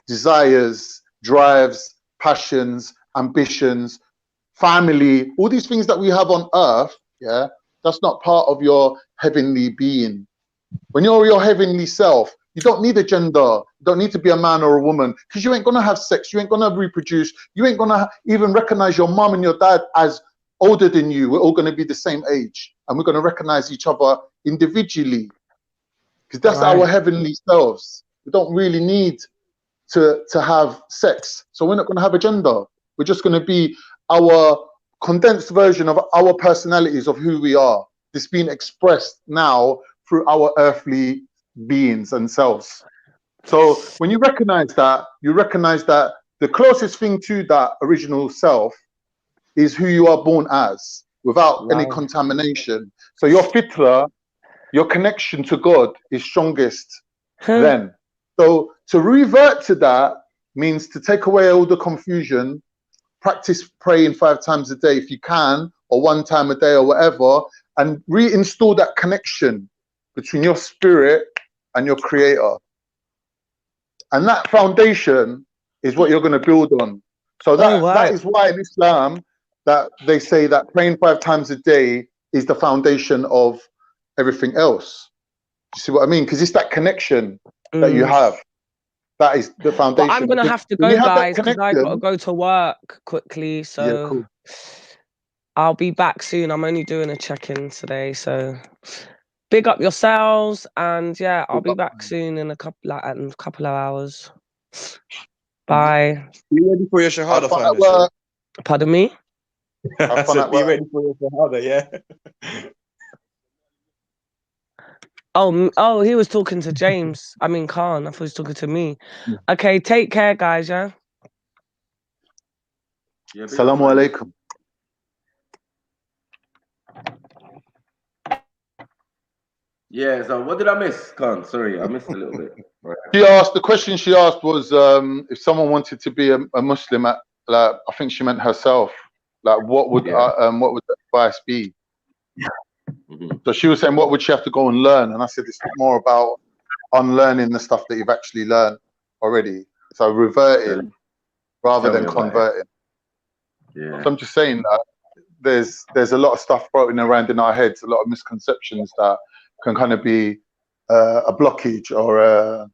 Speaker 2: desires, drives, passions, ambitions, family, all these things that we have on earth. Yeah, that's not part of your heavenly being. When you're your heavenly self, you don't need a gender. You don't need to be a man or a woman, because you ain't gonna have sex. You ain't gonna reproduce. You ain't gonna even recognize your mom and your dad as older than you. We're all gonna be the same age, and we're gonna recognize each other individually, because that's our heavenly selves. We don't really need to have sex, so we're not gonna have a gender. We're just gonna be our condensed version of our personalities of who we are. This being expressed now through our earthly beings and selves. So when you recognize that, the closest thing to that original self is who you are born as, without any contamination. So your fitra, your connection to God, is strongest then. So to revert to that means to take away all the confusion, practice praying 5 times a day if you can, or 1 time a day or whatever, and reinstall that connection between your spirit and your creator. And that foundation is what you're going to build on. So that is why in Islam that they say that praying 5 times a day is the foundation of everything else. You see what I mean? Because it's that connection that you have. That is the foundation.
Speaker 6: But I'm going to have to go, guys, because I've got to go to work quickly. So I'll be back soon. I'm only doing a check-in today. So big up yourselves. And yeah, I'll be back soon in a couple of hours. Bye.
Speaker 4: You ready for your Shahada finals?
Speaker 6: Pardon me?
Speaker 2: Have fun at
Speaker 4: be
Speaker 2: work.
Speaker 4: ready for your father, yeah.
Speaker 6: Oh, he was talking to James. I mean, Khan. I thought he was talking to me. Okay, take care, guys, yeah?
Speaker 2: Assalamu alaikum.
Speaker 7: Yeah, so what did I miss, Khan? Sorry, I missed a little bit. Right.
Speaker 2: The question she asked was if someone wanted to be a Muslim, like I think she meant herself, like what would the advice be? So she was saying, what would she have to go and learn? And I said, it's more about unlearning the stuff that you've actually learned already. So reverting rather than converting.
Speaker 7: Yeah.
Speaker 2: So I'm just saying that there's a lot of stuff floating around in our heads, a lot of misconceptions that can kind of be a blockage or a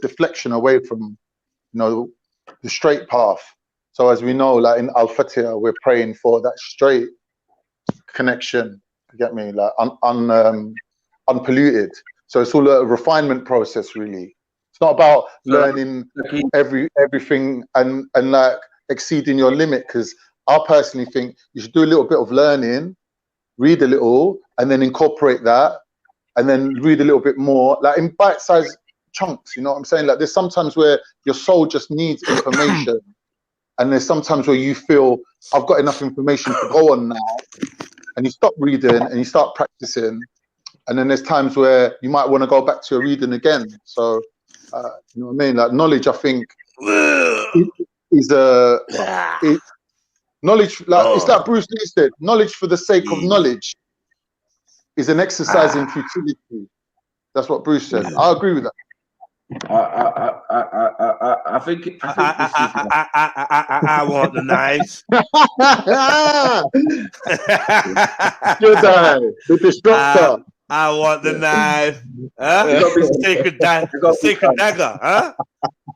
Speaker 2: deflection away from, the straight path. So as we know, like in Al-Fatiha, we're praying for that straight connection. You get me? Like unpolluted. So it's all a refinement process, really. It's not about learning everything and like exceeding your limit, because I personally think you should do a little bit of learning, read a little, and then incorporate that, and then read a little bit more, like in bite-sized chunks. You know what I'm saying? Like there's sometimes where your soul just needs information, and there's sometimes where you feel I've got enough information to go on now, and you stop reading and you start practicing, and then there's times where you might want to go back to your reading again. So you know what I mean? Like knowledge, I think, is knowledge. Like it's like Bruce Lee said, knowledge for the sake of knowledge is an exercise in futility. That's what Bruce said. I agree with that.
Speaker 7: I think
Speaker 1: I want the knives.
Speaker 2: Jedi, the destructor.
Speaker 1: I want the knife. Huh? Sacred dagger. Huh?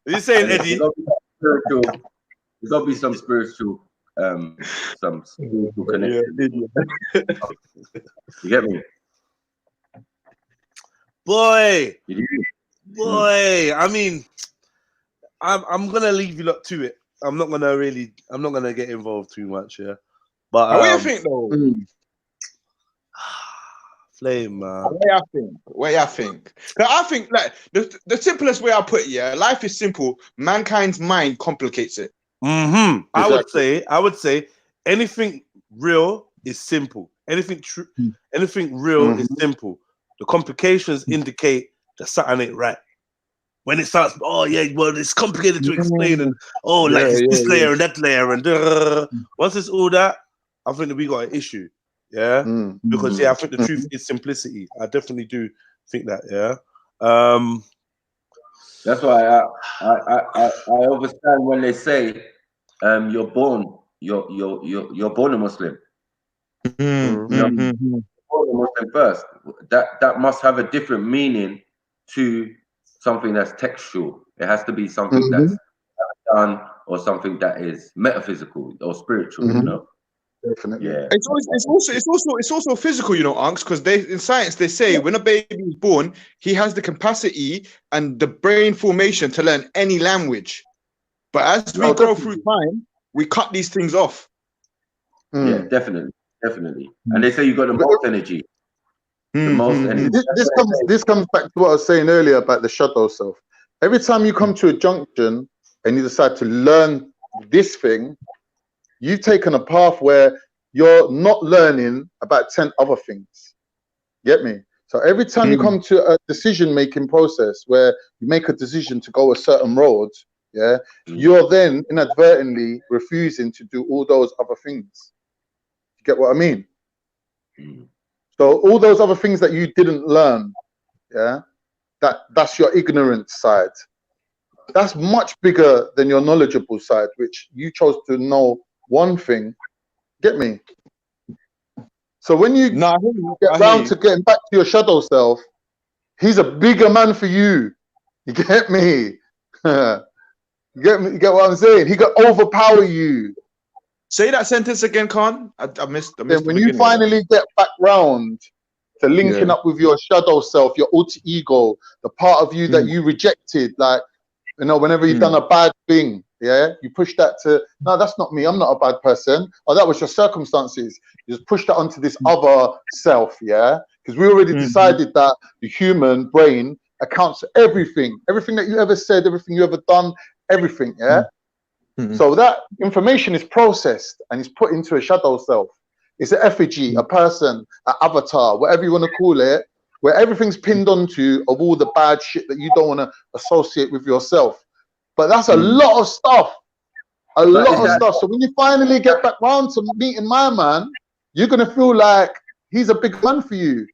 Speaker 1: What you saying, Eddie?
Speaker 7: There's got to be some spiritual connection. You get me?
Speaker 1: Boy, I mean, I'm gonna leave you lot to it. I'm not gonna get involved too much, yeah. But
Speaker 4: what do you think though?
Speaker 1: Flame, man.
Speaker 4: What I think. I think like the simplest way I put it, yeah, life is simple. Mankind's mind complicates it.
Speaker 1: Mm-hmm. Exactly. I would say anything real is simple. Anything true, anything real is simple. The complications indicate that something ain't right. When it starts, oh yeah, well, it's complicated to explain, and this layer and that layer, and once it's all that, I think that we got an issue. Yeah, because I think the truth is simplicity. I definitely do think that. Yeah.
Speaker 7: That's why I understand when they say you're born a Muslim. You're born a Muslim first. That must have a different meaning to something that's textual. It has to be something that's done, or something that is metaphysical or spiritual. You know.
Speaker 2: Definitely.
Speaker 7: Yeah.
Speaker 4: It's also physical, you know, Unks, because in science they say when a baby is born, he has the capacity and the brain formation to learn any language. But as we grow through time, we cut these things off.
Speaker 7: Yeah, definitely. And they say you got the most energy. The most energy.
Speaker 2: This comes back to what I was saying earlier about the shadow self. Every time you come to a junction and you decide to learn this thing, you've taken a path where you're not learning about 10 other things. Get me? So every time you come to a decision-making process where you make a decision to go a certain road, yeah, you're then inadvertently refusing to do all those other things. You get what I mean? So all those other things that you didn't learn, yeah, that's your ignorant side. That's much bigger than your knowledgeable side, which you chose to know one thing. Get me? So when you get round to getting back to your shadow self, he's a bigger man for you. You get me? You get what I'm saying? He could overpower you.
Speaker 4: Say that sentence again, Khan. I missed
Speaker 2: when you finally get back round to linking up with your shadow self, your alter ego, the part of you that you rejected, like, you know, whenever you've done a bad thing, Yeah, you push that to, no, that's not me. I'm not a bad person. Oh, that was your circumstances. You just push that onto this other self. Yeah, because we already decided that the human brain accounts for everything that you ever said, everything you ever done, everything. Yeah. So that information is processed and is put into a shadow self. It's an effigy, a person, an avatar, whatever you want to call it, where everything's pinned onto of all the bad shit that you don't want to associate with yourself. But that's a lot of stuff. A lot of stuff. So when you finally get back round to meeting my man, you're going to feel like he's a big man for you.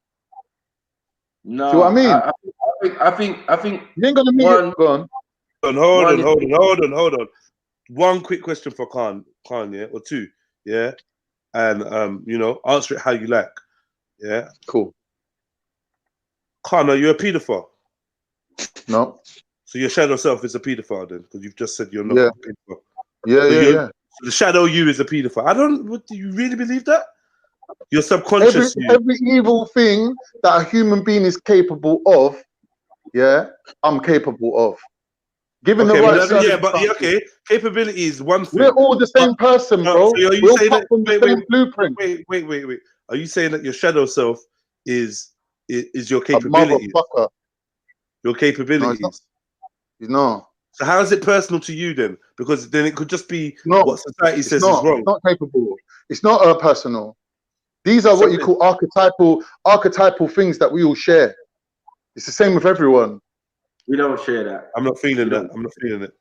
Speaker 7: No,
Speaker 2: see what I mean?
Speaker 7: I think
Speaker 2: you ain't going to meet it. Go on.
Speaker 1: Hold on. One quick question for Khan, yeah, or two, yeah, and you know, answer it how you like, yeah.
Speaker 2: Cool.
Speaker 1: Khan, are you a paedophile?
Speaker 2: No.
Speaker 1: So your shadow self is a paedophile then, because you've just said you're not a paedophile.
Speaker 2: Yeah.
Speaker 1: So the shadow you is a paedophile. What, do you really believe that? Your subconscious
Speaker 2: every evil thing that a human being is capable of, yeah, I'm capable of. Given the right
Speaker 1: okay. Capability is one thing.
Speaker 2: We're all the same person, bro.
Speaker 1: So are you saying that?
Speaker 2: Blueprint.
Speaker 1: Wait. Are you saying that your shadow self is your capability?
Speaker 2: Motherfucker.
Speaker 1: Your capabilities.
Speaker 2: No.
Speaker 1: So how is it personal to you then? Because then it could just be what society says is wrong.
Speaker 2: It's not capable. It's not personal. These are what you call archetypal things that we all share. It's the same with everyone.
Speaker 7: We don't share that.
Speaker 1: I'm not feeling that. I'm not feeling it.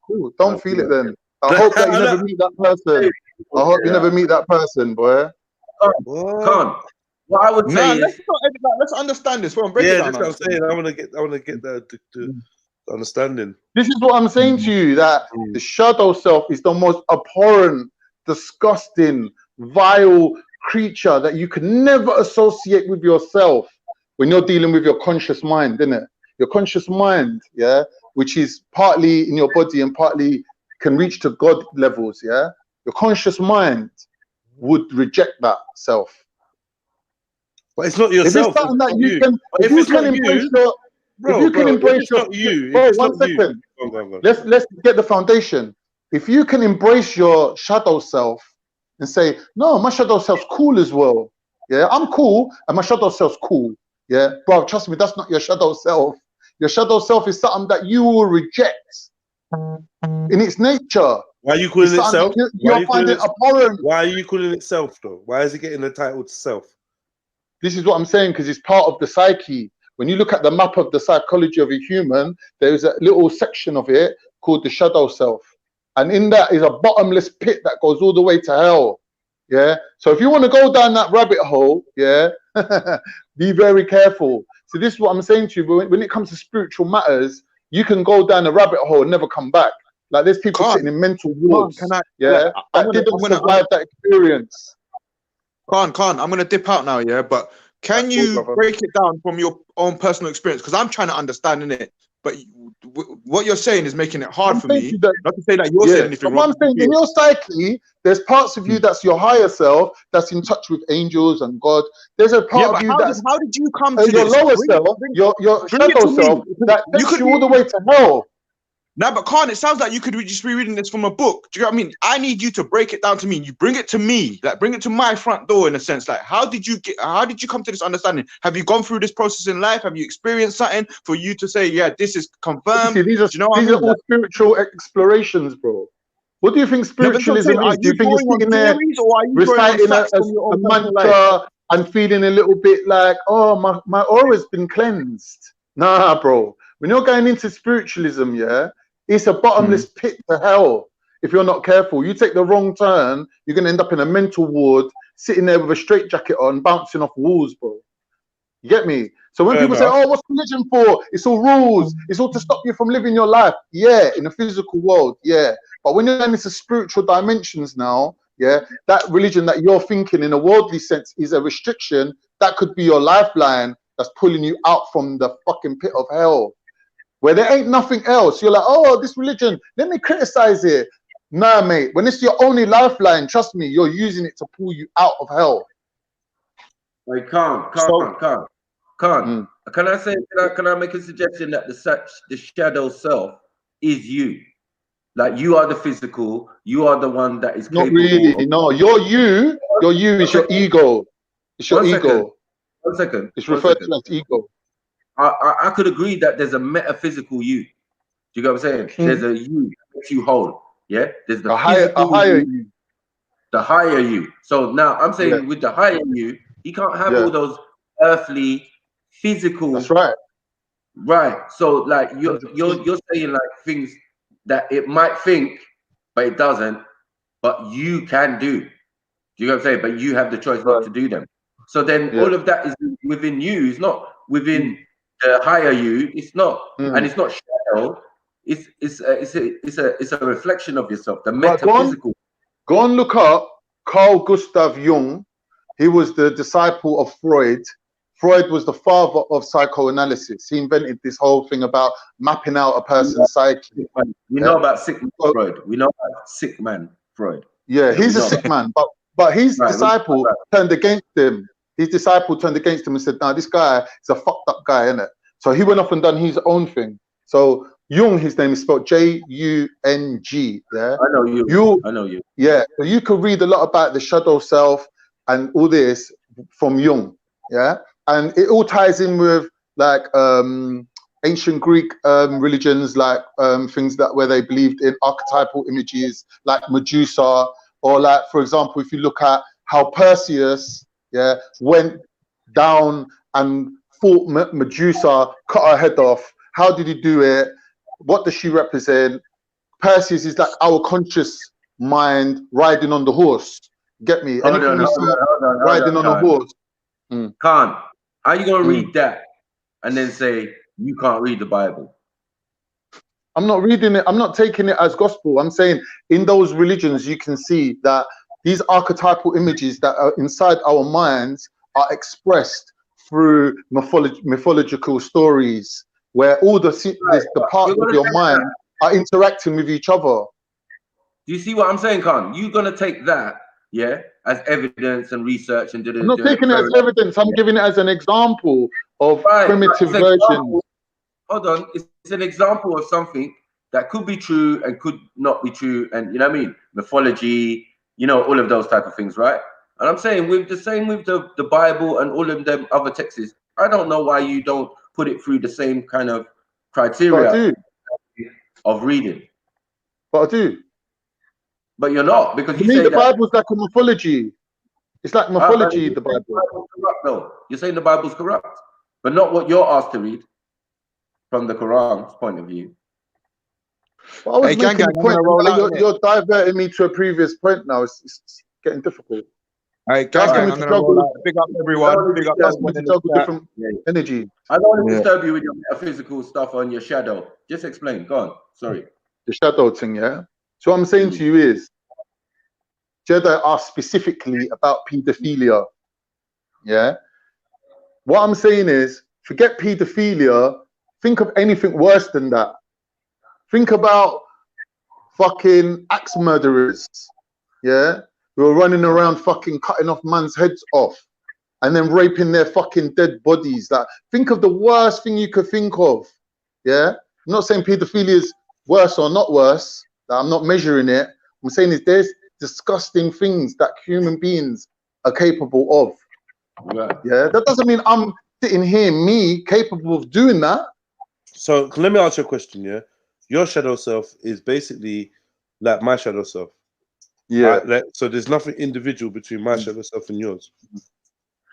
Speaker 2: Cool. Don't feel it then. I hope that you never meet that person. I hope you never meet that person, boy.
Speaker 7: Con. What I would say is,
Speaker 4: let's understand this. That's
Speaker 1: what I'm saying. I want to get the understanding.
Speaker 2: This is what I'm saying to you, that the shadow self is the most abhorrent, disgusting, vile creature that you can never associate with yourself when you're dealing with your conscious mind, isn't it? Your conscious mind, yeah, which is partly in your body and partly can reach to God levels, yeah. Your conscious mind would reject that self.
Speaker 1: But it's not yourself.
Speaker 2: If it's something that you can, if you can embrace your, if you can embrace your, bro, 1 second. Let's get the foundation. If you can embrace your shadow self and say, no, my shadow self's cool as well. Yeah, I'm cool and my shadow self's cool. Yeah, bro, trust me, that's not your shadow self. Your shadow self is something that you will reject in its nature.
Speaker 1: Why are you calling it self?
Speaker 2: You're finding it abhorrent.
Speaker 1: Why are you calling it self though? Why is it getting the title to self?
Speaker 2: This is what I'm saying, because it's part of the psyche. When you look at the map of the psychology of a human, there is a little section of it called the shadow self. And in that is a bottomless pit that goes all the way to hell. Yeah. So if you want to go down that rabbit hole, yeah, be very careful. So this is what I'm saying to you. When it comes to spiritual matters, you can go down a rabbit hole and never come back. Like there's people sitting in mental wards, that didn't survive that experience.
Speaker 4: Khan, I'm gonna dip out now, yeah. But can you break it down from your own personal experience? Because I'm trying to understand in it, but what you're saying is making it hard for me. Not to say that you're saying anything wrong.
Speaker 2: I'm saying in your psyche, there's parts of you that's your higher self, that's in touch with angels and God. There's a part of you that's
Speaker 4: how did you come to
Speaker 2: your lower self, your shadow self that takes you all the way to hell.
Speaker 4: No, but Khan, it sounds like you could just be reading this from a book. Do you know what I mean? I need you to break it down to me. You bring it to me, like bring it to my front door in a sense. Like, how did you come to this understanding? Have you gone through this process in life? Have you experienced something for you to say, yeah, this is confirmed?
Speaker 2: See, these are all spiritual explorations, bro. What do you think spiritualism is? Do you think you're sitting there reciting a mantra and feeling a little bit like, oh, my aura's been cleansed? Nah, bro. When you're going into spiritualism, yeah, it's a bottomless pit to hell. If you're not careful, you take the wrong turn, you're going to end up in a mental ward, sitting there with a straitjacket on, bouncing off walls, bro. You get me? So when people say, oh, what's religion for? It's all rules. It's all to stop you from living your life. Yeah, in the physical world, yeah. But when you're into spiritual dimensions now, yeah, that religion that you're thinking in a worldly sense is a restriction. That could be your lifeline that's pulling you out from the fucking pit of hell, where there ain't nothing else. You're like, oh, this religion, let me criticize it. Nah, mate, when it's your only lifeline, trust me, you're using it to pull you out of hell.
Speaker 7: Like, Khan. Can I say, can I make a suggestion that the shadow self is you? Like you are the physical, you are the one that is
Speaker 2: not
Speaker 7: capable
Speaker 2: really.
Speaker 7: of...
Speaker 2: No, your you is your ego. It's your ego.
Speaker 7: 1 second.
Speaker 2: It's referred to as ego.
Speaker 7: I could agree that there's a metaphysical you. Do you get what I'm saying? There's a you that makes you whole. Yeah. There's the
Speaker 2: higher you.
Speaker 7: The higher you. So now I'm saying with the higher you, he can't have all those earthly, physical.
Speaker 2: That's right.
Speaker 7: Right. So like you're saying like things that it might think, but it doesn't, but you can do. Do you know what I'm saying? But you have the choice not to do them. So then all of that is within you. It's not within the higher you. It's not, and it's not shadow. It's a reflection of yourself. The metaphysical.
Speaker 2: Go and look up Carl Gustav Jung. He was the disciple of Freud. Freud was the father of psychoanalysis. He invented this whole thing about mapping out a person's psyche.
Speaker 7: We know about sick man Freud. We know about sick man Freud.
Speaker 2: Yeah, he's a sick man, but his disciple turned against him. His disciple turned against him and said, "Nah, this guy is a fucked up guy, isn't it?" So he went off and done his own thing. So Jung, his name is spelled J-U-N-G. Yeah,
Speaker 7: I know you. I know you.
Speaker 2: Yeah, so you could read a lot about the shadow self and all this from Jung. Yeah, and it all ties in with like ancient Greek religions, like things that where they believed in archetypal images, like Medusa, or like, for example, if you look at how Perseus, went down and fought Medusa, cut her head off. How did he do it? What does she represent? Perseus is like our conscious mind riding on the horse. Get me? Anything you see riding on a horse.
Speaker 7: Khan, how are you gonna read that and then say you can't read the Bible?
Speaker 2: I'm not reading it. I'm not taking it as gospel. I'm saying in those religions you can see that these archetypal images that are inside our minds are expressed through mythological stories, where all the parts of your mind are interacting with each other.
Speaker 7: Do you see what I'm saying, Khan? You're gonna take that, as evidence and research and
Speaker 2: I'm not taking it as evidence. I'm giving it as an example of primitive versions.
Speaker 7: Hold on, it's an example of something that could be true and could not be true, and you know what I mean? Mythology, all of those type of things, right? And I'm saying with the Bible and all of them other texts, I don't know why you don't put it through the same kind of criteria of reading.
Speaker 2: But I do.
Speaker 7: But you're not, because you
Speaker 2: say the
Speaker 7: that
Speaker 2: Bible's like a mythology. It's like mythology, the Bible.
Speaker 7: Corrupt, though. You're saying the Bible's corrupt, but not what you're asked to read from the Quran's point of view.
Speaker 2: Well, I was making a point. You're diverting me to a previous point now. It's getting difficult.
Speaker 4: Hey, gang, I'm gonna roll out. Big up everyone. Big up
Speaker 2: different energy.
Speaker 7: I don't want to disturb you with your metaphysical stuff on your shadow. Just explain. Go on. Sorry.
Speaker 2: The shadow thing, yeah? So what I'm saying to you is, JEDI asked specifically about paedophilia, yeah? What I'm saying is, forget paedophilia, think of anything worse than that. Think about fucking axe murderers, yeah? Who are running around fucking cutting off man's heads off and then raping their fucking dead bodies. Like, think of the worst thing you could think of, yeah? I'm not saying paedophilia is worse or not worse. I'm not measuring it. I'm saying is there's disgusting things that human beings are capable of.
Speaker 7: Right.
Speaker 2: Yeah, that doesn't mean I'm sitting here, me, capable of doing that.
Speaker 1: So let me ask you a question, yeah? Your shadow self is basically like my shadow self.
Speaker 2: Yeah.
Speaker 1: So there's nothing individual between my shadow self and yours.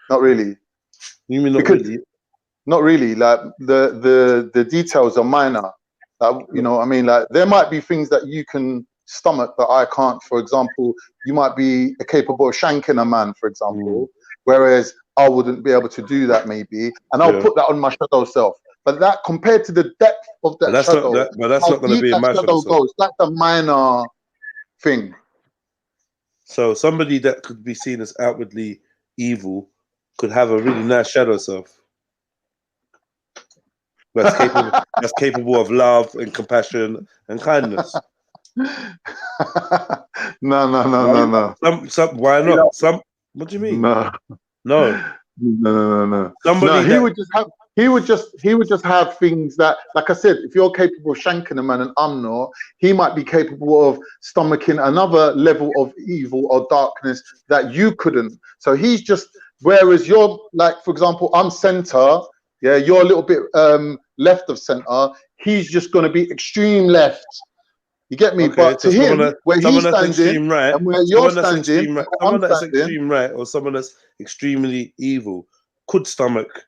Speaker 2: Not really.
Speaker 1: You mean not really?
Speaker 2: Not really. Like the details are minor. Like, you know what I mean? Like there might be things that you can stomach that I can't. For example, you might be capable of shanking a man, for example, whereas I wouldn't be able to do that maybe. And I'll put that on my shadow self. But that compared to the depth of that shadow,
Speaker 1: but that's not going to be in my shadow self.
Speaker 2: Goes, that's a minor thing.
Speaker 1: So somebody that could be seen as outwardly evil could have a really nice shadow self. That's capable of love and compassion and kindness.
Speaker 2: No.
Speaker 1: Why not? What do you mean?
Speaker 2: No.
Speaker 1: Somebody
Speaker 2: he would just have. He would just have things that, like I said, if you're capable of shanking a man and I'm not, he might be capable of stomaching another level of evil or darkness that you couldn't. So he's just, whereas you're like, for example, I'm center, yeah, you're a little bit left of center. He's just going to be extreme left. You get me? Okay, but to him, where he's standing right, and where you're standing,
Speaker 1: someone that's extreme right or someone that's extremely evil could stomach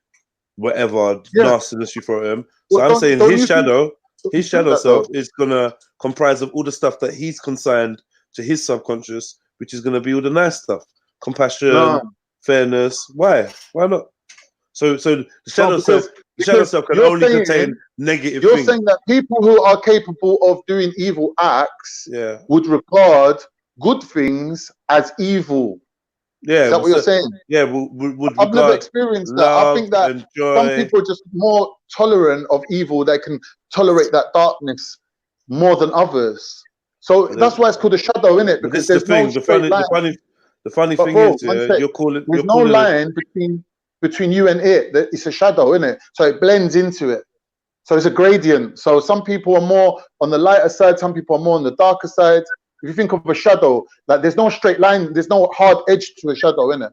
Speaker 1: whatever nastiness you throw at him. So I'm saying his shadow self is gonna comprise of all the stuff that he's consigned to his subconscious, which is gonna be all the nice stuff, compassion, fairness. Why not? So the shadow self, can only contain negative things.
Speaker 2: You're saying that people who are capable of doing evil acts would regard good things as evil.
Speaker 1: Yeah,
Speaker 2: is that what you're saying?
Speaker 1: Yeah, would
Speaker 2: I've never experienced that. I think that some people are just more tolerant of evil. They can tolerate that darkness more than others. So that's why it's called a shadow, innit? Because there's no straight line.
Speaker 1: The funny thing is, you're calling.
Speaker 2: There's no line between you and it. It's a shadow, innit? So it blends into it. So it's a gradient. So some people are more on the lighter side. Some people are more on the darker side. If you think of a shadow, like there's no straight line, there's no hard edge to a shadow, innit?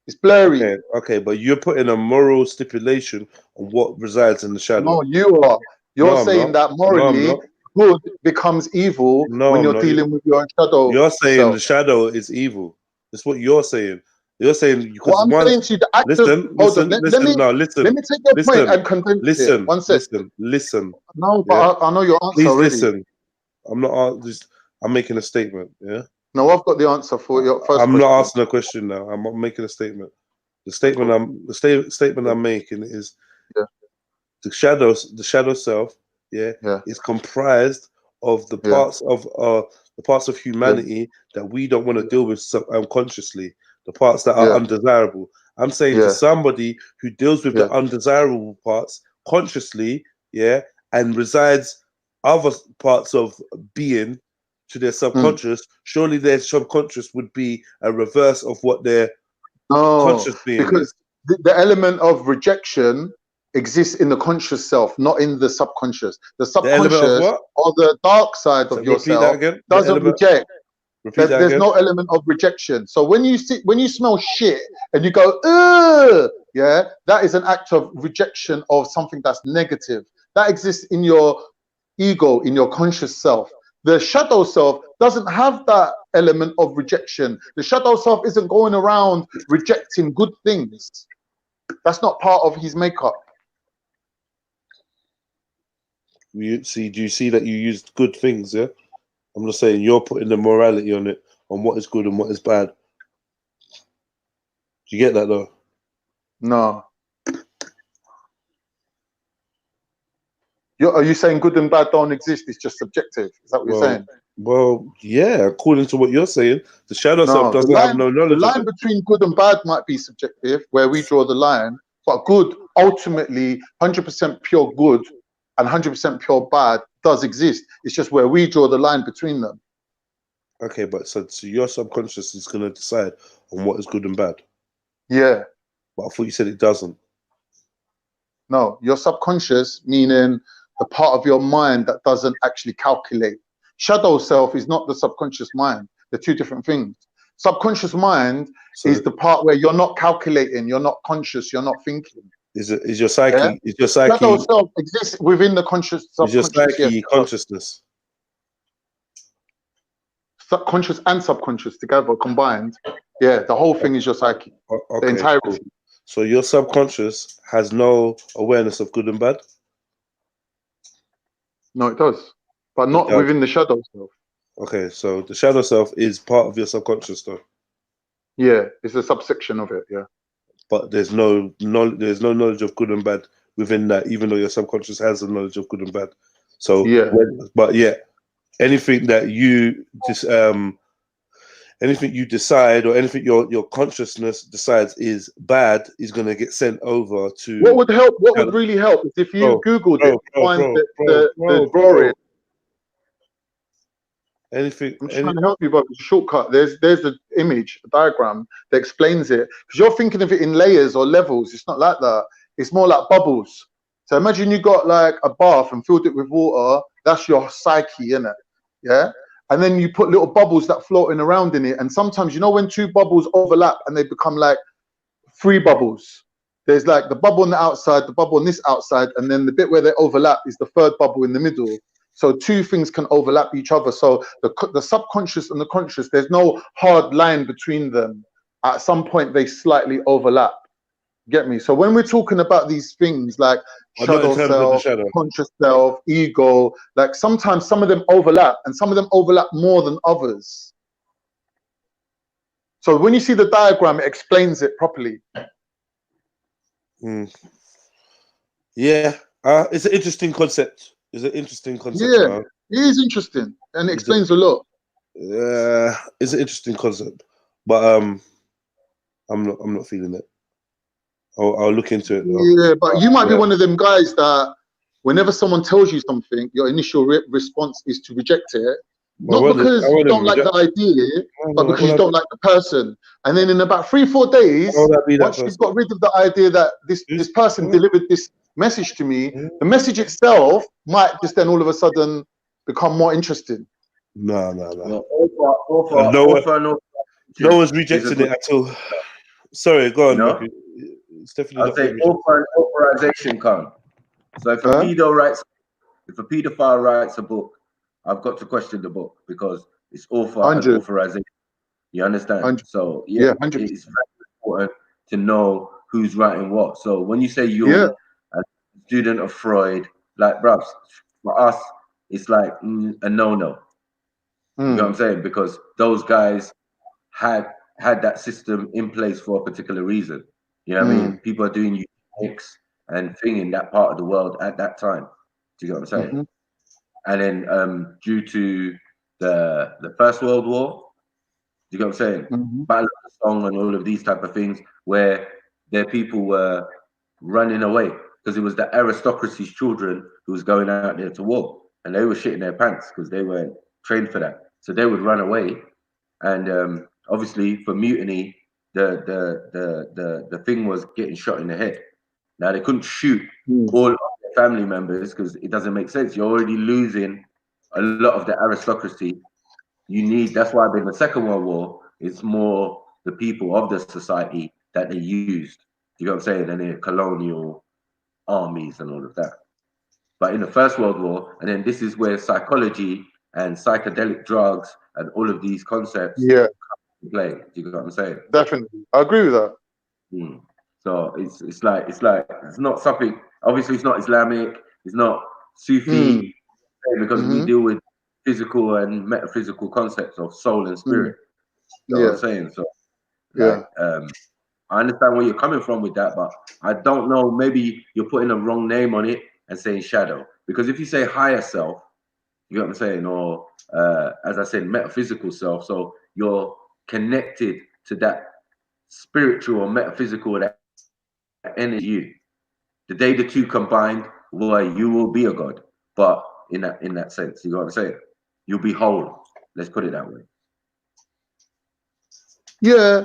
Speaker 2: It's blurry.
Speaker 1: Okay, but you're putting a moral stipulation on what resides in the shadow.
Speaker 2: No, you are. You're saying that morally good becomes evil when you're dealing with your shadow.
Speaker 1: You're saying the shadow is evil. That's what you're saying. You're saying because
Speaker 2: I'm saying to you, the actors, let me take your point and condense it. One second.
Speaker 1: Listen.
Speaker 2: No, but I know your answer already.
Speaker 1: Listen. I'm making a statement. Yeah.
Speaker 2: No, I've got the answer for your first.
Speaker 1: I'm not asking a question now. I'm making a statement. The statement I'm making is the shadow self. Is comprised of the parts of humanity that we don't want to deal with unconsciously. The parts that are undesirable. I'm saying to somebody who deals with the undesirable parts consciously, and resides other parts of being to their subconscious, surely their subconscious would be a reverse of what their conscious being
Speaker 2: because
Speaker 1: is.
Speaker 2: The element of rejection exists in the conscious self, not in the subconscious. The subconscious or the dark side of yourself doesn't reject. There's no element of rejection. So when you smell shit and you go, ugh, that is an act of rejection of something that's negative. That exists in your ego, in your conscious self. The shadow self doesn't have that element of rejection. The shadow self isn't going around rejecting good things. That's not part of his makeup.
Speaker 1: Do you see that you used good things, yeah? I'm just saying you're putting the morality on it, on what is good and what is bad. Do you get that though?
Speaker 2: No. Are you saying good and bad don't exist? It's just subjective. Is that what you're saying?
Speaker 1: Well, yeah. According to what you're saying, the shadow self doesn't have no knowledge.
Speaker 2: The line between good and bad might be subjective, where we draw the line. But good, ultimately, 100% pure good and 100% pure bad does exist. It's just where we draw the line between them.
Speaker 1: Okay, but so your subconscious is going to decide on what is good and bad.
Speaker 2: Yeah.
Speaker 1: But I thought you said it doesn't.
Speaker 2: No, your subconscious, meaning the part of your mind that doesn't actually calculate. Shadow self is not the subconscious mind. They're two different things. Subconscious mind is the part where you're not calculating, you're not conscious, you're not thinking.
Speaker 1: Is your psyche? Yeah? Is your psyche?
Speaker 2: Shadow self exists within the conscious.
Speaker 1: Is your psyche consciousness?
Speaker 2: Conscious and subconscious together combined. Yeah, the whole thing is your psyche.
Speaker 1: Okay,
Speaker 2: the entirety.
Speaker 1: Cool. So your subconscious has no awareness of good and bad?
Speaker 2: No, it does. But not within the shadow self.
Speaker 1: Okay, so the shadow self is part of your subconscious though.
Speaker 2: Yeah, it's a subsection of it, yeah.
Speaker 1: But there's no knowledge of good and bad within that, even though your subconscious has a knowledge of good and bad. So anything that you anything you decide or anything your consciousness decides is bad is going to get sent over to.
Speaker 2: What would help? What would really help is if you Googled it, find the drawing.
Speaker 1: Anything.
Speaker 2: I'm trying to help you, but it's a shortcut. There's the image, a diagram that explains it. Because you're thinking of it in layers or levels. It's not like that. it's more like bubbles. So imagine you got like a bath and filled it with water. That's your psyche, innit? Yeah. And then you put little bubbles that floating around in it. And sometimes, you know, when two bubbles overlap and they become like 3 bubbles. There's like the bubble on the outside, the bubble on this outside, and then the bit where they overlap is the 3rd bubble in the middle. So 2 things can overlap each other. So the subconscious and the conscious, there's no hard line between them. At some point, they slightly overlap. Get me? So when we're talking about these things like shadow self, conscious self, ego, like sometimes some of them overlap, and some of them overlap more than others. So when you see the diagram, it explains it properly.
Speaker 1: Yeah, it's an interesting concept. It's an interesting concept.
Speaker 2: Yeah, it is interesting, and it explains a lot.
Speaker 1: Yeah, it's an interesting concept, but I'm not feeling it. I'll look into it though.
Speaker 2: Yeah, but you might be one of them guys that whenever someone tells you something, your initial response is to reject it. Not because you don't like the idea, but because you don't like the person. And then in about 3-4 days, once you've got rid of the idea that this person delivered this message to me, the message itself might just then all of a sudden become more interesting.
Speaker 1: No.
Speaker 7: No
Speaker 1: one's rejecting it at all. Sorry, go on.
Speaker 7: No?
Speaker 1: It's definitely
Speaker 7: I'll say authorization come. So if a pedophile writes a book, I've got to question the book because it's authorization. You understand?
Speaker 2: 100.
Speaker 7: So yeah,
Speaker 2: 100%.
Speaker 7: it's very important to know who's writing what. So when you say you're a student of Freud, like bruv, for us, it's like a no-no. You know what I'm saying? Because those guys had that system in place for a particular reason. You know what I mean? People are doing eugenics and thing in that part of the world at that time. Do you get what I'm saying? And then due to the First World War, do you get what I'm saying? Battle of the Somme and all of these type of things, where their people were running away because it was the aristocracy's children who was going out there to war, and they were shitting their pants because they weren't trained for that. So they would run away, and obviously for mutiny, the thing was getting shot in the head. Now they couldn't shoot all of their family members because it doesn't make sense. You're already losing a lot of the aristocracy. That's why in the Second World War, it's more the people of the society that they used. You know what I'm saying? And the colonial armies and all of that. But in the First World War, and then this is where psychology and psychedelic drugs and all of these concepts come into play. Do you know what I'm saying?
Speaker 2: Definitely, I agree with that.
Speaker 7: So it's like it's not something. Obviously, it's not Islamic. It's not Sufi, because we deal with physical and metaphysical concepts of soul and spirit. You know what I'm saying? So, I understand where you're coming from with that, but I don't know. Maybe you're putting a wrong name on it and saying shadow. Because if you say higher self, you know what I'm saying, or as I said, metaphysical self. So you're connected to that spiritual or metaphysical, that energy. The day the two combined, well, you will be a god. But in that sense, you know what I'm saying? You'll be whole. Let's put it that way.
Speaker 2: Yeah.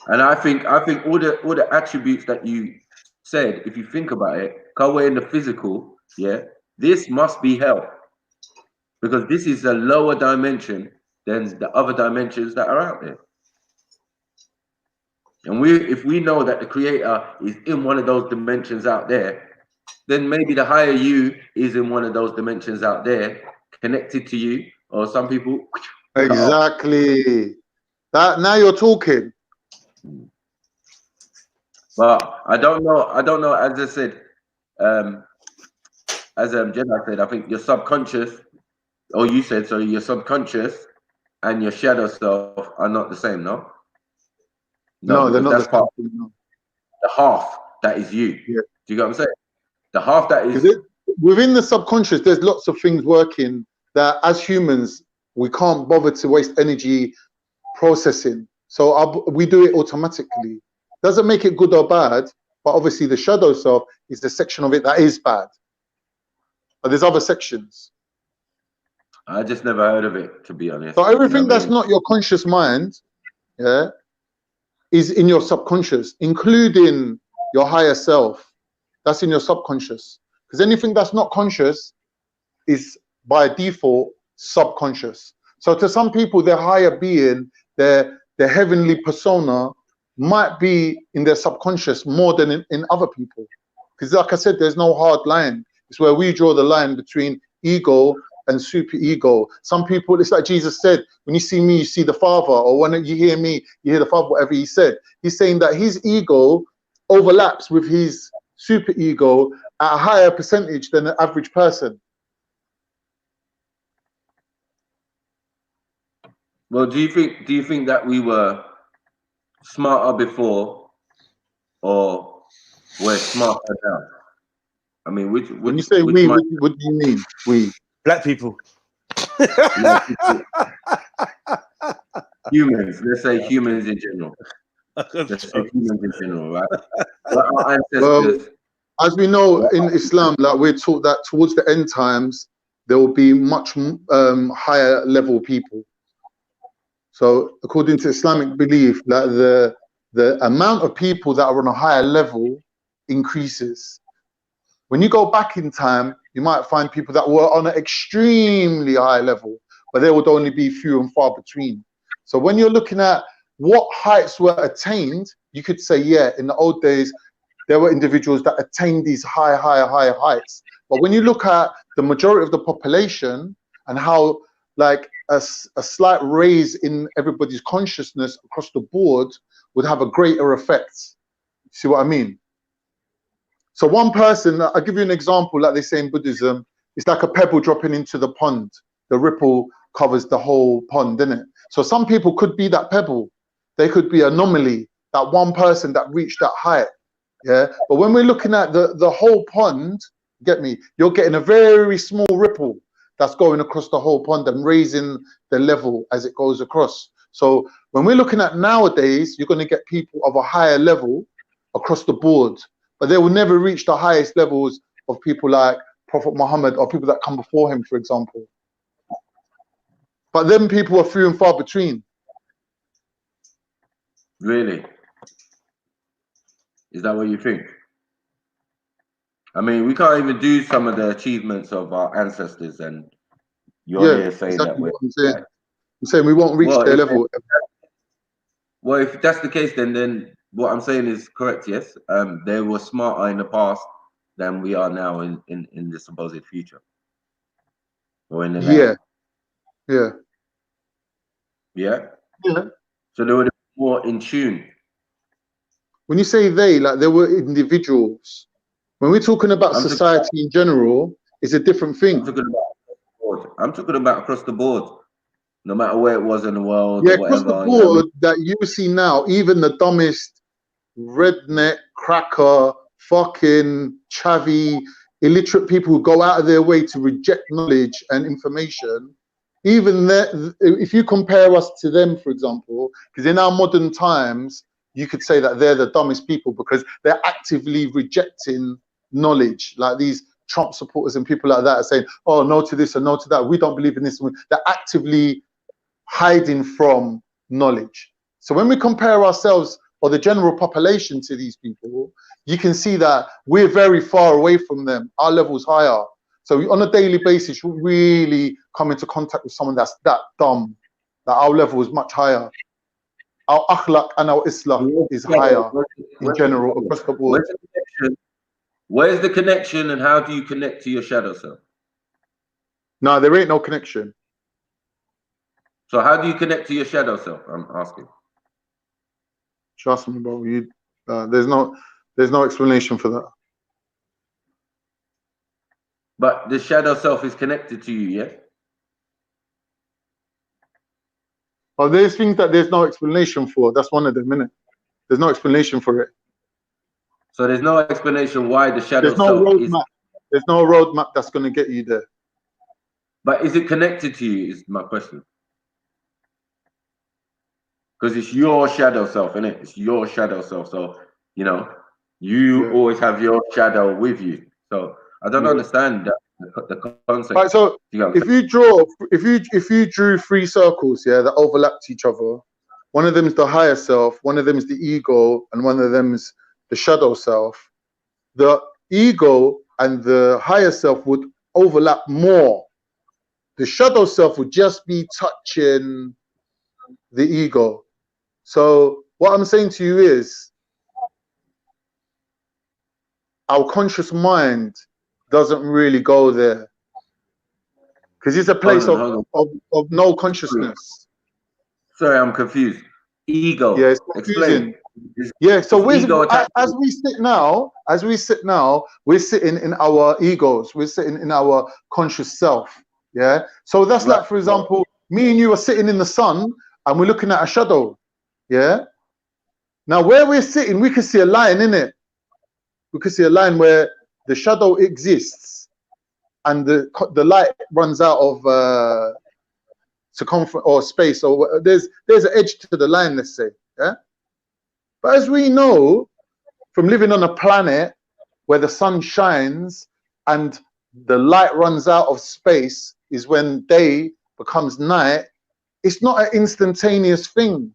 Speaker 7: And I think all the attributes that you said, if you think about it, because we're in the physical, this must be hell. Because this is a lower dimension than the other dimensions that are out there. And if we know that the creator is in one of those dimensions out there, then maybe the higher you is in one of those dimensions out there, connected to you, or some people.
Speaker 2: Exactly. That now you're talking.
Speaker 7: But I don't know. As I said, as Jedi said, I think your subconscious, or you said, sorry, your subconscious and your shadow self are not the same, no?
Speaker 2: No, they're not
Speaker 7: that's
Speaker 2: the same.
Speaker 7: No. The half that is you. Yeah. Do you get what I'm saying? The half that is
Speaker 2: within the subconscious. There's lots of things working that, as humans, we can't bother to waste energy processing. So we do it automatically. Doesn't make it good or bad, but obviously the shadow self is the section of it that is bad. But there's other sections.
Speaker 7: I just never heard of it, to be honest.
Speaker 2: So everything that's not your conscious mind, is in your subconscious, including your higher self. That's in your subconscious. Because anything that's not conscious is by default subconscious. So to some people, their higher being, their heavenly persona might be in their subconscious more than in other people. Because like I said, there's no hard line. It's where we draw the line between ego and super ego. Some people, it's like Jesus said, when you see me, you see the Father, or when you hear me, you hear the Father, whatever he said. He's saying that his ego overlaps with his super ego at a higher percentage than the average person.
Speaker 7: Well, do you think that we were smarter before, or we're smarter now? I mean,
Speaker 2: when you say we, what do you mean? We
Speaker 1: black people.
Speaker 7: Humans. Let's say humans in general. Let's say humans in general, right? But our ancestors.
Speaker 2: Well, as we know in Islam, like we're taught that towards the end times there will be much higher level people. So according to Islamic belief, that the amount of people that are on a higher level increases. When you go back in time, you might find people that were on an extremely high level, but there would only be few and far between. So when you're looking at what heights were attained, you could say, yeah, in the old days, there were individuals that attained these high heights. But when you look at the majority of the population and how like a slight raise in everybody's consciousness across the board would have a greater effect. See what I mean? So one person, I'll give you an example, like they say in Buddhism, it's like a pebble dropping into the pond. The ripple covers the whole pond, isn't it? So some people could be that pebble. They could be an anomaly, that one person that reached that height. Yeah. But when we're looking at the whole pond, get me, you're getting a very small ripple that's going across the whole pond and raising the level as it goes across. So when we're looking at nowadays, you're going to get people of a higher level across the board, but they will never reach the highest levels of people like Prophet Muhammad or people that come before him, for example. But then people are few and far between.
Speaker 7: Really? Is that what you think? I mean, we can't even do some of the achievements of our ancestors, and you're here saying exactly that
Speaker 2: I'm saying. I'm saying we won't reach their level.
Speaker 7: Well, if that's the case, then what I'm saying is correct. Yes, they were smarter in the past than we are now in the supposed future, or in the now. Yeah. So they were more in tune.
Speaker 2: When you say they, like they were individuals. When we're talking about society in general, it's a different thing.
Speaker 7: I'm talking about across the board, no matter where it was in the world.
Speaker 2: Yeah,
Speaker 7: or
Speaker 2: across
Speaker 7: whatever,
Speaker 2: the board that you see now, even the dumbest redneck, cracker, fucking chavvy, illiterate people who go out of their way to reject knowledge and information, even that, if you compare us to them, for example, because in our modern times, you could say that they're the dumbest people because they're actively rejecting knowledge. Like these Trump supporters and people like that are saying, oh, no to this and no to that. We don't believe in this. They're actively hiding from knowledge. So when we compare ourselves or the general population to these people, you can see that we're very far away from them. Our level's higher. So on a daily basis, you really come into contact with someone that's that dumb, that our level is much higher. Our akhlaq and our islam is higher in general across the board.
Speaker 7: Where's the connection and how do you connect to your shadow self?
Speaker 2: No, there ain't no connection.
Speaker 7: So how do you connect to your shadow self? I'm asking.
Speaker 2: Trust me, bro. There's no explanation for that.
Speaker 7: But the shadow self is connected to you, yeah?
Speaker 2: Well, there's things that there's no explanation for. That's one of them, innit? There's no explanation for it.
Speaker 7: So there's no explanation why the shadow
Speaker 2: self is... There's no roadmap that's going to get you there.
Speaker 7: But is it connected to you, is my question. Because it's your shadow self, innit? It's your shadow self. So, you know, you always have your shadow with you. So I don't understand that, the concept.
Speaker 2: Right, so if you drew 3 circles, that overlapped each other, one of them is the higher self, one of them is the ego, and one of them is the shadow self, the ego and the higher self would overlap more. The shadow self would just be touching the ego. So what I'm saying to you is, our conscious mind doesn't really go there, because it's a place of no consciousness.
Speaker 7: Sorry, I'm confused. Ego.
Speaker 2: Yeah, it's confusing. Yeah, so as we sit now, we're sitting in our egos, we're sitting in our conscious self. Yeah, so that's like, for example, me and you are sitting in the sun and we're looking at a shadow. Yeah, now where we're sitting, we can see a line in it. We can see a line where the shadow exists and the light runs out of circumference or space, or there's an edge to the line, let's say. Yeah, but as we know from living on a planet where the sun shines and the light runs out of space is when day becomes night, it's not an instantaneous thing,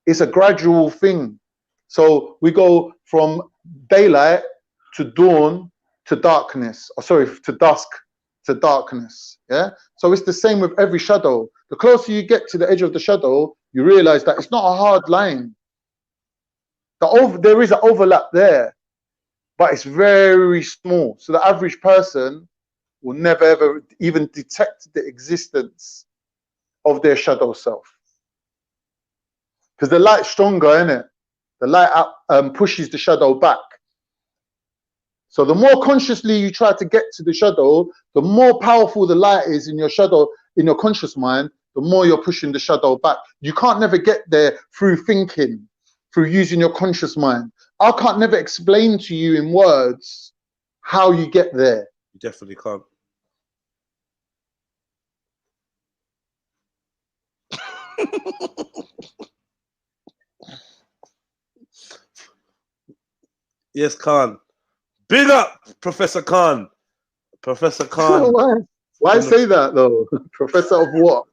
Speaker 2: it's a gradual thing. So we go from daylight to dawn to darkness, or sorry, to dusk to darkness. Yeah, so it's the same with every shadow. The closer you get to the edge of the shadow, you realize that it's not a hard line. There is an overlap there, but it's very small. So the average person will never ever even detect the existence of their shadow self, because the light's stronger, isn't it? The light pushes the shadow back. So the more consciously you try to get to the shadow, the more powerful the light is in your shadow, in your conscious mind, the more you're pushing the shadow back. You can't never get there through thinking, through using your conscious mind. I can't never explain to you in words how you get there.
Speaker 1: You definitely can't. Yes, Khan. Big up, Professor Khan. Professor Khan.
Speaker 2: Why say that though? Professor of what?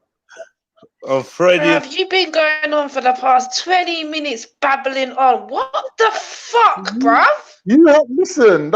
Speaker 1: Of Freudian.
Speaker 8: Have you been going on for the past 20 minutes babbling on? What the fuck, bruv?
Speaker 2: You have, listen,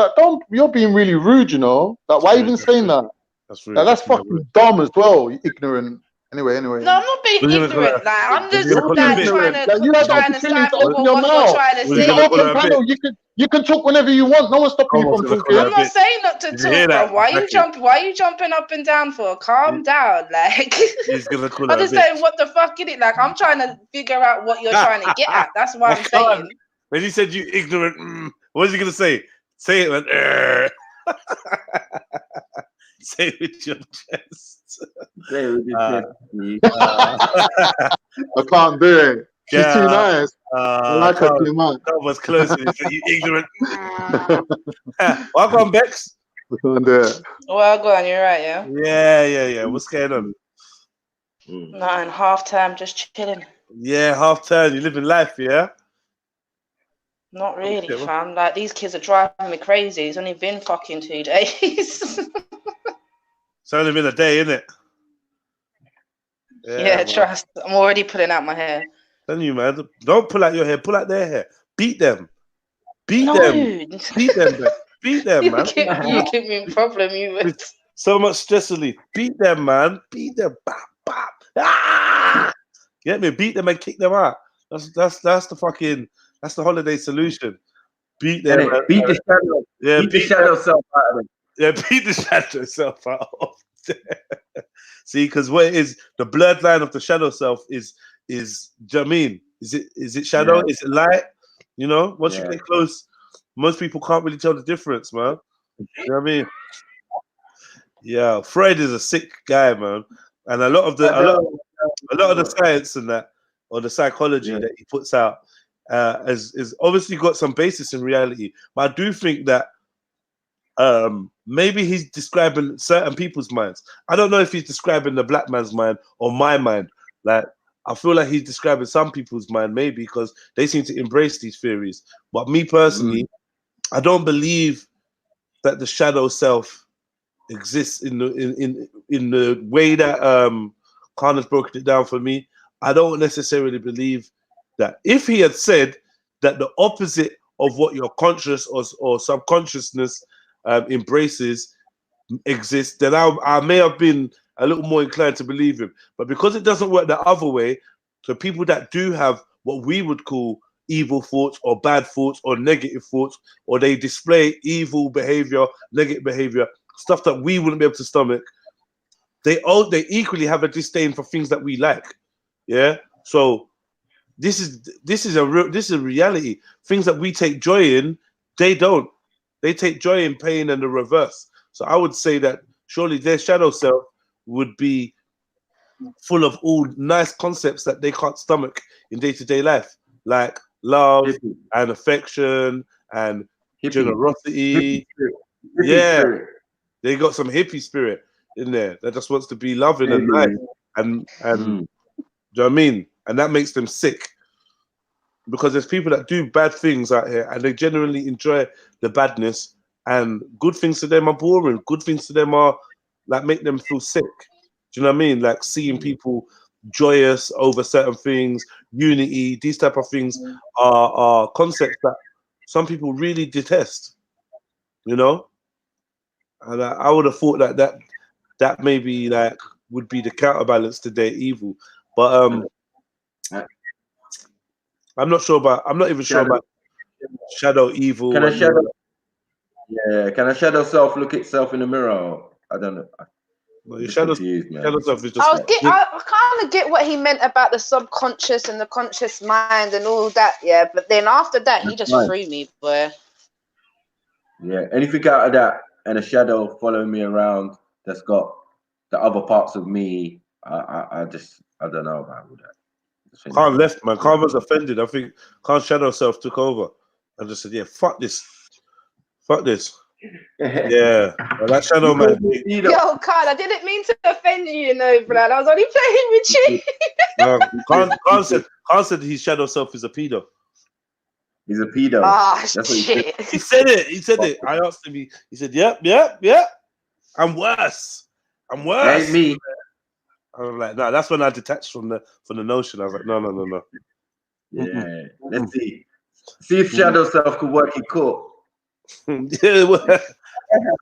Speaker 2: you're being really rude, you know. Like, why even saying that?
Speaker 1: That's rude.
Speaker 2: That's fucking dumb as well, you ignorant. Anyway.
Speaker 8: No, I'm not being ignorant. Like, I'm just like trying to decipher what you're trying to say.
Speaker 2: You can talk whenever you want. No one's stopping you from talking.
Speaker 8: I'm not saying not to talk, bro. Why are you jumping up and down for? Calm down, like. I'm just saying, what the fuck is it? Like, I'm trying to figure out what you're trying to get at. That's what I'm saying.
Speaker 1: When he said you ignorant, what was he gonna say? Say it, man. Say it with your chest.
Speaker 7: Say it with your chest.
Speaker 2: I can't do it. She's too nice. I like her too much.
Speaker 1: That was close. You ignorant. Welcome, Bex.
Speaker 2: I can't do it.
Speaker 8: Well, go on. You're right, yeah?
Speaker 1: Yeah. What's going on?
Speaker 8: Nothing. Half time, just chilling.
Speaker 1: Yeah, half time. You living life, yeah?
Speaker 8: Not really, fam. Like, these kids are driving me crazy. It's only been fucking 2 days.
Speaker 1: It's only been a day, isn't it?
Speaker 8: Yeah, trust. I'm already pulling out my hair.
Speaker 1: Tell you, man. Don't pull out your hair. Pull out their hair. Beat them. Beat them. Beat them. Beat them, man.
Speaker 8: You give me a problem.
Speaker 1: With so much stress relief. Beat them, man. Beat them. Bap, bap. Ah! Get me? Beat them and kick them out. That's the fucking. That's the holiday solution. Beat them.
Speaker 7: Beat the shadow.
Speaker 1: Yeah,
Speaker 7: beat the shadow self out of it.
Speaker 1: Yeah, beat the shadow self out of there. See, because what it is, the blurred line of the shadow self is do you know what I mean? Is it shadow? Yeah. Is it light? You know, once you get close, most people can't really tell the difference, man. You know what I mean? Yeah, Freud is a sick guy, man. And a lot of the science and that, or the psychology that he puts out, is obviously got some basis in reality. But I do think that maybe he's describing certain people's minds. I don't know if he's describing the black man's mind or my mind. Like, I feel like he's describing some people's mind, maybe because they seem to embrace these theories. But me personally, I don't believe that the shadow self exists in the way that Khan has broken it down for me. I don't necessarily believe that. If he had said that the opposite of what your conscious or subconsciousness embraces exists, then I may have been a little more inclined to believe him. But because it doesn't work the other way, so people that do have what we would call evil thoughts or bad thoughts or negative thoughts, or they display evil behavior, negative behavior, stuff that we wouldn't be able to stomach, they equally have a disdain for things that we like. Yeah. So this is a reality. Things that we take joy in, they don't. They take joy in pain and the reverse. So I would say that surely their shadow self would be full of all nice concepts that they can't stomach in day-to-day life, like love and affection and generosity. Hippie they got some hippie spirit in there that just wants to be loving and nice and do you know what I mean? And that makes them sick, because there's people that do bad things out here and they genuinely enjoy the badness, and good things to them are boring. Good things to them are like make them feel sick. Do you know what I mean? Like seeing people joyous over certain things, unity, these type of things are concepts that some people really detest, you know? And I would have thought that maybe like would be the counterbalance to their evil. But I'm not even sure about shadow evil.
Speaker 7: Can a shadow self look itself in the mirror? I don't know.
Speaker 1: Well, your shadow self is just.
Speaker 8: I kind of get what he meant about the subconscious and the conscious mind and all that, yeah. But then after that, he just threw me, boy.
Speaker 7: Yeah, anything out of that and a shadow following me around that's got the other parts of me, I don't know about all that.
Speaker 1: Khan left, man. Khan was offended. I think Khan's shadow self took over and just said, "Yeah, fuck this, fuck this." Yeah, well, that shadow man.
Speaker 8: Yo, Khan, I didn't mean to offend you, you know, Brad. I was only playing with
Speaker 1: you. Khan said his shadow self is a pedo.
Speaker 7: He's a pedo.
Speaker 8: Ah, shit.
Speaker 1: He said it. He said it. I asked him. He said, "Yep. I'm worse. I'm worse."
Speaker 7: Ain't me.
Speaker 1: I was like, "No." That's when I detached from the notion. I was like, "No."
Speaker 7: Yeah. Let's see if shadow self could work in court.
Speaker 1: Yeah,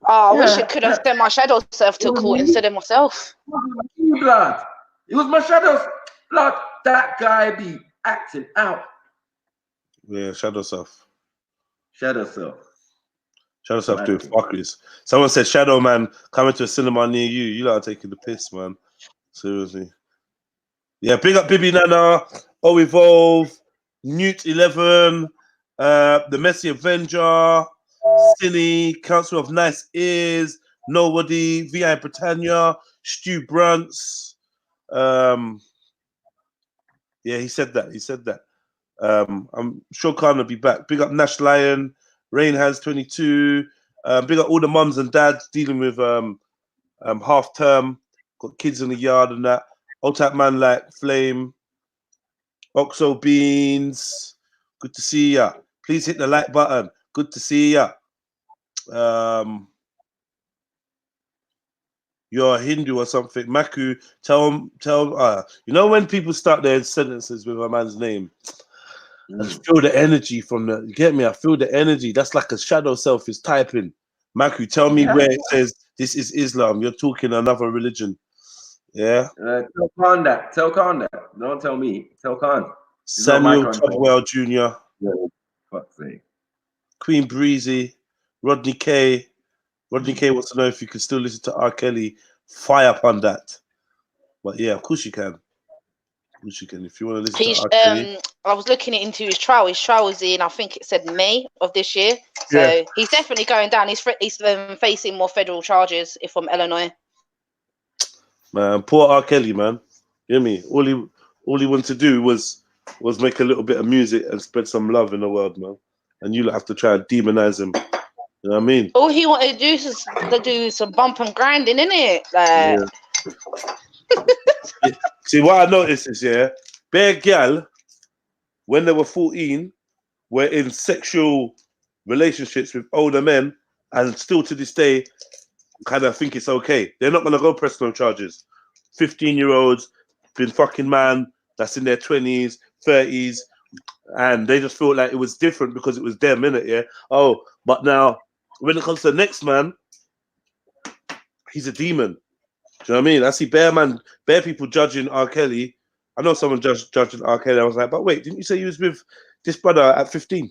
Speaker 8: I wish it could have sent my shadow self to court instead of myself.
Speaker 7: Blood. It was my shadow blood. That guy be acting out.
Speaker 1: Yeah, shadow self.
Speaker 7: Shadow self.
Speaker 1: Shadow self doing fuckeries. Someone said, "Shadow man coming to a cinema near you." You lot are taking the piss, man. Seriously. Yeah, big up Bibi Nana, O Evolve, Newt 11, the Messy Avenger, Silly, Council of Nice Ears, Nobody, VI Britannia, Stu Brunts. Yeah, he said that. I'm sure Khan will be back. Big up Nash Lion, Rain Has 22. Big up all the mums and dads dealing with half term, got kids in the yard and that. Old type man like Flame, Oxo Beans. Good to see ya. Please hit the like button. Good to see ya. You're a Hindu or something. Maku, tell you know when people start their sentences with a man's name, I just feel the energy from the, you get me? I feel the energy. That's like a shadow self is typing. Maku, tell me where it says this is Islam. You're talking another religion. Yeah.
Speaker 7: Tell Khan that. Tell Khan that. Don't tell me. Tell Khan.
Speaker 1: Samuel Todwell Jr.
Speaker 7: Yeah, fuck's sake.
Speaker 1: Queen Breezy, Rodney K. Rodney K wants to know if you can still listen to R. Kelly. Fire upon that. But yeah, of course you can. Of course you can. If you want to listen to R. Kelly.
Speaker 8: I was looking into his trial. His trial was in, I think it said May of this year. So he's definitely going down. He's facing more federal charges from Illinois.
Speaker 1: Man, poor R. Kelly, man. You hear me? All he wanted to do was make a little bit of music and spread some love in the world, man. And you have to try and demonize him. You know what I mean?
Speaker 8: All he wanted to do is to do some bump and grinding, innit? Like...
Speaker 1: Yeah. See, what I noticed is, bare gal, when they were 14, were in sexual relationships with older men, and still to this day, kind of think it's okay. They're not going to go press no charges. 15-year-olds, been fucking man that's in their 20s, 30s, And they just felt like it was different because it was them, innit? Yeah. Oh, but now when it comes to the next man, he's a demon. Do you know what I mean? I see bare people judging R. Kelly. I know someone judging R. Kelly. I was like, but wait, didn't you say you was with this brother at 15?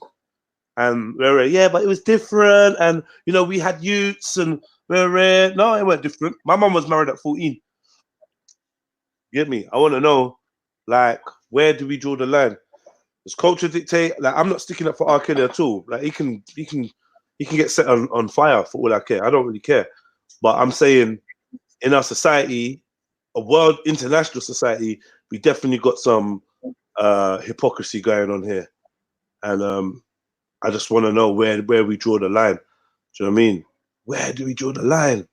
Speaker 1: And we're yeah, but it was different. And you know, we had youths and we're no, it weren't different. My mum was married at 14. Get me? I want to know, like, where do we draw the line? Does culture dictate? Like, I'm not sticking up for R. Kelly at all. Like, he can get set on fire for all I care. I don't really care. But I'm saying, in our society, a world international society, we definitely got some hypocrisy going on here, and I just want to know where we draw the line. Do you know what I mean? Where do we draw the line?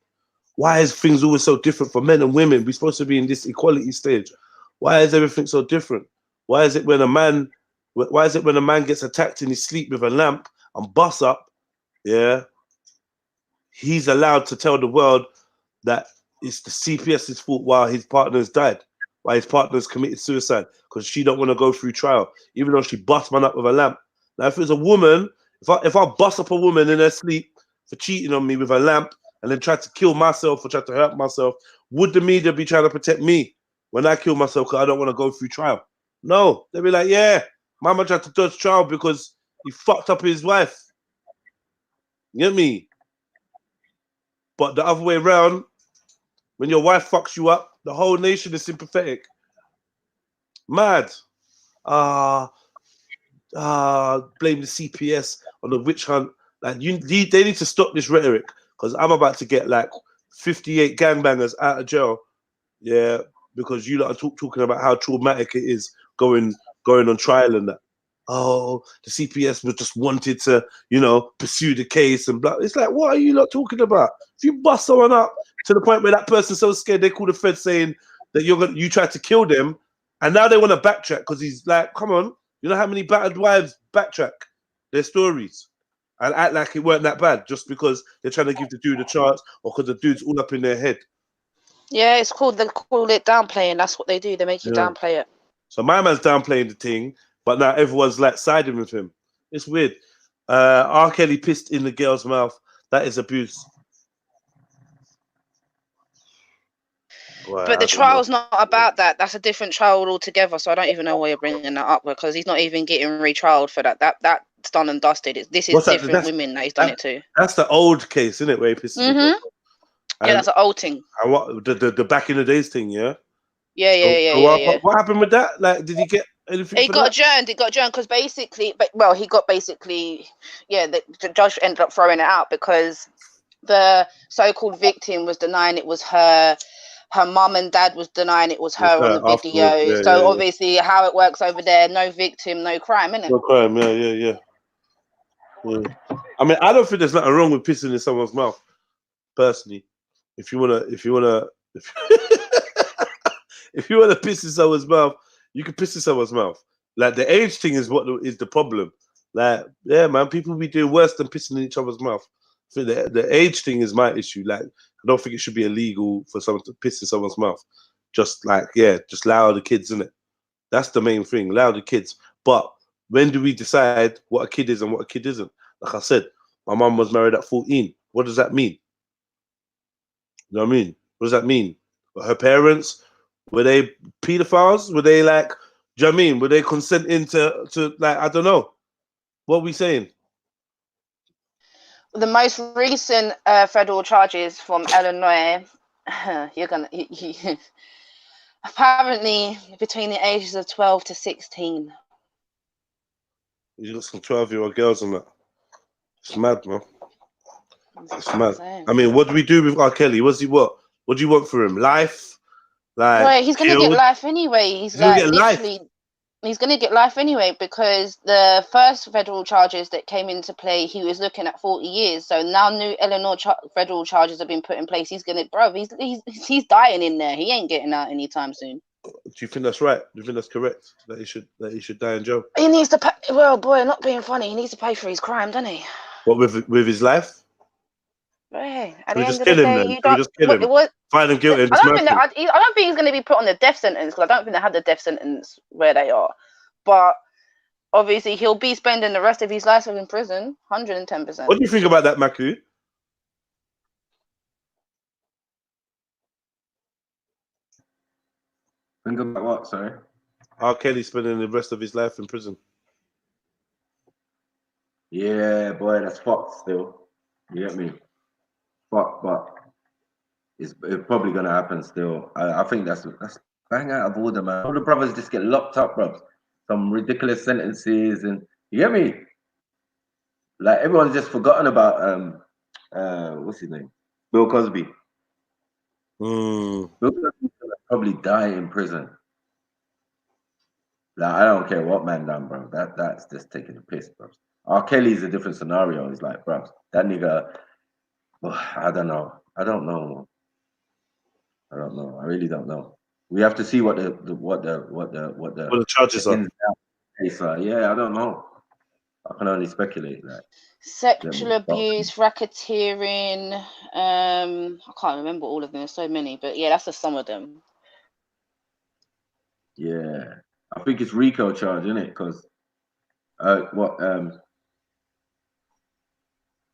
Speaker 1: Why is things always so different for men and women? We're supposed to be in this equality stage. Why is everything so different? Why is it when a man gets attacked in his sleep with a lamp and bust up, yeah, he's allowed to tell the world that it's the CPS's fault while his partner's died, why his partner's committed suicide because she don't want to go through trial, even though she bust man up with a lamp. Now, if it was a woman, if I bust up a woman in her sleep for cheating on me with a lamp and then tried to kill myself or tried to hurt myself, would the media be trying to protect me when I kill myself because I don't want to go through trial? No, they'd be like, yeah, mama tried to dodge trial because he fucked up his wife. You get me? But the other way around, when your wife fucks you up, the whole nation is sympathetic. Mad. Blame the CPS on the witch hunt. Like they need to stop this rhetoric because I'm about to get like 58 gangbangers out of jail. Yeah, because you lot are talking about how traumatic it is going on trial and that. Oh, the CPS was just wanted to, you know, pursue the case and blah. It's like, what are you lot talking about? If you bust someone up to the point where that person's so scared they call the Fed saying that you tried to kill them, and now they want to backtrack because he's like, come on, you know how many battered wives backtrack their stories and act like it weren't that bad just because they're trying to give the dude a chance or because the dude's all up in their head.
Speaker 8: Yeah, they call it downplaying. That's what they do. They make you downplay it.
Speaker 1: So my man's downplaying the thing, but now everyone's like siding with him. It's weird. R. Kelly pissed in the girl's mouth. That is abuse.
Speaker 8: Well, but the trial's not about that. That's a different trial altogether. So I don't even know why you're bringing that up because he's not even getting retrialed for that. That's done and dusted. This is different women that he's done it to.
Speaker 1: That's the old case, isn't it? Where he pissed.
Speaker 8: Yeah, that's an old thing.
Speaker 1: And what the back in the days thing, yeah.
Speaker 8: Yeah.
Speaker 1: What happened with that? Like, did he get anything?
Speaker 8: It got adjourned. It got adjourned because basically, the judge ended up throwing it out because the so-called victim was denying it was her. Her mum and dad was denying it was her on the video. Yeah, obviously, how it works over there, no victim, no crime, innit?
Speaker 1: No crime. Yeah. I mean, I don't think there's nothing wrong with pissing in someone's mouth, personally. If you wanna piss in someone's mouth, you can piss in someone's mouth. Like the age thing is what is the problem. Like, yeah, man, people be doing worse than pissing in each other's mouth. I think the age thing is my issue. Like, I don't think it should be illegal for someone to piss in someone's mouth. Just allow the kids, innit? That's the main thing. Allow the kids. But when do we decide what a kid is and what a kid isn't? Like I said, my mum was married at 14. What does that mean? You know what I mean? What does that mean? Her parents, were they pedophiles? Were they like, do you know what I mean? Were they consenting to like, I don't know. What are we saying?
Speaker 8: The most recent federal charges from Illinois, apparently between the ages of 12 to 16.
Speaker 1: You got some 12-year-old girls on that. It's mad, man. It's mad. I mean, what do we do with R. Kelly? What do you want for him? Life? Like,
Speaker 8: well, he's gonna get life anyway. He's gonna get life anyway because the first federal charges that came into play, he was looking at 40 years. So now new Illinois federal charges have been put in place. He's he's dying in there. He ain't getting out anytime soon.
Speaker 1: Do you think that's right? Do you think that's correct? That he should die in jail?
Speaker 8: He needs to pay. Well, boy, not being funny, he needs to pay for his crime, doesn't he?
Speaker 1: What with his life?
Speaker 8: Right.
Speaker 1: At the end of the day, you don't. Find him guilty.
Speaker 8: I don't think he's going to be put on the death sentence because I don't think they have the death sentence where they are. But obviously he'll be spending the rest of his life in prison, 110%.
Speaker 1: What do you think about that, Maku?
Speaker 7: Think about what? Sorry.
Speaker 1: R. Kelly spending the rest of his life in prison.
Speaker 7: Yeah, boy, that's fucked still. You get me? Fuck, but it's probably gonna happen still. I think that's bang out of order, man. All the brothers just get locked up, bro. Some ridiculous sentences, and you get me? Like everyone's just forgotten about what's his name? Bill Cosby. Bill Cosby's gonna probably die in prison. Like I don't care what man done, bro. That's just taking the piss, bro. R. Kelly's a different scenario. He's like, bro, that nigga. Oh, I don't know. I really don't know. We have to see what the
Speaker 1: charges are.
Speaker 7: Yeah, I don't know. I can only speculate that.
Speaker 8: Sexual abuse, racketeering. I can't remember all of them. There's so many, but yeah, that's just some of them.
Speaker 7: Yeah, I think it's RICO charge, isn't it? Because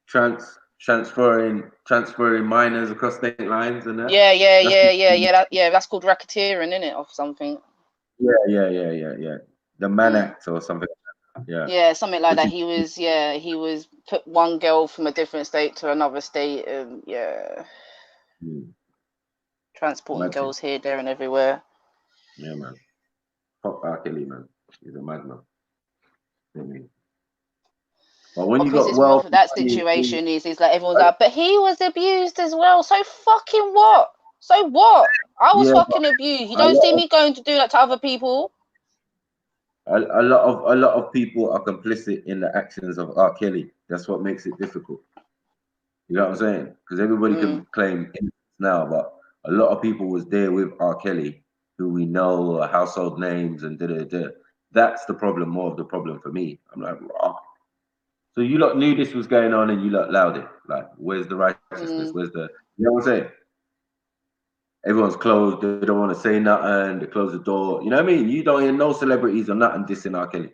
Speaker 7: transferring minors across state lines and that.
Speaker 8: Yeah. That's called racketeering, isn't it, or something?
Speaker 7: Yeah. The Mann Act or something.
Speaker 8: Yeah, something like that. He was put one girl from a different state to another state. Transporting girls here, there, and everywhere.
Speaker 7: Yeah, man. Fuck R. Kelly, man. He's a madman. But when you got
Speaker 8: well, that situation is like everyone's like, but he was abused as well. So fucking what? So what? I was fucking abused. You don't see me going to do that to other people.
Speaker 7: A lot of people are complicit in the actions of R. Kelly. That's what makes it difficult. You know what I'm saying? Because everybody can claim innocence now, but a lot of people was there with R. Kelly who we know household names and da. That's the problem, more of the problem for me. I'm like, oh. So you lot knew this was going on and you lot allowed it. Like, where's the righteousness? Where's the, you know what I'm saying? Everyone's closed. They don't want to say nothing. They close the door. You know what I mean? You don't hear no celebrities or nothing dissing R. Kelly.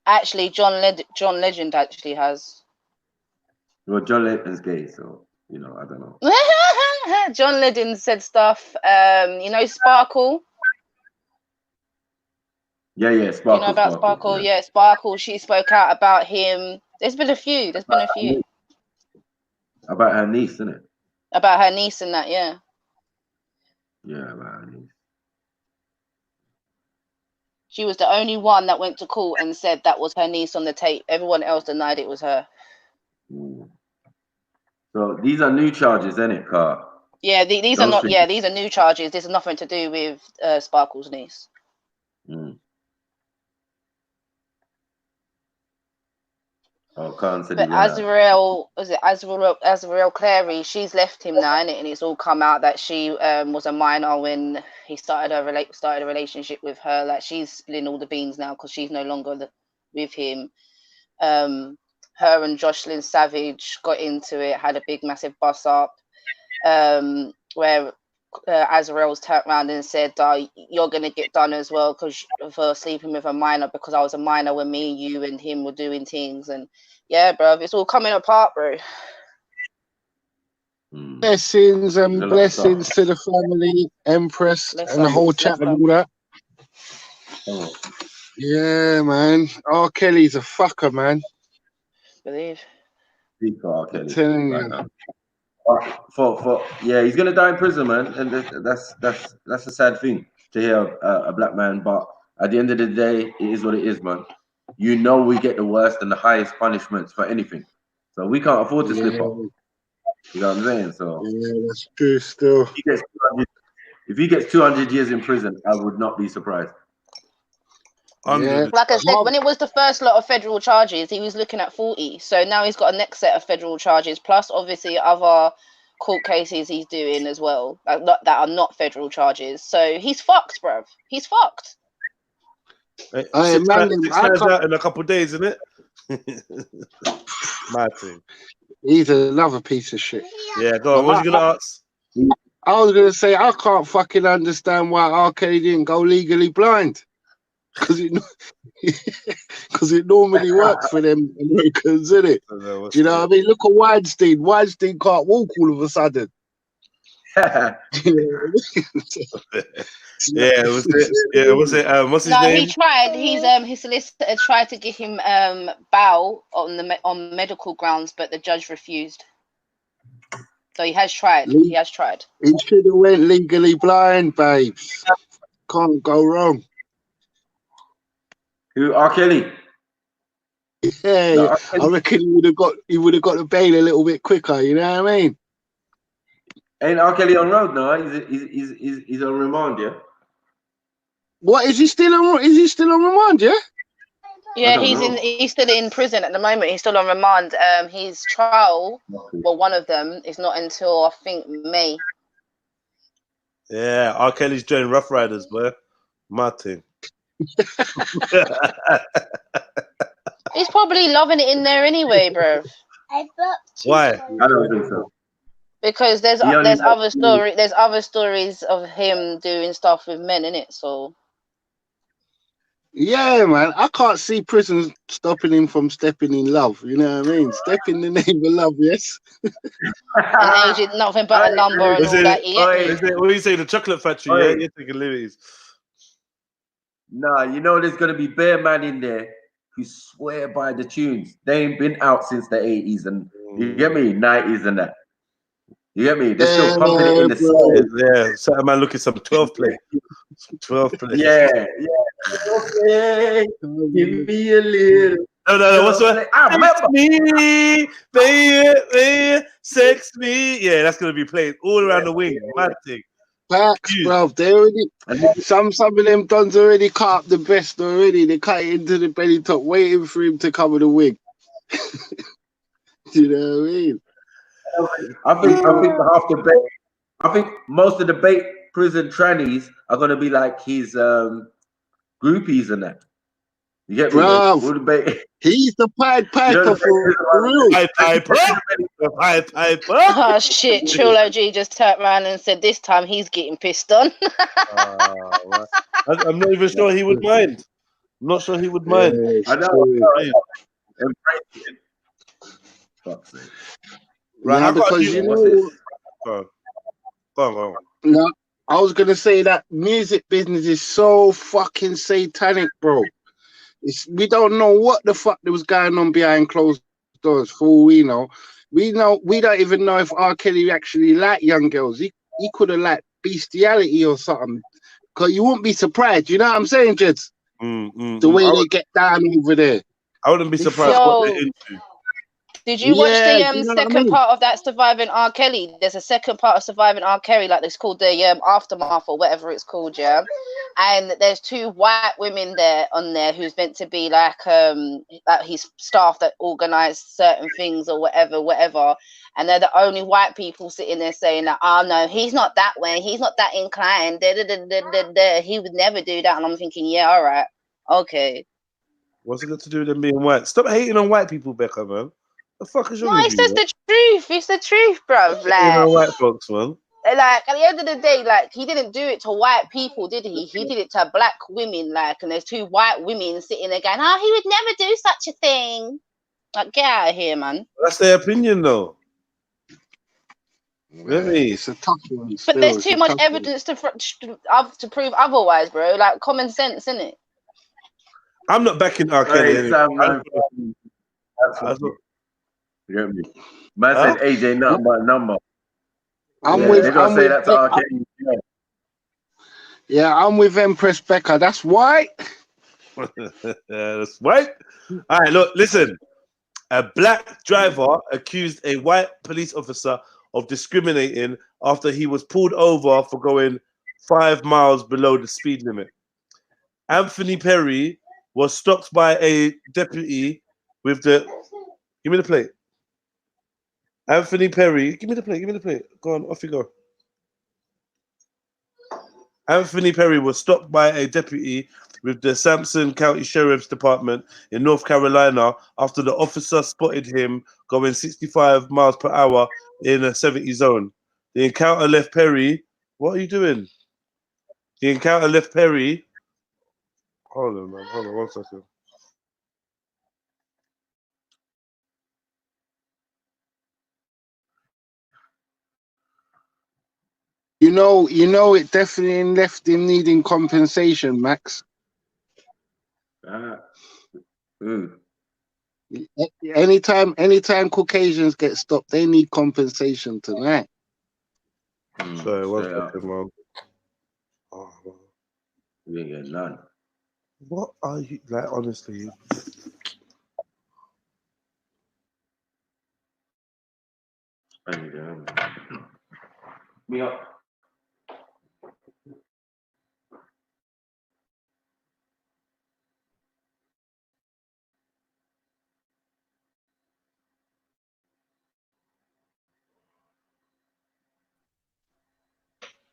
Speaker 8: Actually, John Legend actually has.
Speaker 7: Well, John Legend's gay, so, you know, I don't know.
Speaker 8: John Legend said stuff. You know, Sparkle.
Speaker 7: Yeah, Sparkle.
Speaker 8: You know about Sparkle? Yeah, Sparkle. She spoke out about him. There's been a few.
Speaker 7: About her niece, isn't it?
Speaker 8: About her niece and that, yeah.
Speaker 7: Yeah, about her niece.
Speaker 8: She was the only one that went to court and said that was her niece on the tape. Everyone else denied it was her.
Speaker 7: So these are new charges, isn't it, Car?
Speaker 8: Yeah, these are not. Yeah, these are new charges. This has nothing to do with Sparkle's niece.
Speaker 7: Oh, Khan said
Speaker 8: but Azrael Clary, she's left him now, innit? And it's all come out that she was a minor when he started a relationship with her. Like, she's spilling all the beans now because she's no longer with him. Her and Jocelyn Savage got into it, had a big massive bust up, where Azrael's turned around and said, you're gonna get done as well because for sleeping with a minor, because I was a minor when me, you and him were doing things. And yeah, bro, it's all coming apart, bro.
Speaker 9: Blessings and blessings to the family, Empress, and the whole chat and all that. Yeah, man. R. Kelly's a fucker, man.
Speaker 8: Believe.
Speaker 7: R. Kelly.
Speaker 9: I'm telling you.
Speaker 7: Yeah, he's gonna die in prison, man, and that's a sad thing to hear a black man. But at the end of the day, it is what it is, man. You know, we get the worst and the highest punishments for anything, so we can't afford to slip up. You know what I'm saying? So
Speaker 9: yeah, that's true. Still,
Speaker 7: if he gets 200 years in prison, I would not be surprised.
Speaker 9: Yeah.
Speaker 8: Like I said, when it was the first lot of federal charges, he was looking at 40. So now he's got a next set of federal charges, plus obviously other court cases he's doing as well, that are not federal charges. So he's fucked, bruv. He's fucked.
Speaker 1: Six out in a couple of days, isn't it? Mad thing.
Speaker 9: He's another piece of shit.
Speaker 1: Yeah, go on. What was you gonna ask?
Speaker 9: I was gonna say I can't fucking understand why R. Kelly didn't go legally blind. because it normally works for them Americans, isn't it? Do you know what I mean? Look at Weinstein. Weinstein can't walk all of a sudden.
Speaker 1: Yeah, was it? What's his name?
Speaker 8: He tried. His solicitor tried to give him bail on medical grounds, but the judge refused. So he has tried. He has tried.
Speaker 9: He should have went legally blind, babes. Can't go wrong.
Speaker 7: Who? R. Kelly.
Speaker 9: Yeah, no, I reckon he would have got the bail a little bit quicker. You know what I mean?
Speaker 7: Ain't R. Kelly on road now? He's on remand, yeah.
Speaker 9: What is he still on? Is he still on remand? Yeah.
Speaker 8: Yeah, he's still in prison at the moment. He's still on remand. His trial, well, one of them is not until I think May.
Speaker 1: Yeah, R. Kelly's joining Rough Riders, boy. Martin.
Speaker 8: He's probably loving it in there anyway, bro.
Speaker 1: Why?
Speaker 7: I don't think so.
Speaker 8: Because there's other stories of him doing stuff with men in it. So
Speaker 9: yeah, man, I can't see prison stopping him from stepping in love. You know what I mean? Step in the name of love, yes.
Speaker 8: And age is nothing but a number and all that.
Speaker 1: What do you say? The chocolate factory? Yeah, you're taking liberties.
Speaker 7: Nah, you know there's gonna be bare man in there who swear by the tunes. They ain't been out since the 80s and you get me, 90s and that. You get me? They're still pumping it in the soul.
Speaker 1: Yeah, certain man looking some 12 play. Some 12 play.
Speaker 7: Yeah. Okay. Give me a little.
Speaker 1: No. What's that? Sex me, baby, sex me. Yeah, that's gonna be played all around the wing. Mad thing.
Speaker 9: Facts, bro. They already some of them dons already cut up the best already. They cut it into the belly top, waiting for him to cover the wing. Do you know what I mean?
Speaker 7: I think half the bait. I think most of the bait prison trannies are gonna be like his groupies and that. You get me?
Speaker 9: Bro, he's the Pied Piper for real.
Speaker 1: Pied Piper.
Speaker 8: Oh shit! Trill OG just turned around and said this time he's getting pissed on.
Speaker 1: I'm not even sure he would mind. I'm not sure he would mind.
Speaker 7: I know. Fuck's sake.
Speaker 1: Right,
Speaker 9: no, because you know. Go on. No, I was gonna say that music business is so fucking satanic, bro. We don't know what the fuck there was going on behind closed doors. For all we know, we don't even know if R. Kelly actually liked young girls. He could have liked bestiality or something. Cause you wouldn't be surprised. You know what I'm saying, Jeds? The way they get down over there.
Speaker 1: I wouldn't be surprised what they're into.
Speaker 8: Did you watch the second part of that Surviving R. Kelly? There's a second part of Surviving R. Kelly, like it's called the Aftermath or whatever it's called, yeah. And there's two white women on there who's meant to be like his staff that organise certain things or whatever. And they're the only white people sitting there saying that, oh no, he's not that way, he's not that inclined. He would never do that. And I'm thinking, yeah, all right, okay.
Speaker 1: What's it got to do with them being white? Stop hating on white people, Becca, man. The fuck is wrong with you?
Speaker 8: No, it's just the truth. It's the truth, bro. Like,
Speaker 1: white folks, man.
Speaker 8: Like at the end of the day, like he didn't do it to white people, did he? He did it to black women, like, and there's two white women sitting there going, "Oh, he would never do such a thing." Like, get out of here, man.
Speaker 1: That's their opinion, though. Really,
Speaker 9: it's a tough one.
Speaker 8: But there's too much evidence to prove otherwise, bro. Like common sense, isn't it?
Speaker 1: I'm not backing R. Kelly.
Speaker 7: You get me? Man said AJ nothing but a number.
Speaker 9: I'm with Empress Becca. That's white.
Speaker 1: That's white. All right, look, listen. A black driver accused a white police officer of discriminating after he was pulled over for going 5 miles below the speed limit. Anthony Perry was stopped by a deputy with the... Give me the plate. Anthony Perry, give me the plate. Go on, off you go. Anthony Perry was stopped by a deputy with the Sampson County Sheriff's Department in North Carolina after the officer spotted him going 65 miles per hour in a 70 zone. The encounter left Perry... What are you doing? The encounter left Perry Hold on, man. Hold on 1 second.
Speaker 9: You know, it definitely left him needing compensation, Max. Anytime Caucasians get stopped, they need compensation tonight.
Speaker 1: Sorry, 1 second, man. Oh, man.
Speaker 7: You ain't getting none.
Speaker 1: What are you like? Honestly,
Speaker 7: Me up.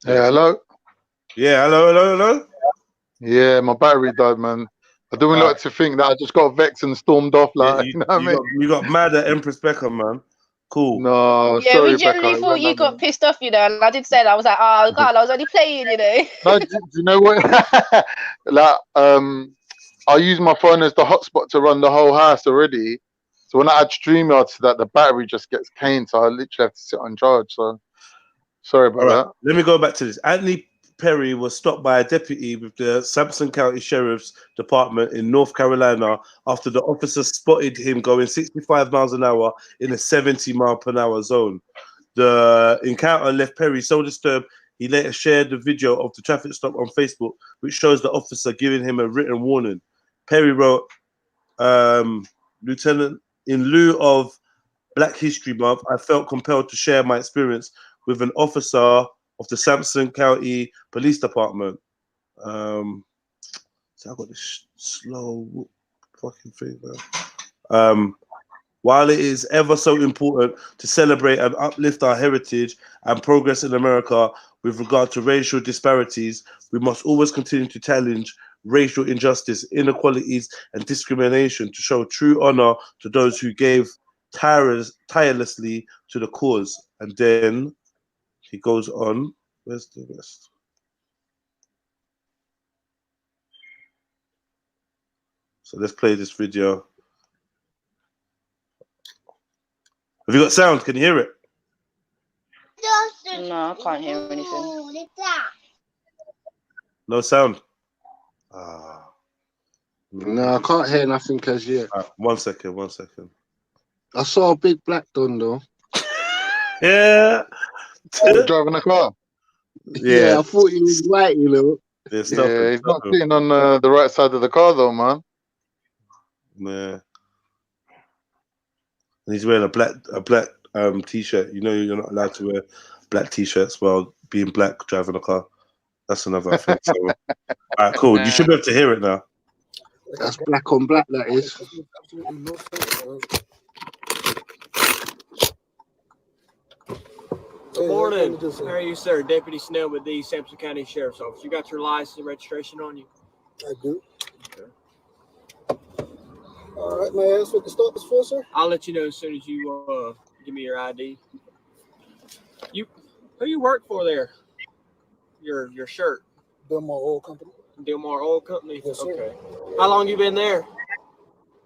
Speaker 2: Yeah, hello.
Speaker 1: Yeah, hello.
Speaker 2: Yeah, my battery died, man. I don't like to think that I just got vexed and stormed off. Like,
Speaker 1: you
Speaker 2: know what I mean?
Speaker 1: you got mad at Empress Beckham, man. Cool.
Speaker 2: No,
Speaker 8: Yeah,
Speaker 2: sorry,
Speaker 8: we generally
Speaker 2: Becca.
Speaker 8: thought you got pissed off, you know, and I did say that. I was like, oh God, I was only playing, you know.
Speaker 2: No, do you know what? Like, I use my phone as the hotspot to run the whole house already. So when I add StreamYard to that, the battery just gets cane. So I literally have to sit on charge. So sorry about that.
Speaker 1: Let me go back to this. Anthony Perry was stopped by a deputy with the Sampson County Sheriff's Department in North Carolina after the officer spotted him going 65 miles an hour in a 70-mile-per-hour zone. The encounter left Perry so disturbed, he later shared the video of the traffic stop on Facebook, which shows the officer giving him a written warning. Perry wrote, Lieutenant, in lieu of Black History Month, I felt compelled to share my experience with an officer of the Sampson County Police Department. So I got this slow fucking thing, man. While it is ever so important to celebrate and uplift our heritage and progress in America with regard to racial disparities, we must always continue to challenge racial injustice, inequalities, and discrimination to show true honor to those who gave tirelessly to the cause. And then he goes on. Where's the rest? So let's play this video. Have you got sound? Can you hear it?
Speaker 8: No, I can't hear anything.
Speaker 1: No sound.
Speaker 9: No, I can't hear nothing as yet.
Speaker 1: 1 second.
Speaker 9: I saw a big black don though.
Speaker 1: Yeah.
Speaker 2: Driving a car.
Speaker 9: Yeah, I thought he was white, you know.
Speaker 2: Yeah, he's not sitting on the right side of the car though, man.
Speaker 1: Yeah. And he's wearing a black t-shirt. You know you're not allowed to wear black t-shirts while being black driving a car. That's another thing. So, all right, cool. You should be able to hear it now.
Speaker 9: That's black on black, that is.
Speaker 10: Good morning. How are you, sir? Deputy Snell with the Sampson County Sheriff's Office. You got your license and registration on you?
Speaker 11: I do. Okay. All right, may I ask what the stop is for, sir?
Speaker 10: I'll let you know as soon as you give me your ID. Who you work for there? Your shirt.
Speaker 11: Delmar Oil Company.
Speaker 10: Delmar Oil Company?
Speaker 11: Yes, sir.
Speaker 10: Okay. How long you been there?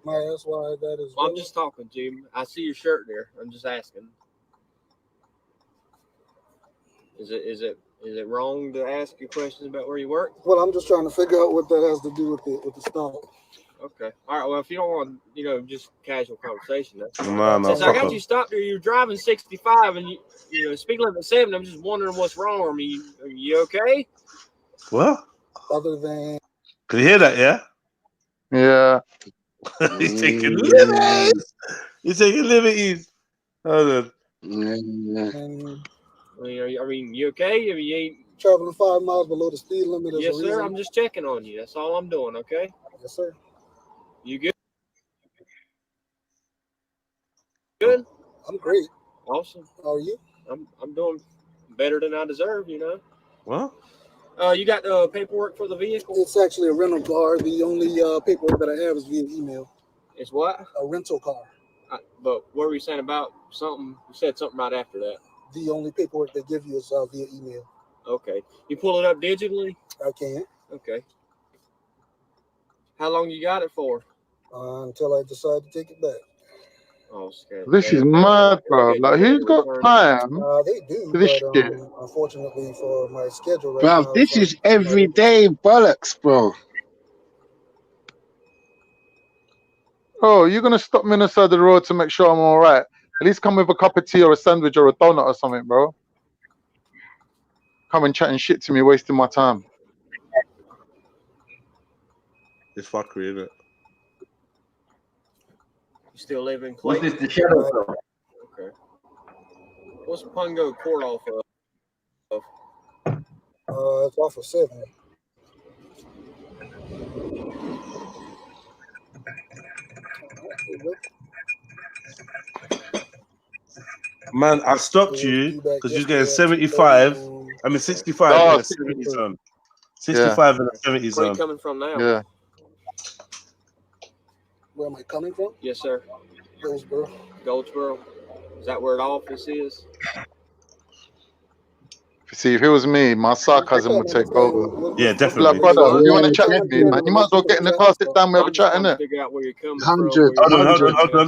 Speaker 11: May I ask why that is?
Speaker 10: Well, I'm just talking to you. I see your shirt there. I'm just asking. Is it wrong to ask you questions about where you work?
Speaker 11: Well, I'm just trying to figure out what that has to do with the stop.
Speaker 10: Okay. All right. Well, if you don't want, just casual conversation, that's fine.
Speaker 1: No.
Speaker 10: Since I got you stopped here, you're driving 65 and you speed limit 70. I'm just wondering what's wrong. Are you okay?
Speaker 1: What?
Speaker 11: Other than.
Speaker 1: Can you hear that? Yeah.
Speaker 2: Yeah.
Speaker 1: He's taking liberties. He's taking liberties. Hold on.
Speaker 10: You okay? You ain't
Speaker 11: traveling 5 miles below the speed limit.
Speaker 10: Yes, sir. I'm just checking on you. That's all I'm doing. Okay.
Speaker 11: Yes, sir.
Speaker 10: You good? Good.
Speaker 11: I'm great.
Speaker 10: Awesome.
Speaker 11: How are you?
Speaker 10: I'm doing better than I deserve.
Speaker 1: What?
Speaker 10: You got the paperwork for the vehicle?
Speaker 11: It's actually a rental car. The only paperwork that I have is via email.
Speaker 10: It's what?
Speaker 11: A rental car.
Speaker 10: But what were you saying about something? You said something right after that.
Speaker 11: The only paperwork they give you is via email.
Speaker 10: Okay. You pull it up digitally?
Speaker 11: I can.
Speaker 10: Okay. How long you got it for?
Speaker 11: Until I decide to take it back.
Speaker 10: Oh, scared.
Speaker 2: This is mad, bro. Like, who's got time
Speaker 11: They do,
Speaker 2: for this
Speaker 11: but
Speaker 2: shit?
Speaker 11: unfortunately for my schedule right
Speaker 9: Bro,
Speaker 11: now,
Speaker 9: this is everyday bollocks, bro.
Speaker 2: Oh, you're gonna stop me on the side of the road to make sure I'm all right. At least come with a cup of tea or a sandwich or a donut or something, bro. Come and chatting shit to me, wasting my time.
Speaker 1: It's fuckery, isn't it?
Speaker 10: You still live in
Speaker 7: What's
Speaker 10: Clayton?
Speaker 7: this, the shadow zone?
Speaker 10: Okay. What's Pungo Court off of?
Speaker 11: it's off of 7.
Speaker 1: Man, I stopped you because you're getting 75. I mean 65 in the 70 zone. 65 in the 70 zone.
Speaker 10: Where are you coming from now?
Speaker 2: Yeah.
Speaker 11: Where am I coming from?
Speaker 10: Yes, sir.
Speaker 11: Goldsboro.
Speaker 10: Goldsboro. Is that where the office is?
Speaker 2: See, if it was me, my sarcasm would take over.
Speaker 1: Yeah, definitely.
Speaker 2: Like, brother, you want to chat with me, man? You might as well get in the car, sit down, we have a chat, innit?
Speaker 10: Figure out where you're coming
Speaker 9: 100.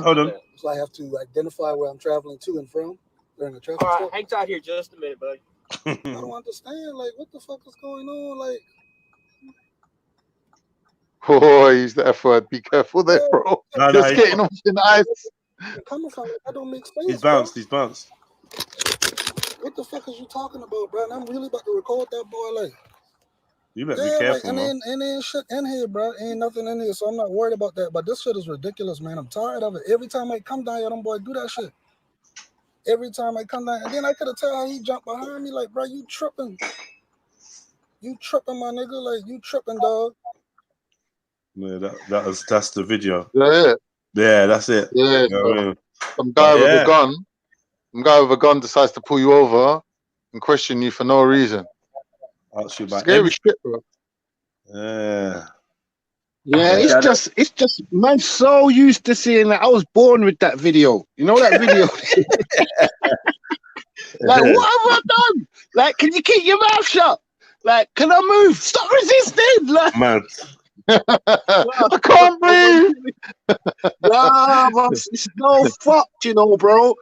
Speaker 1: Hold on.
Speaker 11: So I have to identify where I'm traveling to and from during the traffic
Speaker 10: All
Speaker 11: stop.
Speaker 10: right, hang tight here just a minute, buddy.
Speaker 11: I don't understand. Like, what the fuck is going on? Like,
Speaker 2: Oh, use the F word. Be careful there, bro.
Speaker 1: No,
Speaker 2: Just getting off in the ice.
Speaker 11: Coming from that don't make sense.
Speaker 1: He's bounced.
Speaker 11: Bro.
Speaker 1: He's bounced.
Speaker 11: What the fuck is you talking about, bro? And I'm really about to record that boy. Like,
Speaker 1: you better be careful, man.
Speaker 11: And then shit in here, bro. Ain't nothing in here, so I'm not worried about that. But this shit is ridiculous, man. I'm tired of it. Every time I come down here, them boy do that shit. Every time I come down, and then I could have tell how he jumped behind me, like, bro, you tripping. You tripping, my nigga. Like, you tripping, dog.
Speaker 1: Yeah, that's the video.
Speaker 2: Yeah.
Speaker 1: Yeah, that's it.
Speaker 2: Yeah.
Speaker 1: You know what I mean?
Speaker 2: Some guy with a gun. Some guy with a gun decides to pull you over and question you for no reason. Scary shit, bro.
Speaker 1: Yeah.
Speaker 9: Yeah, it's just man so used to seeing that. I was born with that video. You know that video? Like, what have I done? Like, can you keep your mouth shut? Like, can I move? Stop resisting! Like,
Speaker 1: man.
Speaker 2: I can't breathe.
Speaker 9: Nah, but it's no fucked, you know, bro.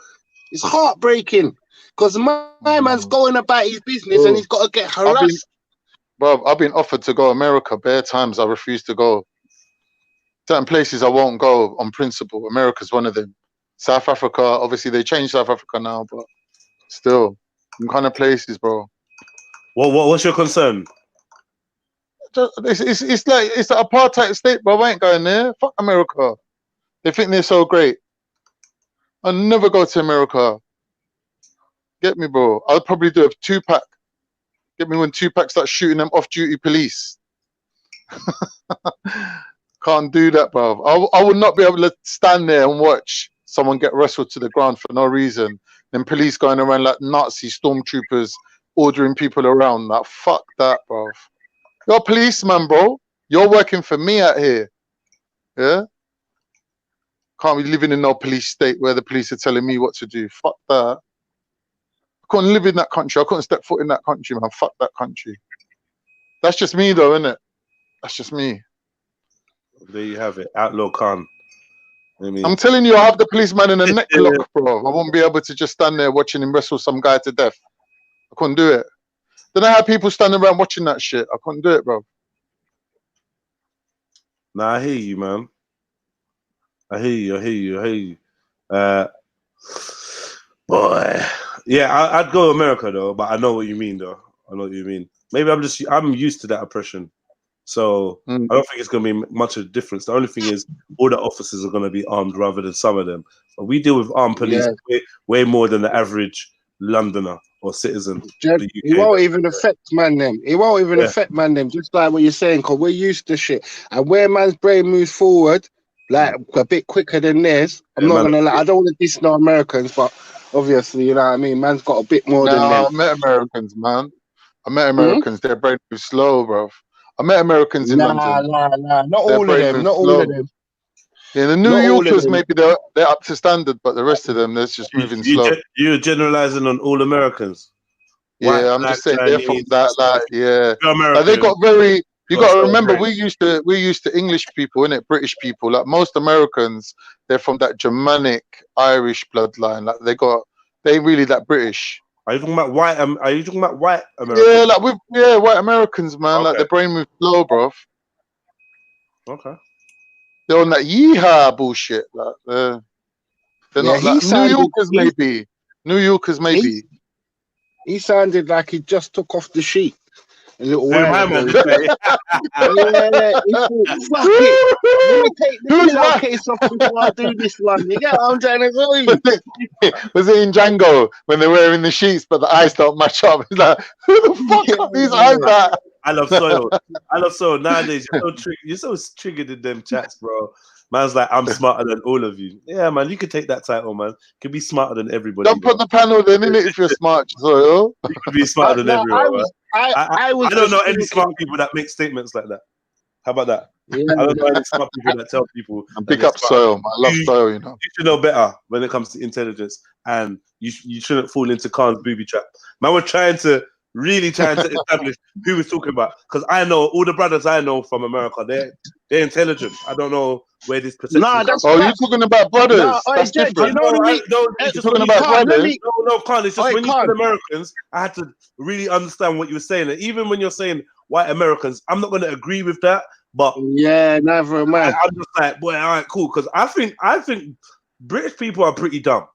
Speaker 9: It's heartbreaking because my man's going about his business and he's got to get harassed.
Speaker 2: I've been offered to go to America bare times. I refuse to go. Certain places I won't go on principle. America's one of them. South Africa, obviously they changed South Africa now, but still, some kind of places, bro.
Speaker 1: What's your concern?
Speaker 2: It's like it's an apartheid state, bro. I ain't going there. Fuck America. They think they're so great. I'll never go to America. Get me, bro. I'll probably do a 2-pack. Get me when 2-pack starts shooting them off-duty police. Can't do that, bro. I would not be able to stand there and watch someone get wrestled to the ground for no reason. Then police going around like Nazi stormtroopers ordering people around. Like, fuck that, bro. You're a policeman, bro. You're working for me out here. Yeah? Can't be living in no police state where the police are telling me what to do. Fuck that. I couldn't live in that country. I couldn't step foot in that country, man. Fuck that country. That's just me, though, isn't it? That's just me.
Speaker 1: There you have it. Outlaw Khan. I mean,
Speaker 2: I'm telling you, I have the policeman in a neck lock, bro. I won't be able to just stand there watching him wrestle some guy to death. I couldn't do it. Then I have people standing around watching that shit. I couldn't do it, bro.
Speaker 1: Nah, I hear you, man. I hear you. Boy. Yeah, I'd go to America, though, but I know what you mean, though. I know what you mean. Maybe I'm used to that oppression. So I don't think it's going to be much of a difference. The only thing is all the officers are going to be armed rather than some of them. But we deal with armed police way more than the average Londoner or citizen.
Speaker 9: It won't even affect man them. It won't even affect man them. Just like what you're saying, because we're used to shit. And where man's brain moves forward, like a bit quicker than theirs. I'm not gonna lie. I don't want to diss no Americans, but obviously, you know what I mean. Man's got a bit more than them.
Speaker 2: I met Americans, man. I met Americans. Their brain moves slow, bro. I met Americans in London.
Speaker 9: Not all of them. Not all of them.
Speaker 2: Yeah, the New Yorkers, maybe they're up to standard, but the rest of them, they're just moving slow.
Speaker 1: You're generalizing on all Americans.
Speaker 2: Yeah, I'm just saying they're from that, like, yeah. Like, they got very, You got to remember, we used to English people, innit? British people. Like most Americans, they're from that Germanic Irish bloodline. Like they really that British.
Speaker 1: Are you talking about white? Are you talking about white Americans?
Speaker 2: Yeah, like white Americans, man. Okay. Like the brain moves slow, bro.
Speaker 1: Okay.
Speaker 2: They're on that yeehaw bullshit. Like they're not like New Yorkers, maybe. New Yorkers, maybe.
Speaker 9: He sounded like he just took off the sheet. A little while ago.
Speaker 2: Fuck
Speaker 9: it. Let me take the pillowcase off before I do this one. You get what I'm trying to tell you?
Speaker 2: Was it in Django when they're wearing the sheets but the eyes don't match up? It's like, who the fuck got these eyes at?
Speaker 1: I love Soil. Nowadays, you're so triggered in them chats, bro. Man's like, I'm smarter than all of you. Yeah, man, you can take that title, man. You can be smarter than everybody.
Speaker 2: Don't put the panel then, innit, if you're smart, Soil.
Speaker 1: You can be smarter than everyone, man. I don't know any smart people that make statements like that. How about that?
Speaker 9: Yeah,
Speaker 1: I don't know any smart people that tell people.
Speaker 2: And pick up Soil, man. I love Soil, you know.
Speaker 1: You should know better when it comes to intelligence, and you shouldn't fall into Khan's booby trap. Man, we're really trying to establish who we're talking about, because I know all the brothers I know from America, they're intelligent. I don't know where this perception.
Speaker 2: Nah, that's you're talking about brothers. Nah, that's different.
Speaker 1: You're talking about brothers. No, Khan. It's just when you said Americans, I had to really understand what you were saying. And even when you're saying white Americans, I'm not going to agree with that. But
Speaker 9: yeah, never mind.
Speaker 1: I'm just like, boy, all right, cool. Because I think British people are pretty dumb.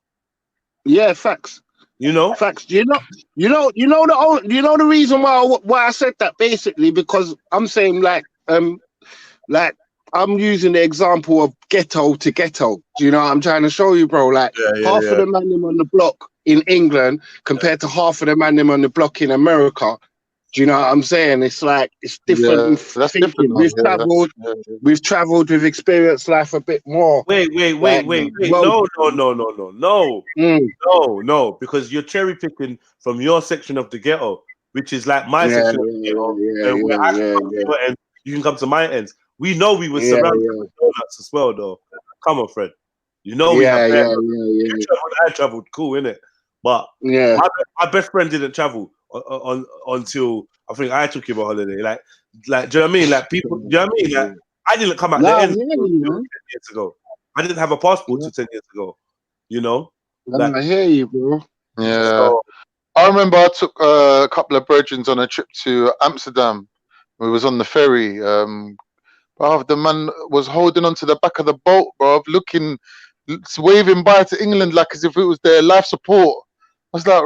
Speaker 9: Yeah, facts.
Speaker 1: You know,
Speaker 9: facts. You know the reason why I said that, basically because I'm saying like I'm using the example of ghetto to ghetto. Do you know what I'm trying to show you, bro? Like half of the man on the block in England compared to half of the man on the block in America. Do you know what I'm saying? It's like it's different.
Speaker 2: Yeah, that's different.
Speaker 9: We've traveled, we've experienced life a bit more.
Speaker 1: Wait. No, because you're cherry picking from your section of the ghetto, which is like my section of the ghetto. And you can come to my ends. We know we were surrounded with donuts as well, though. Come on, Fred. You know we have I traveled, cool, innit? But my best friend didn't travel until I think I took him on holiday. Like, do you know what I mean? Like people, do you know what I mean? Like I didn't come out there 10 years ago. I didn't have a passport till 10 years ago. You know?
Speaker 9: Like, I hear you, bro.
Speaker 2: Yeah. So, I remember I took a couple of brethrens on a trip to Amsterdam. We was on the ferry. The man was holding on to the back of the boat, bro, waving bye to England like as if it was their life support. I was like,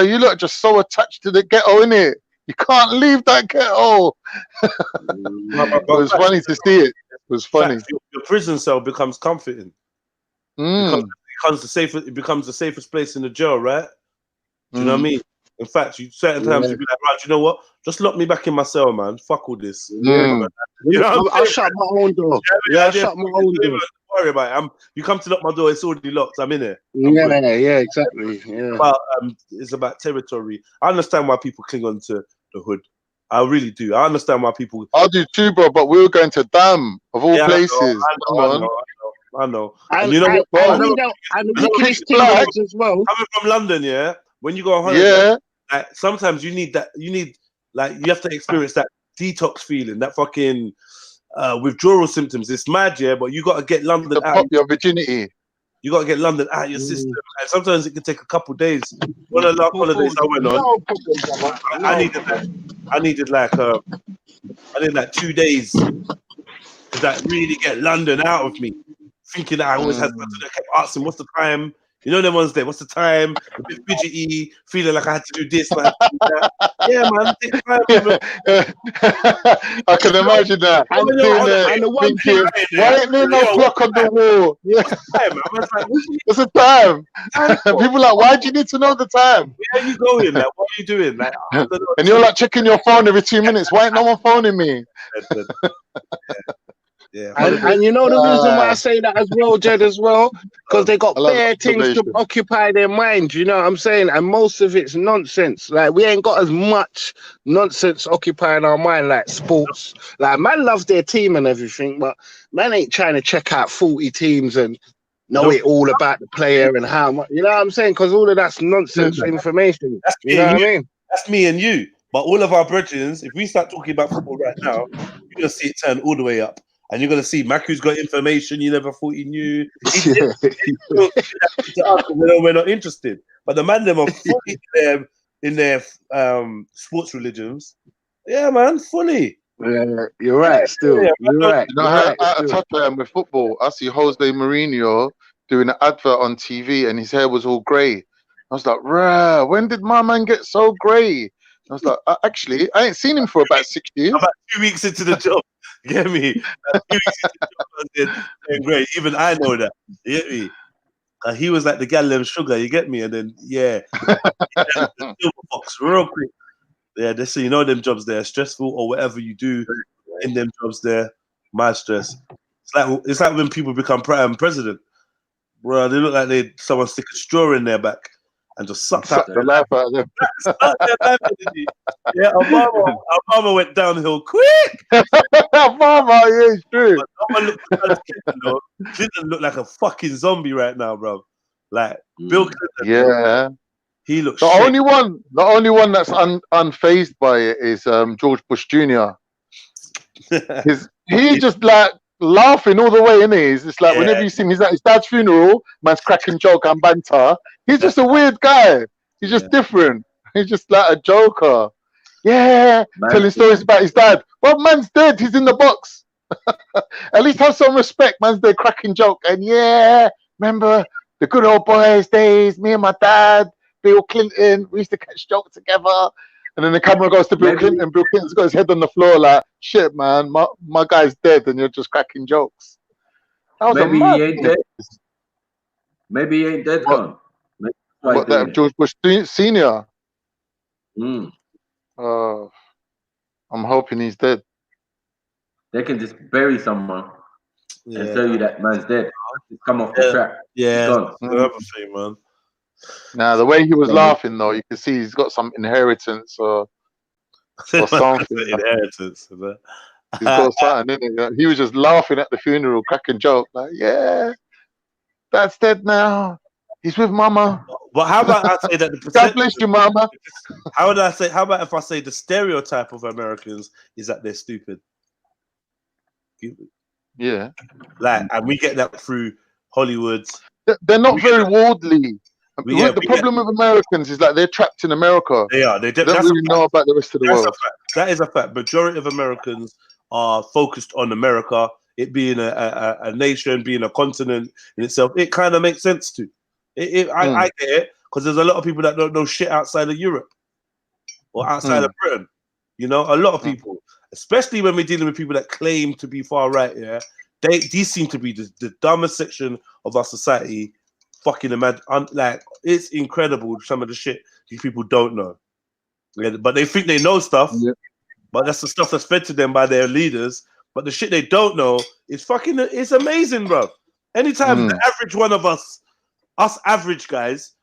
Speaker 2: you look just so attached to the ghetto, innit? You can't leave that ghetto. It was funny to see it. It was funny.
Speaker 1: Your prison cell becomes comforting. It becomes the safest place in the jail, right? Do you know what I mean? In fact, certain times you'd be like, right, you know what? Just lock me back in my cell, man. Fuck all this. You know
Speaker 9: I'll shut my own door. I'll shut my own door.
Speaker 1: Don't worry about it. You come to lock my door, it's already locked. I'm in it.
Speaker 9: Yeah, exactly. Yeah.
Speaker 1: But it's about territory. I understand why people cling on to the hood. I really do. I understand why people.
Speaker 2: I do too, bro. But we were going to Dam of all places.
Speaker 1: I know.
Speaker 9: And
Speaker 1: you know what?
Speaker 9: As well.
Speaker 1: Coming from London, yeah. When you go on holiday, like, sometimes you need you have to experience that detox feeling, that fucking withdrawal symptoms. It's mad, yeah, but you got to get London out.
Speaker 2: Pop your virginity.
Speaker 1: You got to get London out of your system, and sometimes it can take a couple of days. One of the last holidays I went on, I needed like 2 days to really get London out of me. Thinking that I always had to, I kept asking, "What's the time?" You know them ones there. What's the time? A bit fidgety, feeling like I had to do this. I had to do that. Yeah, man. Take time.
Speaker 2: I can imagine that. Why ain't there no clock on the wall? Yeah. What's the time? People are like, why do you need to know the time?
Speaker 1: Where are you going? Like, what are you doing? Like,
Speaker 2: and you're like checking your phone every 2 minutes. Why ain't no one phoning me?
Speaker 1: Yeah,
Speaker 9: and you know the reason why I say that as well, Jed, as well, because they got bare things to occupy their mind. You know what I'm saying? And most of it's nonsense. Like we ain't got as much nonsense occupying our mind like sports. Like man loves their team and everything, but man ain't trying to check out 40 teams and know it all about the player and how much. You know what I'm saying? Because all of that's nonsense information.
Speaker 1: That's
Speaker 9: you know what I mean?
Speaker 1: That's me and you. But all of our brethren, if we start talking about football right now, you're gonna see it turn all the way up, and you're gonna see Maku's got information you never thought he knew. We're not interested. But the man them are fully in their sports religions. Yeah, man, fully.
Speaker 9: Yeah, you're right. Still, you're right.
Speaker 2: You know, I had a touch with football. I see Jose Mourinho doing an advert on TV, and his hair was all grey. I was like, "Rah, when did my man get so grey?" I was like, "Actually, I ain't seen him for about 6 years."
Speaker 1: About 2 weeks into the job, you get me? 2 weeks into the job, great. Even I know that. You get me? He was like the gallon sugar. You get me? And then the silver box real quick. Yeah, they say, you know, them jobs there are stressful, or whatever you do in them jobs there, mad stress. It's like when people become president, bro. They look like someone stick a straw in their back and just sucked out
Speaker 2: the life out of them.
Speaker 1: Yeah, Obama went downhill quick.
Speaker 2: Obama, yeah, it's true.
Speaker 1: Clinton looked like a fucking zombie right now, bro. Like Bill Clinton.
Speaker 2: Yeah.
Speaker 1: He looks
Speaker 2: the only one that's unfazed by it is George Bush Jr. He's just like laughing all the way, isn't he? It's just like whenever you see him, he's at his dad's funeral, man's cracking joke and banter. He's just a weird guy. He's just different. He's just like a joker. Yeah, telling stories about his dad. Well, man's dead. He's in the box. At least have some respect. Man's there cracking joke. And yeah, remember the good old boys days, me and my dad, Bill Clinton, we used to catch jokes together. And then the camera goes to Bill Clinton. Bill Clinton's got his head on the floor like, shit, man, my guy's dead and you're just cracking jokes.
Speaker 7: Maybe he ain't dead. Maybe he ain't dead, Con.
Speaker 2: What, that George Bush Senior?
Speaker 7: I'm
Speaker 2: hoping he's dead.
Speaker 7: They can just bury someone and tell you that man's dead. Just come off the track.
Speaker 1: Yeah, everything, man.
Speaker 2: Now, the way he was laughing, though, you can see he's got some inheritance or something.
Speaker 1: Inheritance.
Speaker 2: He's got something, isn't it? He was just laughing at the funeral, cracking joke, like, yeah, dad's dead now. He's with mama.
Speaker 1: But how about I say that the
Speaker 2: God bless you, mama.
Speaker 1: How about if I say the stereotype of Americans is that they're stupid?
Speaker 2: Yeah.
Speaker 1: Like, and we get that through Hollywood.
Speaker 2: They're not very worldly. The problem with Americans is like they're trapped in America.
Speaker 1: They are. They don't
Speaker 2: really know about the rest of the world.
Speaker 1: That is a fact. Majority of Americans are focused on America. It being a nation, being a continent in itself. It kind of makes sense to. I get it, because there's a lot of people that don't know shit outside of Europe or outside of Britain. You know, a lot of people, especially when we're dealing with people that claim to be far right. Yeah, these seem to be the dumbest section of our society. Fucking imagine, like, it's incredible some of the shit these people don't know. Yeah, but they think they know stuff, but that's the stuff that's fed to them by their leaders. But the shit they don't know is fucking, it's amazing, bro. Anytime the average one of us average guys,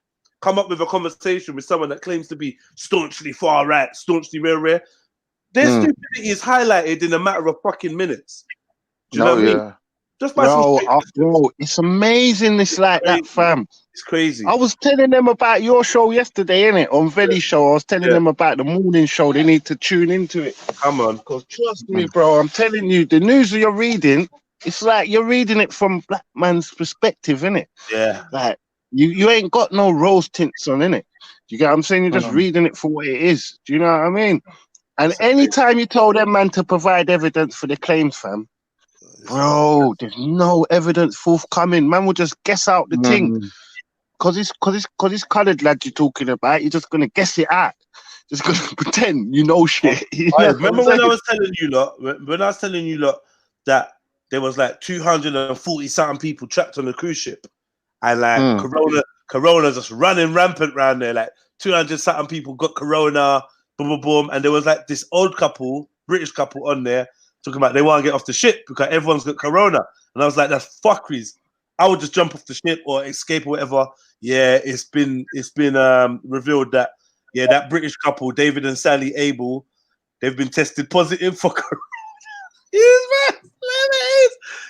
Speaker 1: come up with a conversation with someone that claims to be staunchly far right, staunchly rare, their stupidity is highlighted in a matter of fucking minutes. Do you know what I mean? Just by
Speaker 9: bro, it's amazing. It's like that, fam.
Speaker 1: It's crazy.
Speaker 9: I was telling them about your show yesterday, innit? On Veli's show, I was telling them about the morning show. They need to tune into it.
Speaker 1: Come on.
Speaker 9: Because trust me, bro, I'm telling you, the news that you're reading, it's like you're reading it from black man's perspective, innit?
Speaker 1: Yeah.
Speaker 9: Like, you ain't got no rose tints on, innit? You get what I'm saying? You're just reading it for what it is. Do you know what I mean? And anytime you told them, man, to provide evidence for the claims, fam, bro, there's no evidence forthcoming. Man will just guess out the thing. Cause it's coloured lad you're talking about. You're just gonna guess it out. Just gonna pretend you know shit.
Speaker 1: Remember when I was telling you lot, that there was like 240 something people trapped on the cruise ship, and like Corona just running rampant around there. Like 200 something people got Corona, boom, boom, boom, and there was like this old couple, British couple on there, talking about they want to get off the ship because everyone's got Corona. And I was like, that's fuckeries. I would just jump off the ship or escape or whatever. Yeah, it's been revealed that, that British couple, David and Sally Abel, they've been tested positive for Corona.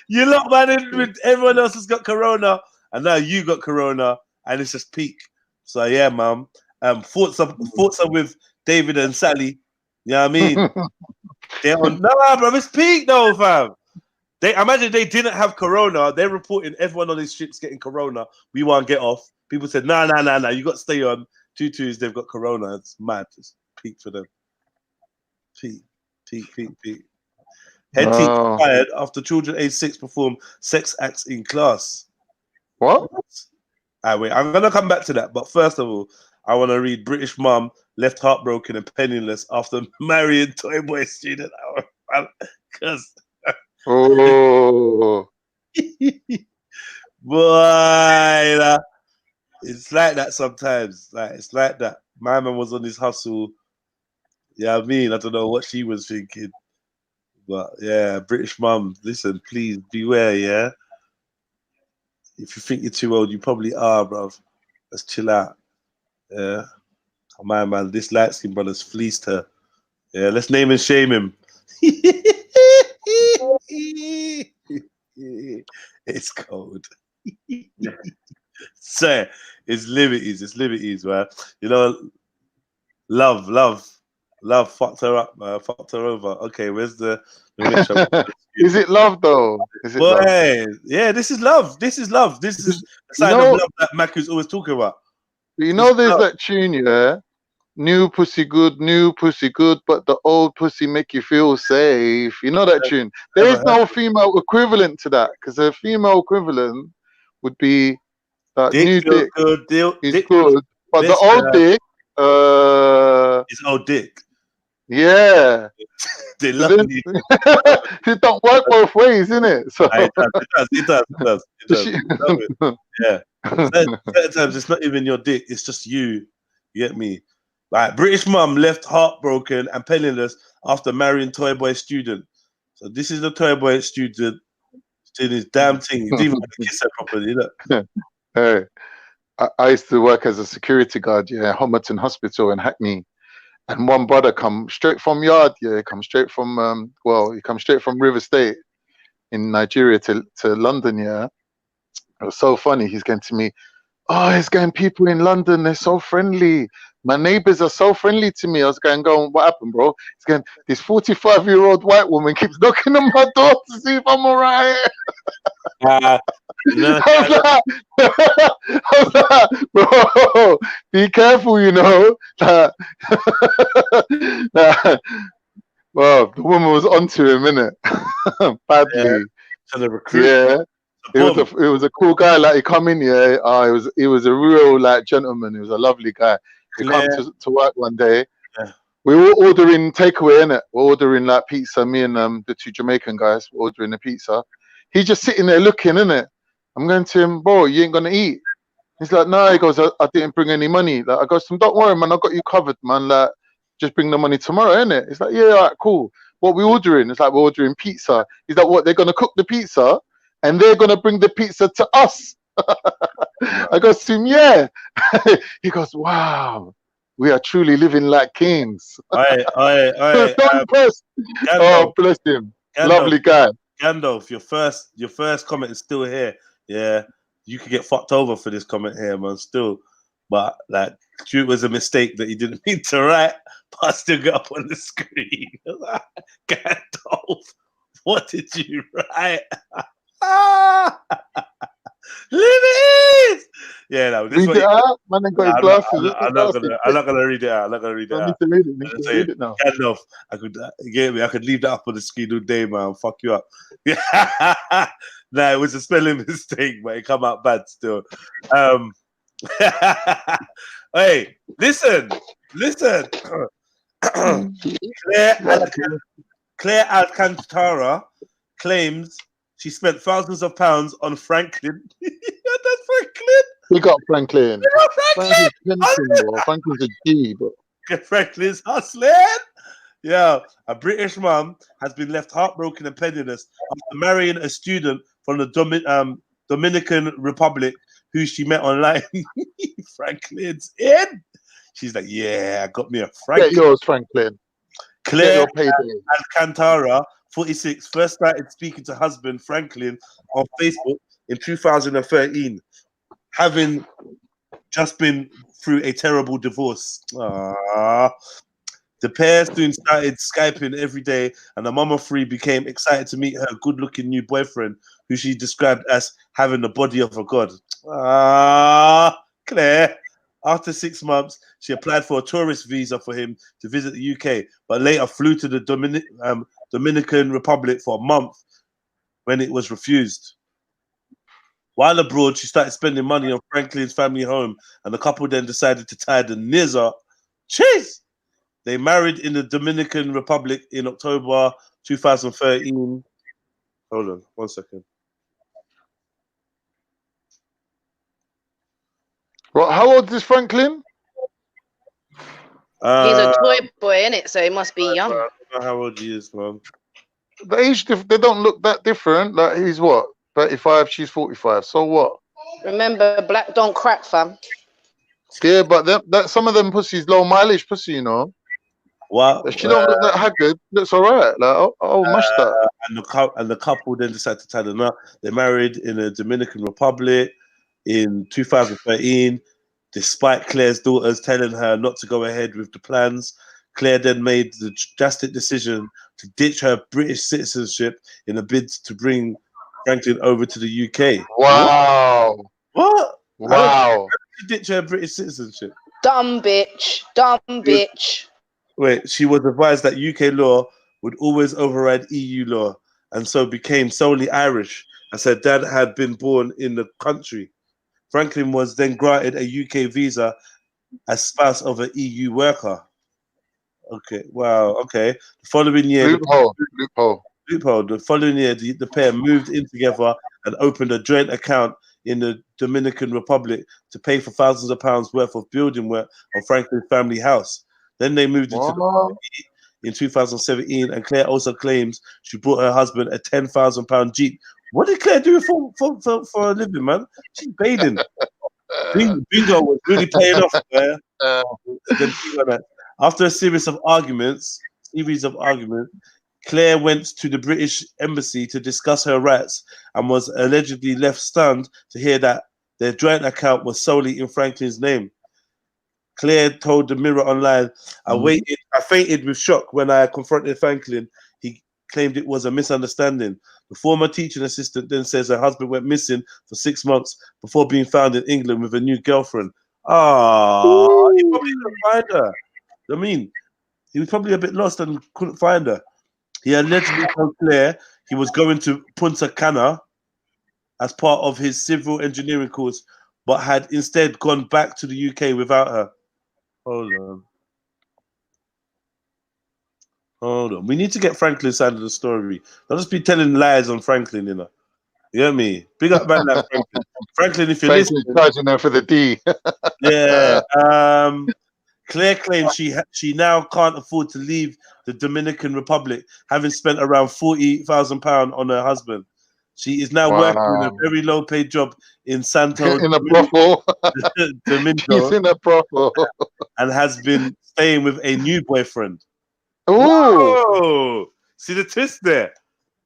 Speaker 1: You lot, man, everyone else has got Corona, and now you got Corona, and it's just peak. So yeah, man. Thoughts are with David and Sally. You know what I mean? They're on, nah, bro, it's peak though, fam. They imagine they didn't have corona. They're reporting everyone on these ships getting corona. We won't get off. People said, nah. You got to stay on. 2-2s, they've got corona. It's mad. It's peak for them. Peak. Head teacher fired after children aged 6 perform sex acts in class.
Speaker 2: What?
Speaker 1: Wait, I'm gonna come back to that. But first of all, I want to read British mum left heartbroken and penniless after marrying toy boy student. Because
Speaker 2: oh,
Speaker 1: boy, it's like that sometimes. Like it's like that. My man was on his hustle. Yeah, I mean, I don't know what she was thinking, but yeah, British mum, listen, please beware. Yeah, if you think you're too old, you probably are, bruv. Let's chill out. Yeah, my man, this light skin brother's fleeced her. Yeah, let's name and shame him. It's cold. So it's liberties, man. You know, love fucked her up, man. Fucked her over. Okay, where's the?
Speaker 2: Is it love though? Is it love?
Speaker 1: Yeah, this is love. This is love. This is the sign of love that Maku's always talking about.
Speaker 2: You know, there's that tune, yeah. New pussy good, but the old pussy make you feel safe. You know that tune? There is no female equivalent to that, because a female equivalent would be that new dick is good, but the old dick,
Speaker 1: it's old dick.
Speaker 2: Yeah.
Speaker 1: They love me.
Speaker 2: It don't work both ways, innit? So
Speaker 1: it does. Yeah. Certain times it's not even your dick, it's just you. You get me? Like British mum left heartbroken and penniless after marrying toy boy student. So this is the toy boy student doing his damn thing. He didn't even kiss her properly, you know?
Speaker 2: Hey, I used to work as a security guard, yeah, Homerton Hospital in Hackney. And one brother come straight from yard, yeah, he comes straight from River State in Nigeria to London, yeah. It was so funny. He's going to me, oh, he's going, people in London, they're so friendly. My neighbors are so friendly to me. I was going, what happened, bro? He's going, this 45-year-old white woman keeps knocking on my door to see if I'm all right. I was like, bro, be careful, you know. Well, the woman was onto him, innit? Badly. Yeah. It was a cool guy. Like he come in, yeah. He was a real like gentleman. He was a lovely guy. He come to work one day. Yeah. We were ordering takeaway, innit? We're ordering like pizza. Me and the two Jamaican guys were ordering a pizza. He's just sitting there looking, innit? I'm going to him, bro, you ain't gonna eat. He's like, no. He goes, I didn't bring any money. Like I go to him, don't worry, man. I got you covered, man. Like just bring the money tomorrow, innit? He's like, yeah, all right, cool. What we ordering? It's like we're ordering pizza. He's like, what? They're gonna cook the pizza and they're gonna bring the pizza to us. I go to him, yeah. He goes, wow, we are truly living like kings. Oh, bless him. Gandalf, lovely guy.
Speaker 1: Gandalf, your first comment is still here. Yeah, you could get fucked over for this comment here, man. Still, but like, it was a mistake that you didn't mean to write, but I still got up on the screen. Gandalf, what did you write? Liberties! Yeah, no. This
Speaker 2: read it out. Man, ain't got his glasses.
Speaker 1: I'm not gonna read it out. I'm not gonna read it out.
Speaker 2: I need to read it now.
Speaker 1: Gandalf, I could leave that up on the screen all day, man. Fuck you up. Nah, it was a spelling mistake, but it come out bad still. Hey, listen. Claire Alcantara claims she spent thousands of pounds on Franklin. That's Franklin.
Speaker 2: We got Franklin. Franklin's a G, but
Speaker 1: Franklin's hustling. Yeah, a British mum has been left heartbroken and penniless after marrying a student from the Dominican Republic who she met online. Franklin's in. She's like, yeah, I got me a Franklin.
Speaker 2: Get yours, Franklin.
Speaker 1: Claire Alcantara, 46, first started speaking to husband Franklin on Facebook in 2013, having just been through a terrible divorce. The pair soon started Skyping every day, and the mum of three became excited to meet her good-looking new boyfriend, who she described as having the body of a god. Ah, Claire. After 6 months, she applied for a tourist visa for him to visit the UK, but later flew to the Dominican Republic for a month when it was refused. While abroad, she started spending money on Franklin's family home, and the couple then decided to tie the knees up. Jeez! They married in the Dominican Republic in October 2013. Hold on, 1 second.
Speaker 2: Well, how old is Franklin?
Speaker 8: He's a toy boy, innit? So he must be young.
Speaker 1: I don't know how old he is, man.
Speaker 2: The age, they don't look that different. Like, he's what? 35, she's 45. So what?
Speaker 8: Remember, black don't crack, fam.
Speaker 2: Yeah, but that some of them pussies low mileage pussy, you know.
Speaker 1: What?
Speaker 2: She don't look that haggard. Looks alright. Like, oh, mush that.
Speaker 1: And the couple then decided to tie the knot. They married in the Dominican Republic in 2013, despite Claire's daughters telling her not to go ahead with the plans. Claire then made the drastic decision to ditch her British citizenship in a bid to bring Franklin over to the UK.
Speaker 2: Wow.
Speaker 1: What?
Speaker 2: Wow.
Speaker 1: How did she ditch her British citizenship?
Speaker 8: Dumb bitch. Dumb bitch.
Speaker 1: Wait, she was advised that UK law would always override EU law, and so became solely Irish, as her dad had been born in the country. Franklin was then granted a UK visa as spouse of an EU worker. Okay, wow, okay. The following year,
Speaker 2: loophole.
Speaker 1: The following year, the pair moved in together and opened a joint account in the Dominican Republic to pay for thousands of pounds worth of building work on Franklin's family house. Then they moved into the in 2017, and Claire also claims she brought her husband a £10,000 Jeep. What did Claire do for a living, man? She's bathing. Bingo was really paying off, man. After a series of arguments, Claire went to the British embassy to discuss her rights and was allegedly left stunned to hear that their joint account was solely in Franklin's name. Claire told the Mirror Online, I fainted with shock when I confronted Franklin. He claimed it was a misunderstanding. The former teaching assistant then says her husband went missing for 6 months before being found in England with a new girlfriend. He probably couldn't find her. I mean, he was probably a bit lost and couldn't find her. He allegedly told Claire he was going to Punta Cana as part of his civil engineering course, but had instead gone back to the UK without her. Hold on. We need to get Franklin's side of the story. Don't just be telling lies on Franklin, you know. You hear me? Big up man like Franklin. Franklin, if you're listening.
Speaker 2: Charging her for the D.
Speaker 1: Yeah. Claire claims she now can't afford to leave the Dominican Republic, having spent around £40,000 on her husband. She is now working in a very low-paid job in Santo
Speaker 2: in a brothel.
Speaker 1: Domingo.
Speaker 2: She's in a brothel.
Speaker 1: And has been staying with a new boyfriend.
Speaker 2: Oh,
Speaker 1: see the twist there.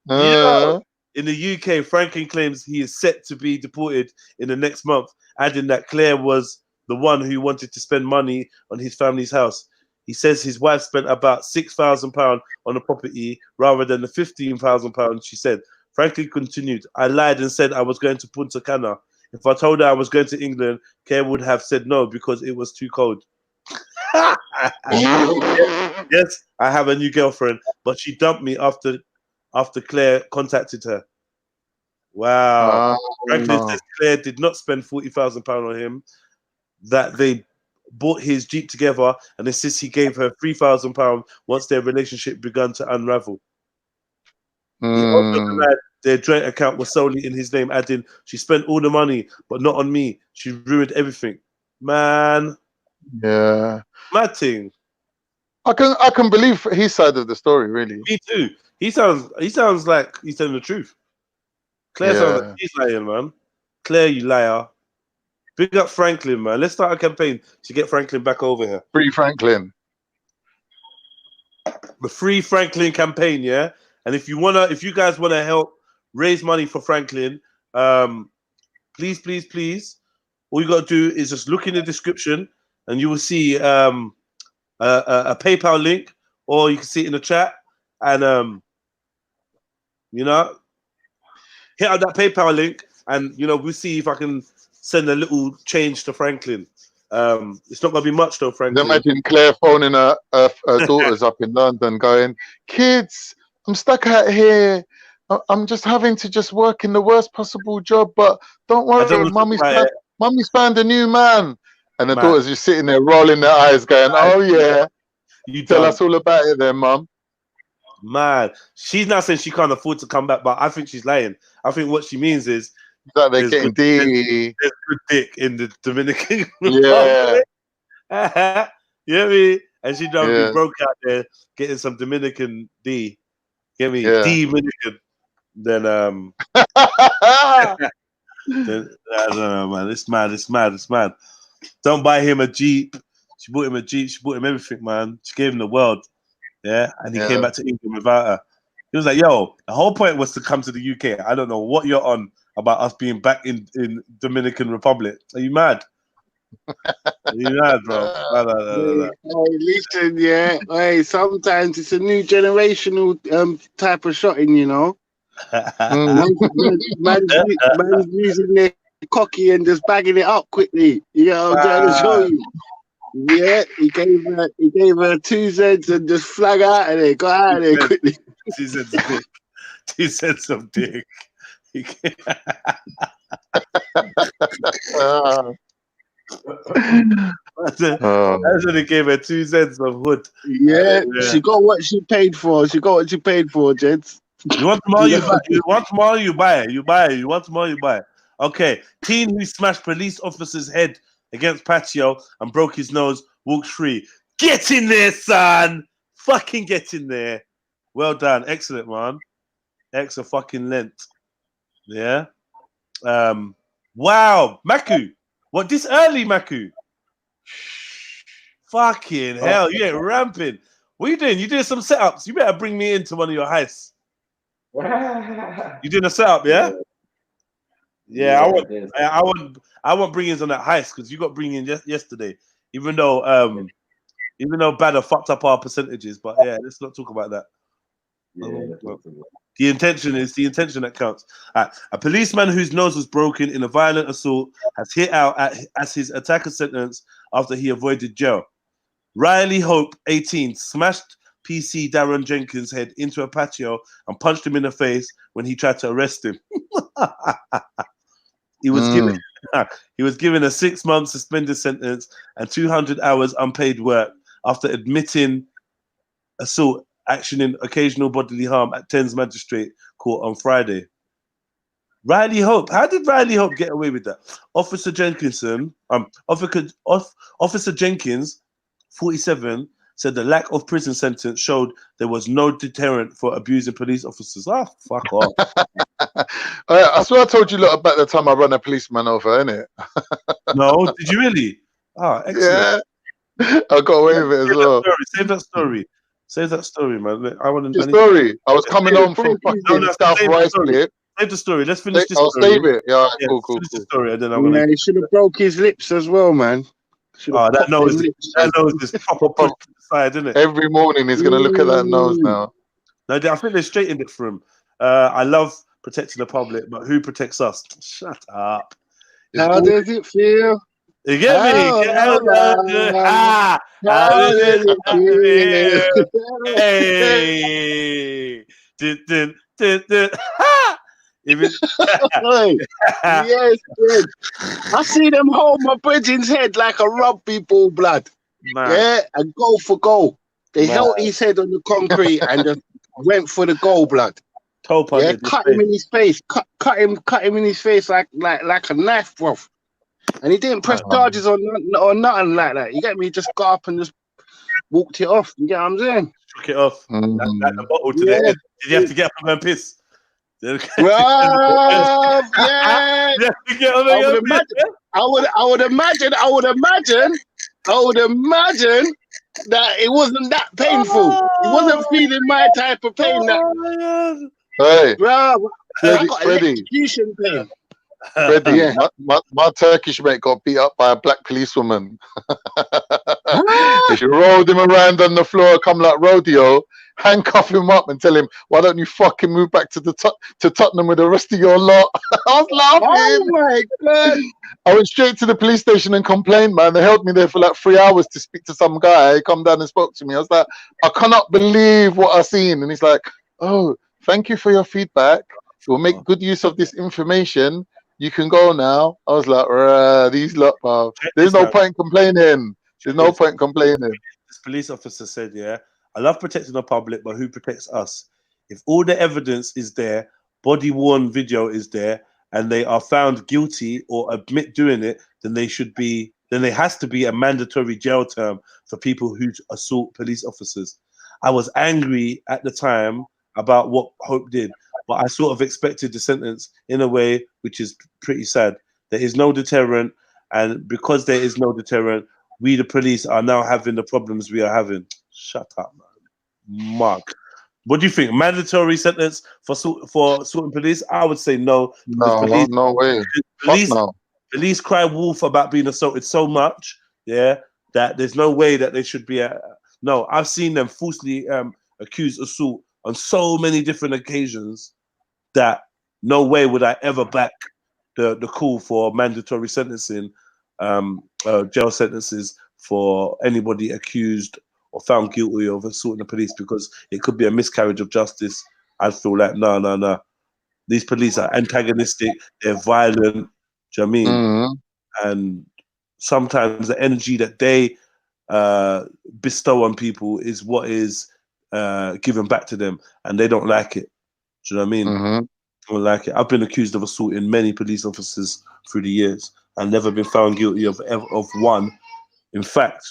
Speaker 1: Yeah. In the UK, Franklin claims he is set to be deported in the next month, adding that Claire was the one who wanted to spend money on his family's house. He says his wife spent about £6,000 on the property rather than the £15,000 she said. Franklin continued, I lied and said I was going to Punta Cana. If I told her I was going to England, Claire would have said no because it was too cold. Yes, I have a new girlfriend, but she dumped me after Claire contacted her. Wow. Franklin says Claire did not spend £40,000 on him, that they bought his Jeep together, and insists he gave her £3,000 once their relationship began to unravel. He also denied their joint account was solely in his name, adding, she spent all the money, but not on me. She ruined everything. Man.
Speaker 2: Yeah.
Speaker 1: Mad thing.
Speaker 2: I can believe his side of the story, really.
Speaker 1: Me too. He sounds like he's telling the truth. Claire sounds like he's lying, man. Claire, you liar. Big up Franklin, man. Let's start a campaign to get Franklin back over here.
Speaker 2: Free Franklin.
Speaker 1: The Free Franklin campaign, yeah? And if you guys wanna help raise money for Franklin, please, all you gotta do is just look in the description and you will see a PayPal link, or you can see it in the chat, and you know, hit out that PayPal link, and you know, we'll see if I can send a little change to Franklin. It's not gonna be much though, Franklin.
Speaker 2: Imagine Claire phoning her daughters up in London, going, "Kids, I'm stuck out here. I'm just having to just work in the worst possible job, but don't worry, Mummy's found a new man." And the daughters just sitting there rolling their eyes, going, "Oh yeah, you tell us all about it, then, Mum."
Speaker 1: Man, she's not saying she can't afford to come back, but I think she's lying. I think what she means is
Speaker 2: that they're getting D.
Speaker 1: There's good dick in the Dominican
Speaker 2: Republic.
Speaker 1: Yeah. You know me? And she'd rather be broke out there getting some Dominican D. Get me? D-Dominican. Then then, I don't know, man. It's mad. Don't buy him a Jeep. She bought him a Jeep. She bought him everything, man. She gave him the world. Yeah, and he came back to England without her. He was like, "Yo, the whole point was to come to the UK. I don't know what you're on about us being back in Dominican Republic. Are you mad? Are you mad, bro?"
Speaker 9: Hey, listen, hey, sometimes it's a new generational type of shotting, you know. Man's using their cocky and just bagging it up quickly. You know what I'm trying to show you? Yeah, he gave her 2 cents and just flag out of there. Got out of there quickly.
Speaker 1: 2 cents of dick. 2 cents of dick. That's when he gave her 2 cents of wood.
Speaker 9: Yeah, she got what she paid for. Gents.
Speaker 1: You want tomorrow, you buy. You want tomorrow, you buy. You buy. You want tomorrow, you buy. Okay. Teen who smashed police officer's head against patio and broke his nose walks free. Get in there, son. Fucking get in there. Well done. Excellent, man. Excellent fucking length. Yeah. Wow. Maku. What, this early, Maku? Fucking hell. You ain't ramping. What are you doing? You doing some setups. You better bring me into one of your heists. You doing a setup, yeah? Yeah, I want bring-ins on that heist because you got bring-in yesterday. Even though Banner fucked up our percentages, but yeah, let's not talk about that. The intention that counts. A policeman whose nose was broken in a violent assault has hit out as his attacker sentence after he avoided jail. Riley Hope, 18, smashed PC Darren Jenkins' head into a patio and punched him in the face when he tried to arrest him. He was given a 6-month suspended sentence and 200 hours unpaid work after admitting assault, actioning occasional bodily harm at Thames Magistrate Court on Friday. Riley Hope. How did Riley Hope get away with that? Officer Jenkins, 47, said the lack of prison sentence showed there was no deterrent for abusing police officers. Ah, fuck off.
Speaker 2: I swear I told you about the time I run a policeman over, innit?
Speaker 1: No, did you really? Ah, excellent.
Speaker 2: Yeah, I got away with it as well.
Speaker 1: Save that story, man. I
Speaker 2: was coming home from fucking South Rice.
Speaker 1: Save the story. Let's finish this
Speaker 2: story.
Speaker 1: I'll save
Speaker 2: it. Yeah, cool.
Speaker 1: Finish the story, and then I'm gonna.
Speaker 9: Man, he should have broke his lips as well, man.
Speaker 1: That nose is proper side, isn't it?
Speaker 2: Every morning he's gonna look at that nose now.
Speaker 1: No, I think they straightened it for him. I love protecting the public, but who protects us? Shut up.
Speaker 9: How does it feel?
Speaker 1: You get me? How does it feel?
Speaker 9: Yes, good. I see them hold my brethren's head like a rugby ball, blood. Man. Yeah, and goal for goal. They held his head on the concrete and just went for the goal, blood.
Speaker 1: Yeah,
Speaker 9: cut him in his face. Cut him in his face like a knife, bro. And he didn't press charges or nothing like that. You get me? He just got up and just walked it off. You get what I'm saying?
Speaker 1: Took it off. Like the bottle to the head. Did you have to get up and go and piss?
Speaker 9: I would imagine that it wasn't that painful. He wasn't feeling my type of pain.
Speaker 2: Hey,
Speaker 9: bro, I got electrocution pain.
Speaker 2: Freddie, my Turkish mate got beat up by a black policewoman. She rolled him around on the floor, come like rodeo, handcuff him up and tell him, why don't you fucking move back to to Tottenham with the rest of your lot? I was laughing.
Speaker 9: Oh my God.
Speaker 2: I went straight to the police station and complained, man. They held me there for like 3 hours to speak to some guy. He come down and spoke to me. I was like, I cannot believe what I've seen. And he's like, oh, thank you for your feedback. We'll make good use of this information. You can go now. I was like, these lot, pal. There's no point complaining. There's no point complaining.
Speaker 1: This police officer said, yeah, I love protecting the public, but who protects us? If all the evidence is there, body-worn video is there, and they are found guilty or admit doing it, then there has to be a mandatory jail term for people who assault police officers. I was angry at the time about what Hope did, but I sort of expected the sentence in a way which is pretty sad. There is no deterrent, and because there is no deterrent, we the police are now having the problems we are having. Shut up, man. Mark. What do you think? Mandatory sentence for assaulting police? I would say no.
Speaker 2: No way.
Speaker 1: Police cry wolf about being assaulted so much, yeah, that there's no way that they should be. No, I've seen them falsely accused assault on so many different occasions that no way would I ever back the call for mandatory sentencing, jail sentences for anybody accused or found guilty of assaulting the police, because it could be a miscarriage of justice. I feel like no. These police are antagonistic, they're violent, do you know what I mean?
Speaker 2: Mm-hmm.
Speaker 1: And sometimes the energy that they bestow on people is what is given back to them, and they don't like it. Do you know what I mean?
Speaker 2: Mm-hmm.
Speaker 1: I don't like it. I've been accused of assaulting many police officers through the years. I've never been found guilty of one. In fact,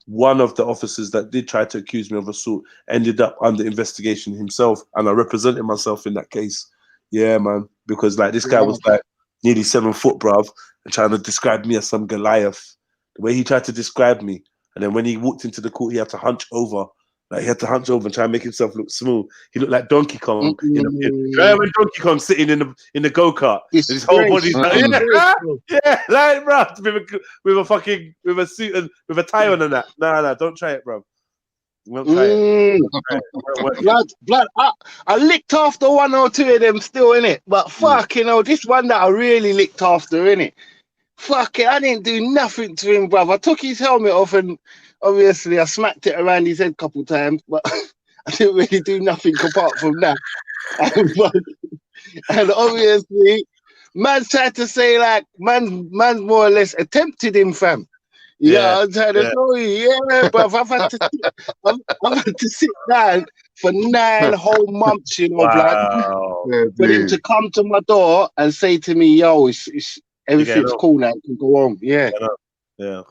Speaker 1: one of the officers that did try to accuse me of assault ended up under investigation himself, and I represented myself in that case. Yeah, man, because like this guy was like nearly 7 foot, bruv, and trying to describe me as some Goliath. The way he tried to describe me, and then when he walked into the court, he had to hunch over. Like he had to hunch over and try and make himself look small. He looked like Donkey Kong. When Donkey Kong sitting in the go-kart, his whole body's like, like bro, with a suit and with a tie on and that. No, don't try it, bro. Don't try it.
Speaker 9: Blood, I licked after 1 or 2 of them still in it, but fucking hell, this one that I really licked after in it. Fuck it, I didn't do nothing to him, bruv. I took his helmet off and obviously I smacked it around his head a couple times, but I didn't really do nothing apart from that. And obviously, man tried to say like, man more or less attempted him, fam. I'm trying to tell you, bruv. I've had to sit down for 9 whole months, you know, blood, for him to come to my door and say to me, yo, it's everything's cool now, it can go on.
Speaker 1: Yeah,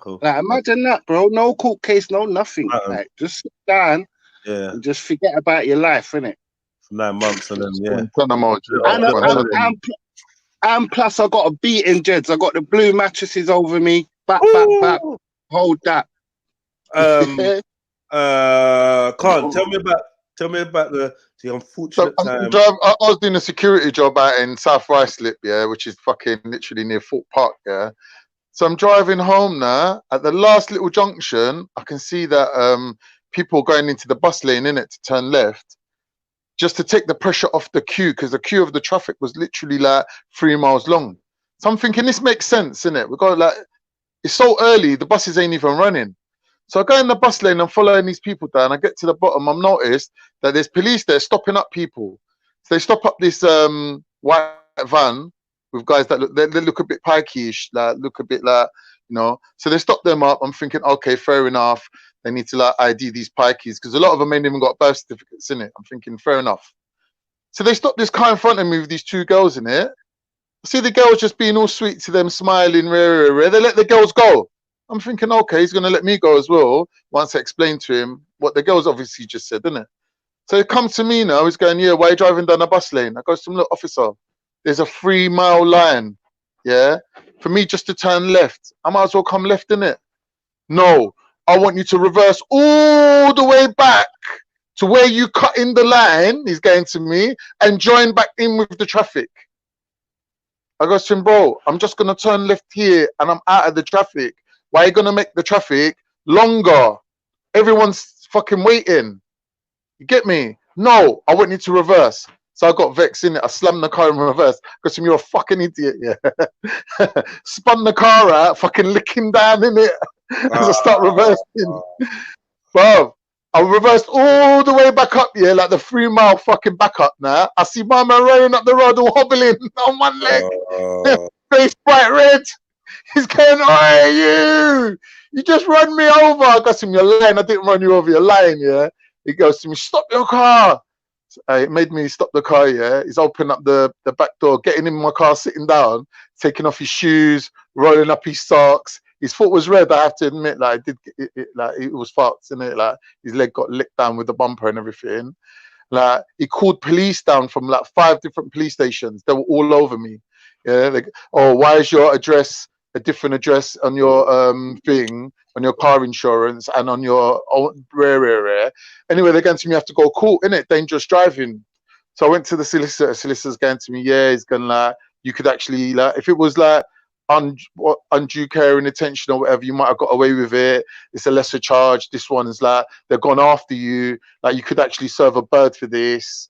Speaker 1: cool.
Speaker 9: Like, imagine that, bro. No court case, no nothing. Like, just sit down and just forget about your life, innit?
Speaker 1: For 9 months and then,
Speaker 9: and plus, I got a beating, Jeds. I got the blue mattresses over me. Back. Hold that.
Speaker 1: Khan, tell me about the unfortunate time.
Speaker 2: I was doing a security job out in South Ruislip, which is fucking literally near Fort Park, So I'm driving home now. At the last little junction, I can see that people going into the bus lane in it to turn left, just to take the pressure off the queue, because the queue of the traffic was literally like 3 miles long. So I'm thinking this makes sense, innit? We got like, it's so early, the buses ain't even running. So I go in the bus lane and following these people down. I get to the bottom. I've noticed that there's police there stopping up people. So they stop up this white van with guys that look a bit pikey-ish, like look a bit like, you know. So they stop them up. I'm thinking, okay, fair enough. They need to like ID these pikeys, because a lot of them ain't even got birth certificates in it. I'm thinking, fair enough. So they stop this car in front of me with these 2 girls in it. I see the girls just being all sweet to them, smiling, rare. They let the girls go. I'm thinking, okay, he's going to let me go as well, once I explain to him what the girls obviously just said, didn't it? So he comes to me now, he's going, yeah, why are you driving down a bus lane? I go to him, look, officer, there's a 3-mile line, for me just to turn left. I might as well come left, innit? No, I want you to reverse all the way back to where you cut in the line, he's going to me, and join back in with the traffic. I go to him, bro, I'm just going to turn left here and I'm out of the traffic. Why are you going to make the traffic longer? everyone's fucking waiting. You get me? No, I went into reverse. So I got vexed in it. I slammed the car in reverse because you're a fucking idiot, yeah. Spun the car out, fucking licking down in it as I start reversing. Bro, I reversed all the way back up, yeah, like the 3 mile fucking back up now. I see my man running up the road all hobbling on one leg. Face bright red. He's going, "Oi, you just run me over." I got him, "You're lying. I didn't run you over. You're lying, yeah." He goes to me, "Stop your car." It made me stop the car, yeah. He's opening up the back door, getting in my car, sitting down, taking off his shoes, rolling up his socks. His foot was red, I have to admit. Like, it was fucked, innit? Like, his leg got licked down with the bumper and everything. Like, he called police down from like 5 different police stations. They were all over me. Yeah, like, "Oh, why is your address a different address on your thing, on your car insurance and on your own rare. Anyway, they're going to me, "You have to go to court, innit? Dangerous driving." So I went to the solicitor. Solicitor's going to me, "Yeah, he's gonna like, you could actually like, if it was like undue care and attention or whatever, you might have got away with it. It's a lesser charge. This one is like, they've gone after you. Like, you could actually serve a bird for this."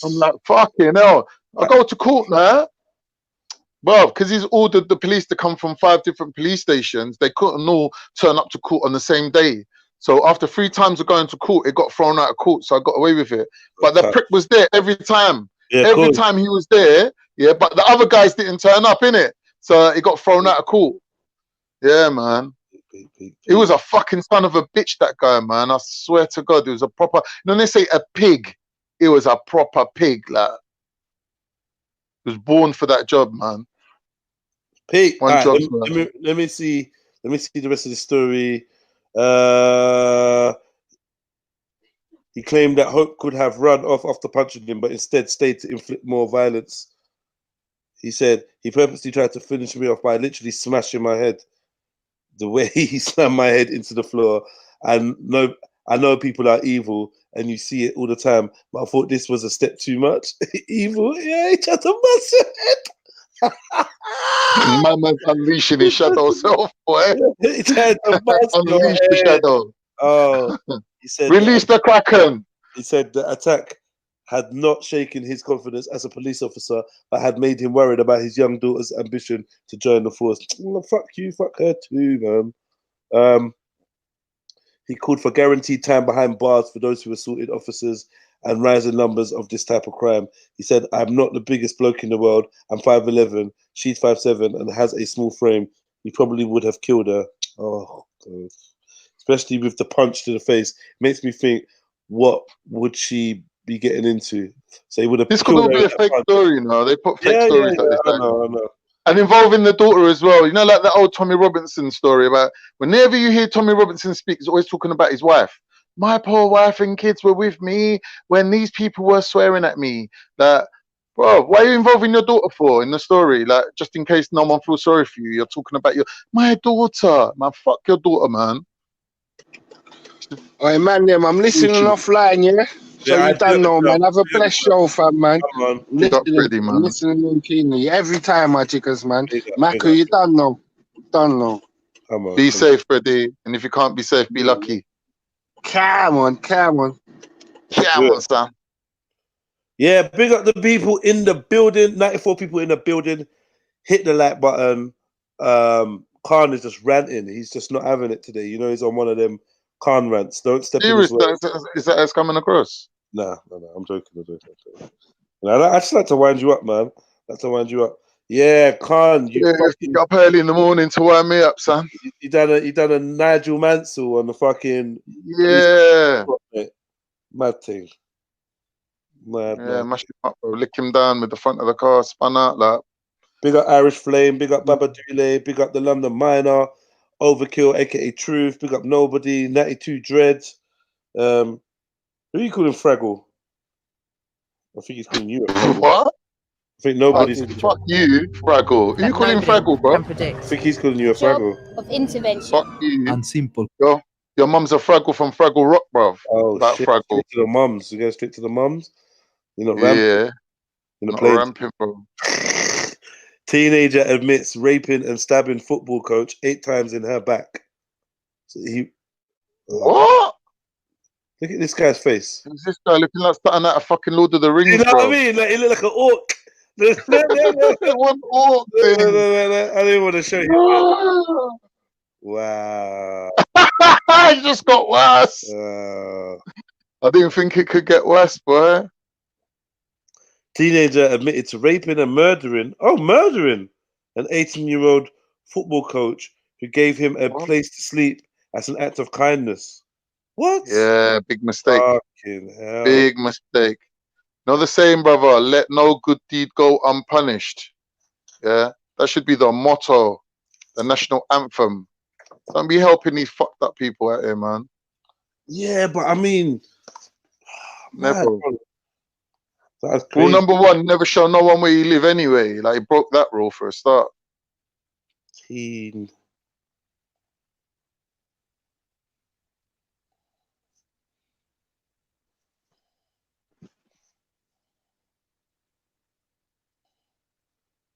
Speaker 2: I'm like, fucking hell. I go to court now. Well, because he's ordered the police to come from 5 different police stations, they couldn't all turn up to court on the same day. So after 3 times of going to court, it got thrown out of court, so I got away with it. But the prick was there every time. Yeah, every time he was there, yeah, but the other guys didn't turn up, innit? So it got thrown out of court. Yeah, man. He was a fucking son of a bitch, that guy, man. I swear to God, it was a proper, when they say a pig, it was a proper pig, like. He was born for that job, man.
Speaker 1: Pete,
Speaker 2: One job,
Speaker 1: let me see the rest of the story. He claimed that Hope could have run off after punching him, but instead stayed to inflict more violence. He said he purposely tried to finish me off by literally smashing my head. The way he slammed my head into the floor. And no, I know people are evil and you see it all the time, but I thought this was a step too much. Evil? Yeah, he tried to bust your head.
Speaker 2: My man's unleashing his shadow self, boy.
Speaker 1: He tried to bust
Speaker 2: unleash the shadow.
Speaker 1: Oh, he said,
Speaker 2: "Release the Kraken."
Speaker 1: He said the attack had not shaken his confidence as a police officer, but had made him worried about his young daughter's ambition to join the force. Well, fuck you, fuck her too, man. He called for guaranteed time behind bars for those who assaulted officers and rising numbers of this type of crime. He said, "I'm not the biggest bloke in the world. I'm 5'11", she's 5'7", and has a small frame. He probably would have killed her." Oh, God. Especially with the punch to the face. Makes me think, what would she be getting into? So he would have.
Speaker 2: This could all be a fake story, you know. They put fake stories at this
Speaker 1: time. I know.
Speaker 2: And involving the daughter as well. You know, like that old Tommy Robinson story about whenever you hear Tommy Robinson speak, he's always talking about his wife. "My poor wife and kids were with me when these people were swearing at me." That, bro, why are you involving your daughter for in the story? Like, just in case no one feels sorry for you, you're talking about my daughter. Man, fuck your daughter, man.
Speaker 9: Alright, man, I'm listening offline, yeah? So you don't know, man. Have a blessed show, fam, man. Listening keenly every time, my chickens, man. Mako, you don't know.
Speaker 2: Be safe, Freddie. And if you can't be safe, be lucky.
Speaker 9: Come on.
Speaker 2: Come on, son.
Speaker 1: Yeah, big up the people in the building. 94 people in the building. Hit the like button. Khan is just ranting. He's just not having it today. You know, he's on one of them Khan rants. Don't step in his way.
Speaker 2: Is that as coming across?
Speaker 1: Nah, I'm joking. I just like to wind you up, man. Yeah, Khan. You
Speaker 2: got up early in the morning to wind me up, son.
Speaker 1: You done a Nigel Mansell on the fucking mad thing. Mad.
Speaker 2: Mashed him up, bro. Lick him down with the front of the car, spun out like.
Speaker 1: Big up Irish Flame. Big up Baba Dule. Big up the London Miner. Overkill, aka Truth. Big up Nobody. 92 Dreads. Who are you calling Fraggle? I think he's calling you a Fraggle.
Speaker 2: What?
Speaker 1: I think nobody's.
Speaker 2: Fuck you, Fraggle. Are you calling him Fraggle, bro?
Speaker 1: I think he's calling you a Fraggle.
Speaker 12: Of intervention.
Speaker 2: Fuck you.
Speaker 13: And simple.
Speaker 2: Your mum's a Fraggle from Fraggle Rock, bro.
Speaker 1: Oh,
Speaker 2: that
Speaker 1: shit.
Speaker 2: Fraggle.
Speaker 1: Straight to the mums. You go straight to the mums? You're not ramping.
Speaker 2: Yeah.
Speaker 1: You're not
Speaker 2: ramping, bro.
Speaker 1: Teenager admits raping and stabbing football coach 8 times in her back. So
Speaker 2: What?
Speaker 1: Look at this guy's face.
Speaker 2: Who's this guy looking like starting out a fucking Lord of the Rings,
Speaker 1: You know
Speaker 2: bro?
Speaker 1: what I mean? Like, he looked like an orc.
Speaker 2: One orc thing.
Speaker 1: I didn't want to show you. Wow.
Speaker 2: It just got worse. I didn't think it could get worse, boy.
Speaker 1: Teenager admitted to raping and murdering an 18-year-old football coach who gave him a place to sleep as an act of kindness. What?
Speaker 2: Yeah, big mistake.
Speaker 1: Fucking hell.
Speaker 2: Big mistake. Not the same, brother. Let no good deed go unpunished. Yeah, that should be the motto, the national anthem. Don't be helping these fucked up people out here, man.
Speaker 1: Yeah, but I mean,
Speaker 2: never.
Speaker 1: That's
Speaker 2: Rule
Speaker 1: crazy.
Speaker 2: number 1: never show no one where you live anyway. Like, he broke that rule for a start.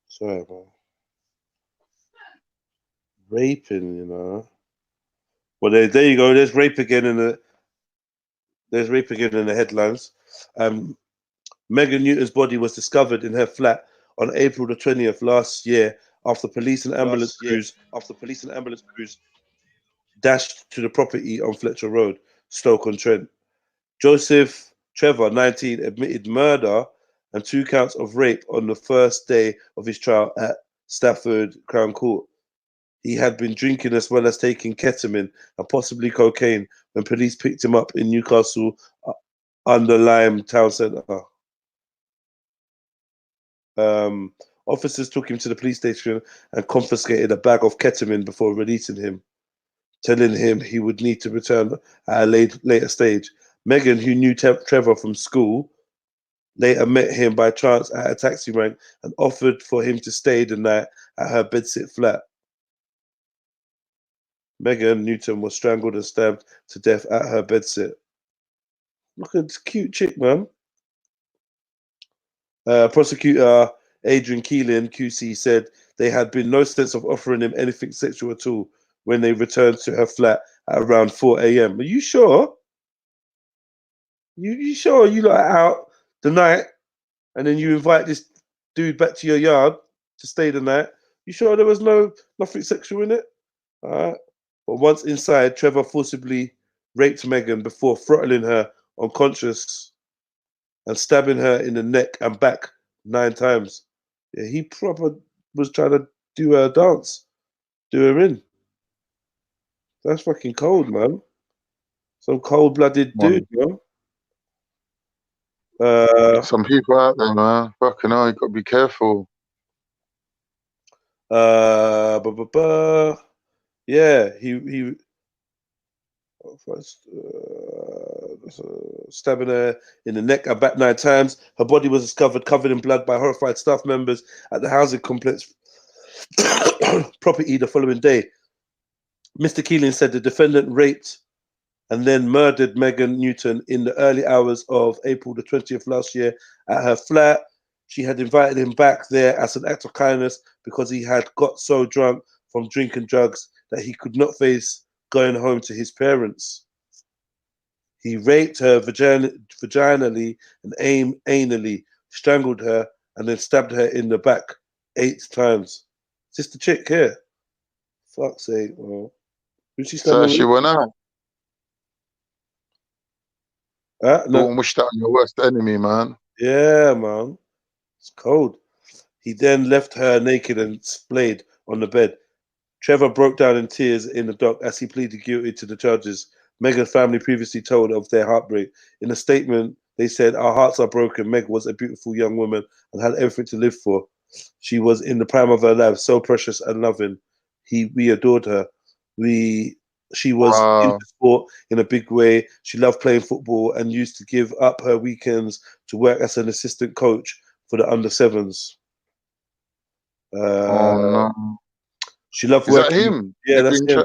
Speaker 1: Sorry, man. Raping, you know. Well, there you go. There's rape again in the. There's rape again in the headlines. Megan Newton's body was discovered in her flat on April the 20th last year after police and ambulance crews dashed to the property on Fletcher Road, Stoke-on-Trent. Joseph Trevor, 19, admitted murder and 2 counts of rape on the first day of his trial at Stafford Crown Court. He had been drinking as well as taking ketamine and possibly cocaine when police picked him up in Newcastle under Lyme Town Centre. Officers took him to the police station and confiscated a bag of ketamine before releasing him, telling him he would need to return at a later stage. Megan, who knew Trevor from school, later met him by chance at a taxi rank and offered for him to stay the night at her bedsit flat. Megan Newton was strangled and stabbed to death at her bedsit. Look at this cute chick, man. Prosecutor Adrian Keelan, QC, said they had been no sense of offering him anything sexual at all when they returned to her flat at around 4 a.m. Are you sure? You sure you like out the night and then you invite this dude back to your yard to stay the night? You sure there was nothing sexual in it? All right. But once inside, Trevor forcibly raped Megan before throttling her unconscious and stabbing her in the neck and back 9 times. Yeah, he proper was trying to do her dance, do her in. That's fucking cold, man. Some cold-blooded dude, man.
Speaker 2: Some people out there, man. Fucking hell, you got to be careful.
Speaker 1: Yeah, he stabbing her in the neck and back 9 times. Her body was discovered covered in blood by horrified staff members at the housing complex property the following day. Mr. Keeling said the defendant raped and then murdered Megan Newton in the early hours of April the 20th last year at her flat. She had invited him back there as an act of kindness because he had got so drunk from drinking drugs that he could not face going home to his parents. He raped her vaginally and anally, strangled her, and then stabbed her in the back 8 times. Is this the chick here? Fuck's sake, man. Who's she stabbing?
Speaker 2: So she went out.
Speaker 1: No.
Speaker 2: Don't wish that on your worst enemy, man.
Speaker 1: Yeah, man. It's cold. He then left her naked and splayed on the bed. Trevor broke down in tears in the dock as he pleaded guilty to the charges. Megan's family previously told of their heartbreak. In a statement, they said, "Our hearts are broken. Meg was a beautiful young woman and had everything to live for. She was in the prime of her life, so precious and loving. We adored her. She was into sport in a big way. She loved playing football and used to give up her weekends to work as an assistant coach for the under-7s.
Speaker 2: No.
Speaker 1: She loved
Speaker 2: working.
Speaker 1: Is that
Speaker 2: him?
Speaker 1: Yeah, that's him.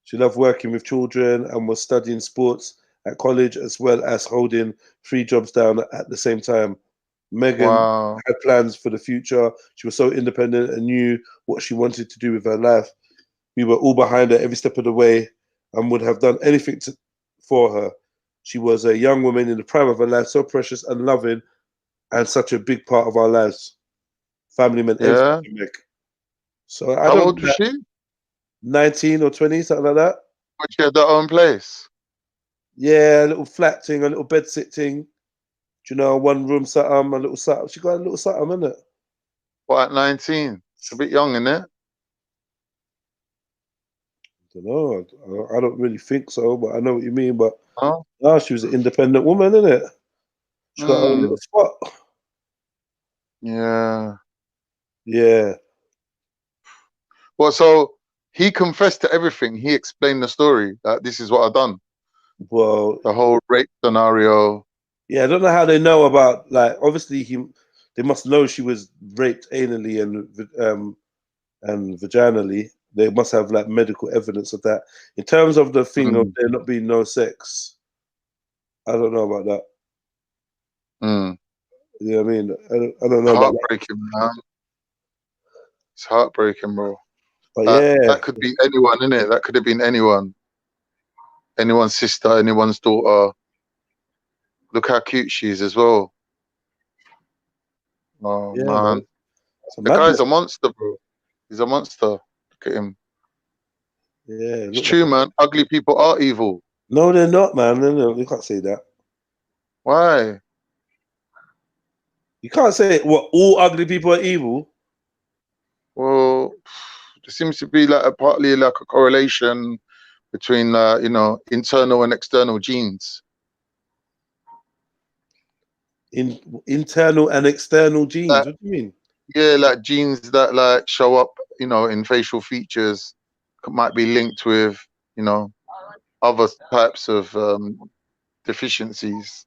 Speaker 1: She loved working with children and was studying sports at college as well as holding 3 jobs down at the same time. Megan had plans for the future. She was so independent and knew what she wanted to do with her life. We were all behind her every step of the way and would have done anything for her. She was a young woman in the prime of her life, so precious and loving, and such a big part of our lives. Family meant everything to make. So I
Speaker 2: How
Speaker 1: don't.
Speaker 2: old was she?
Speaker 1: 19 or 20, something like that.
Speaker 2: But she had her own place.
Speaker 1: Yeah, a little flat thing, a little bed sit thing. Do you know, one room something, a little something. She got a little something, innit?
Speaker 2: What, at 19? It's a bit young, isn't it?
Speaker 1: I don't know. I don't really think so, but I know what you mean. But no, she was an independent woman, innit? She got her own little spot.
Speaker 2: Yeah.
Speaker 1: Yeah.
Speaker 2: Well, so he confessed to everything. He explained the story. That this is what I've done.
Speaker 1: Well,
Speaker 2: the whole rape scenario.
Speaker 1: Yeah, I don't know how they know about, like, obviously they must know she was raped anally and vaginally. They must have like medical evidence of that. In terms of the thing of there not being no sex, I don't know about that. You know what I mean? I don't know about that.
Speaker 2: Heartbreaking, man. It's heartbreaking, bro.
Speaker 1: But
Speaker 2: that could be anyone, innit? That could have been anyone. Anyone's sister, anyone's daughter. Look how cute she is as well. Oh,
Speaker 1: yeah,
Speaker 2: man. The guy's a monster, bro. He's a monster. Look at him.
Speaker 1: Yeah,
Speaker 2: it's true, man. Ugly people are evil.
Speaker 1: No, they're not, man. No, you can't say that.
Speaker 2: Why?
Speaker 1: You can't say what all ugly people are evil.
Speaker 2: Well, there seems to be like partly like a correlation between you know, internal and external genes.
Speaker 1: Internal and external genes. What do you mean?
Speaker 2: Yeah, like genes that like show up, you know, in facial features might be linked with, you know, other types of deficiencies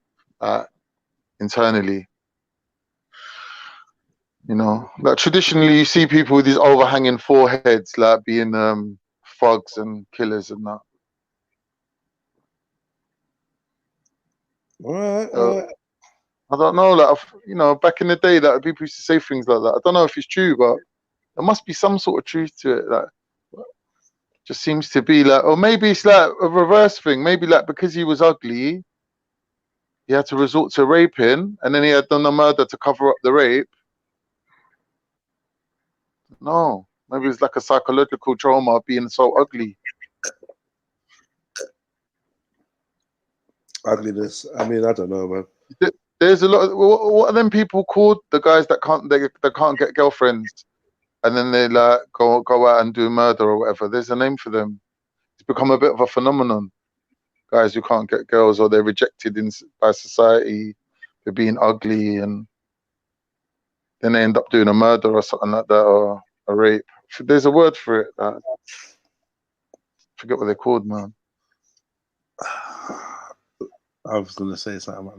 Speaker 2: internally. You know, like traditionally you see people with these overhanging foreheads, like being thugs and killers and that.
Speaker 1: All right.
Speaker 2: I don't know, like, you know, back in the day, that people used to say things like that. I don't know if it's true, but there must be some sort of truth to it. Like, just seems to be like, or maybe it's like a reverse thing. Maybe like because he was ugly, he had to resort to raping, and then he had done a murder to cover up the rape. No, maybe it's like a psychological trauma of being so ugly.
Speaker 1: Ugliness. I mean, I don't know, man.
Speaker 2: There's a lot of, what are them people called? The guys that can't get girlfriends, and then they like go out and do murder or whatever. There's a name for them. It's become a bit of a phenomenon. Guys who can't get girls, or they're rejected by society, they're being ugly, and then they end up doing a murder or something like that, or a rape. There's a word for it. I forget what they're called, man.
Speaker 1: I was gonna say something.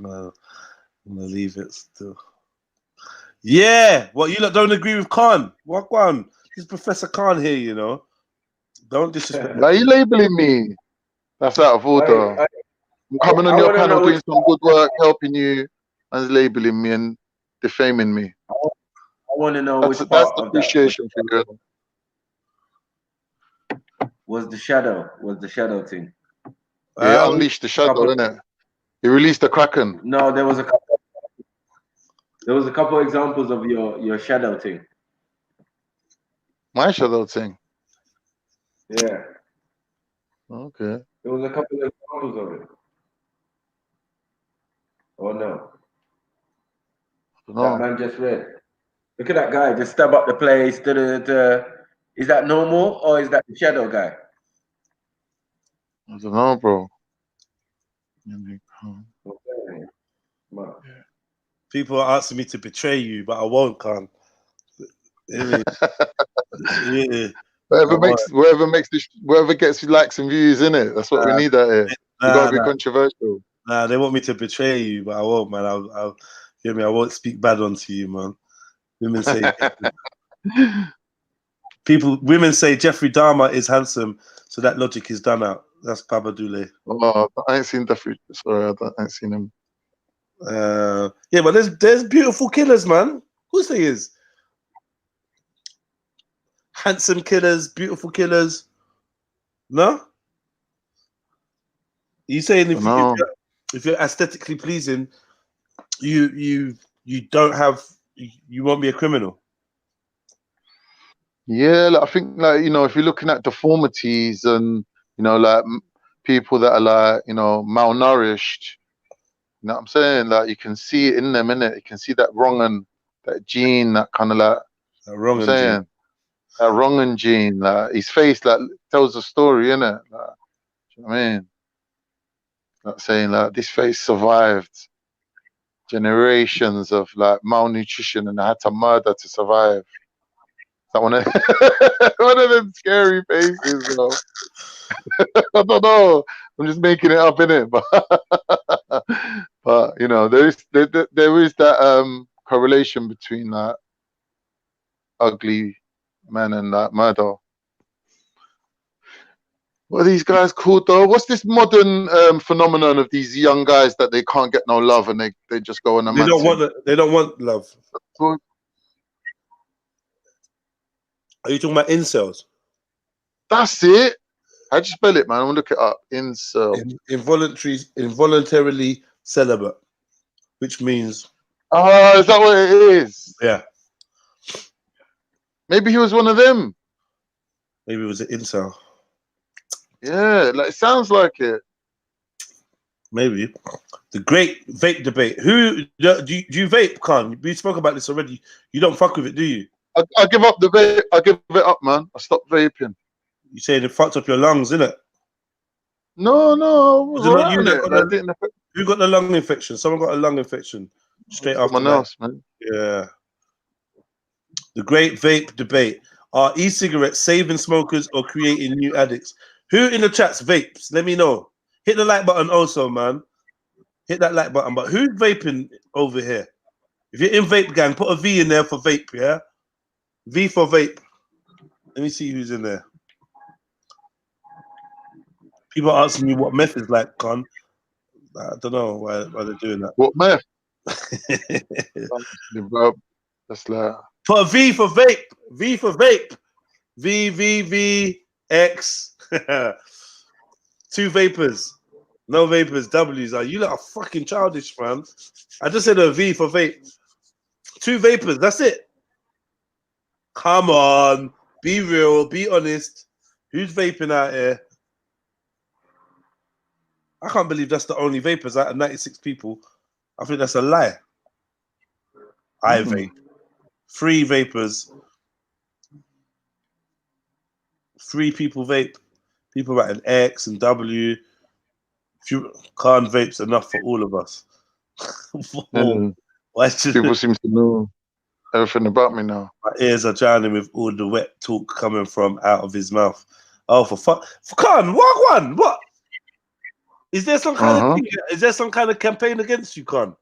Speaker 1: I'm gonna leave it still. Yeah, what, you lot don't agree with Khan? What one? This is Professor Khan here, you know. Don't disrespect.
Speaker 2: Are you labeling me? That's out of order. I'm coming on your panel doing some good work, helping you, and labeling me and defaming me.
Speaker 7: I want to know which
Speaker 2: that's
Speaker 7: part of
Speaker 2: appreciation
Speaker 7: that
Speaker 2: for you.
Speaker 7: Was the shadow thing.
Speaker 2: Yeah, unleashed the shadow, innit? He released the Kraken.
Speaker 7: No, there was a couple examples of your shadow thing.
Speaker 2: My shadow thing.
Speaker 7: Yeah.
Speaker 2: Okay.
Speaker 7: There was a couple of examples of it. Oh no. That man just read. Look at that guy, just stab up the place. Is that normal or is that the shadow guy?
Speaker 2: I don't know, bro.
Speaker 7: Okay.
Speaker 1: People are asking me to betray you, but I won't, Khan. Yeah.
Speaker 2: Whoever gets likes and views, innit? That's what we need out here. We gotta be controversial.
Speaker 1: Nah, they want me to betray you, but I won't, man. I'll hear me. I won't speak bad onto you, man. Women say women say Jeffrey Dahmer is handsome, so that logic is done out. That's Baba Dule.
Speaker 2: Oh, I ain't seen Jeffrey. Sorry, I ain't seen him.
Speaker 1: Yeah, but there's beautiful killers, man. Of course there is. Handsome killers, beautiful killers. No? You saying if you're aesthetically pleasing, you don't have, you won't be a criminal?
Speaker 2: Yeah, like, I think, like, you know, if you're looking at deformities and, you know, like people that are like, you know, malnourished, you know what I'm saying? Like, you can see it in them, innit? You can see that wrong that gene, that kind of like,
Speaker 1: that wrong
Speaker 2: gene. That wrong gene, like his face, like tells a story, innit? Like, do you know what I mean? Like saying like this face survived generations of like malnutrition and I had to murder to survive. That one of one of them scary faces, bro. I don't know. I'm just making it up, innit? But you know, there is that correlation between that ugly men and that murder. What are these guys called though? What's this modern phenomenon of these young guys that they can't get no love and they just go on a
Speaker 1: they don't want love. Are you talking about incels?
Speaker 2: That's it. How'd you spell it, man? I'm gonna look it up. Incel.
Speaker 1: Involuntarily celibate, which means.
Speaker 2: Oh, is that what it is?
Speaker 1: Yeah.
Speaker 2: Maybe he was one of them.
Speaker 1: Maybe it was an incel.
Speaker 2: Yeah, like it sounds like it.
Speaker 1: Maybe. The great vape debate. Who do you vape, Khan? We spoke about this already. You don't fuck with it, do you?
Speaker 2: I give up the vape. I give it up, man. I stopped vaping.
Speaker 1: You saying it fucked up your lungs, innit?
Speaker 2: No.
Speaker 1: Who got the lung infection? Someone got a lung infection straight after
Speaker 2: someone else, man.
Speaker 1: Yeah. The great vape debate. Are e-cigarettes saving smokers or creating new addicts? Who in the chats vapes? Let me know. Hit the like button also, man. Hit that like button. But who's vaping over here? If you're in vape gang, put a V in there for vape, yeah? V for vape. Let me see who's in there. People are asking me what meth is like, Con. I don't know why they're doing that.
Speaker 2: What meth? That's like...
Speaker 1: Put a V for vape. V for vape. V, X. 2 vapors. No vapors. W's. You lot are fucking childish, man. I just said a V for vape. 2 vapors. That's it. Come on. Be real. Be honest. Who's vaping out here? I can't believe that's the only vapors out of 96 people. I think that's a lie. I vape. 3 vapors. 3 people vape. People writing X and W. Khan vapes enough for all of us.
Speaker 2: People seem to know everything about me now.
Speaker 1: My ears are drowning with all the wet talk coming from out of his mouth. Oh, for fuck. Khan, what? Is there some kind of thing, is there some kind of campaign against you, Khan?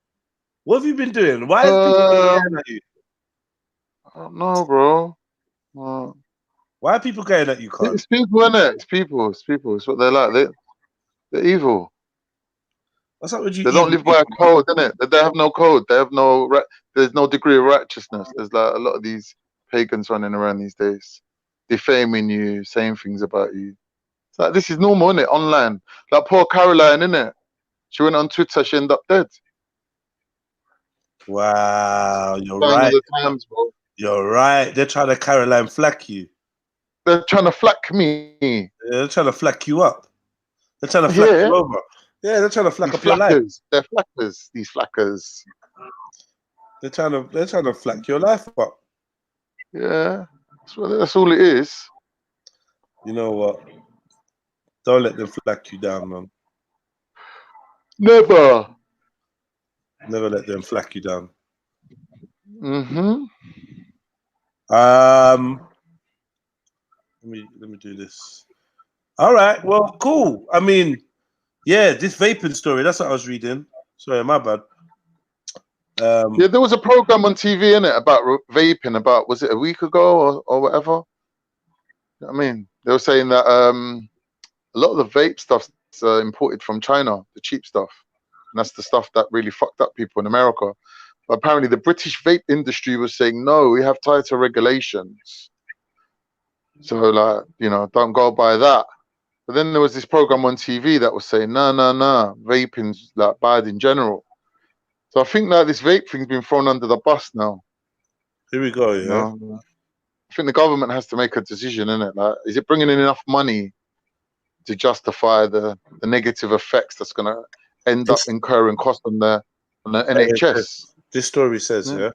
Speaker 1: What have you been doing? Why is people going at you?
Speaker 2: I don't know, bro.
Speaker 1: Why are people going at you, Khan?
Speaker 2: It's people, innit? It's people. It's what they're like. They're evil.
Speaker 1: What's up with you?
Speaker 2: They don't live by a code, innit? They have no code. They have no. There's no degree of righteousness. There's like a lot of these pagans running around these days, defaming you, saying things about you. It's like, this is normal, innit? Online. Like poor Caroline, innit? She went on Twitter, she ended up dead.
Speaker 1: Wow, you're right. You're right. They're trying to Caroline flack you.
Speaker 2: They're trying to flack me.
Speaker 1: Yeah, they're trying to flack you up. They're trying to flack you over. Yeah, they're trying to flack up your life.
Speaker 2: They're flackers. These flackers.
Speaker 1: They're trying to flack your life up.
Speaker 2: Yeah, that's all it is.
Speaker 1: You know what? Don't let them flack you down, man.
Speaker 2: Never
Speaker 1: let them flack you down. Let me do this. All right. Well, cool. I mean, yeah, this vaping story. That's what I was reading. Sorry, my bad.
Speaker 2: Yeah, there was a program on TV in it about vaping. About, was it a week ago or whatever? You know what I mean, they were saying that a lot of the vape stuff's imported from China, the cheap stuff, and that's the stuff that really fucked up people in America. But apparently, the British vape industry was saying, no, we have tighter regulations. So, like, you know, don't go by that. But then there was this program on TV that was saying, no, vaping's like bad in general. So I think that this vape thing's been thrown under the bus now.
Speaker 1: Here we go, yeah.
Speaker 2: No. I think the government has to make a decision, innit? Like, is it bringing in enough money to justify the negative effects that's going to end up incurring cost on the NHS?
Speaker 1: This story says, yeah,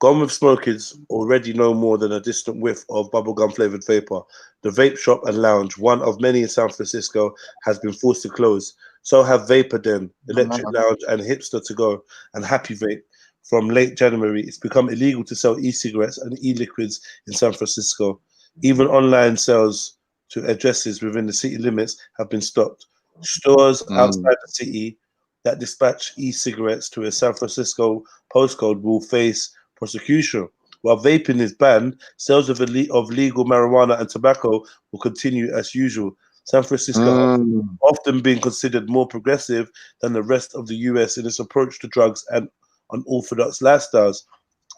Speaker 1: Gone with Smoke is already no more than a distant whiff of bubblegum flavored vapor. The vape shop and lounge, one of many in San Francisco, has been forced to close. So have Vapor Den, Electric Lounge, and Hipster to Go, and Happy Vape. From late January, it's become illegal to sell e-cigarettes and e-liquids in San Francisco. Even online sales to addresses within the city limits have been stopped. Stores outside the city that dispatch e-cigarettes to a San Francisco postcode will face prosecution. While vaping is banned, sales of legal marijuana and tobacco will continue as usual. San Francisco has often been considered more progressive than the rest of the US in its approach to drugs and unorthodox lifestyles.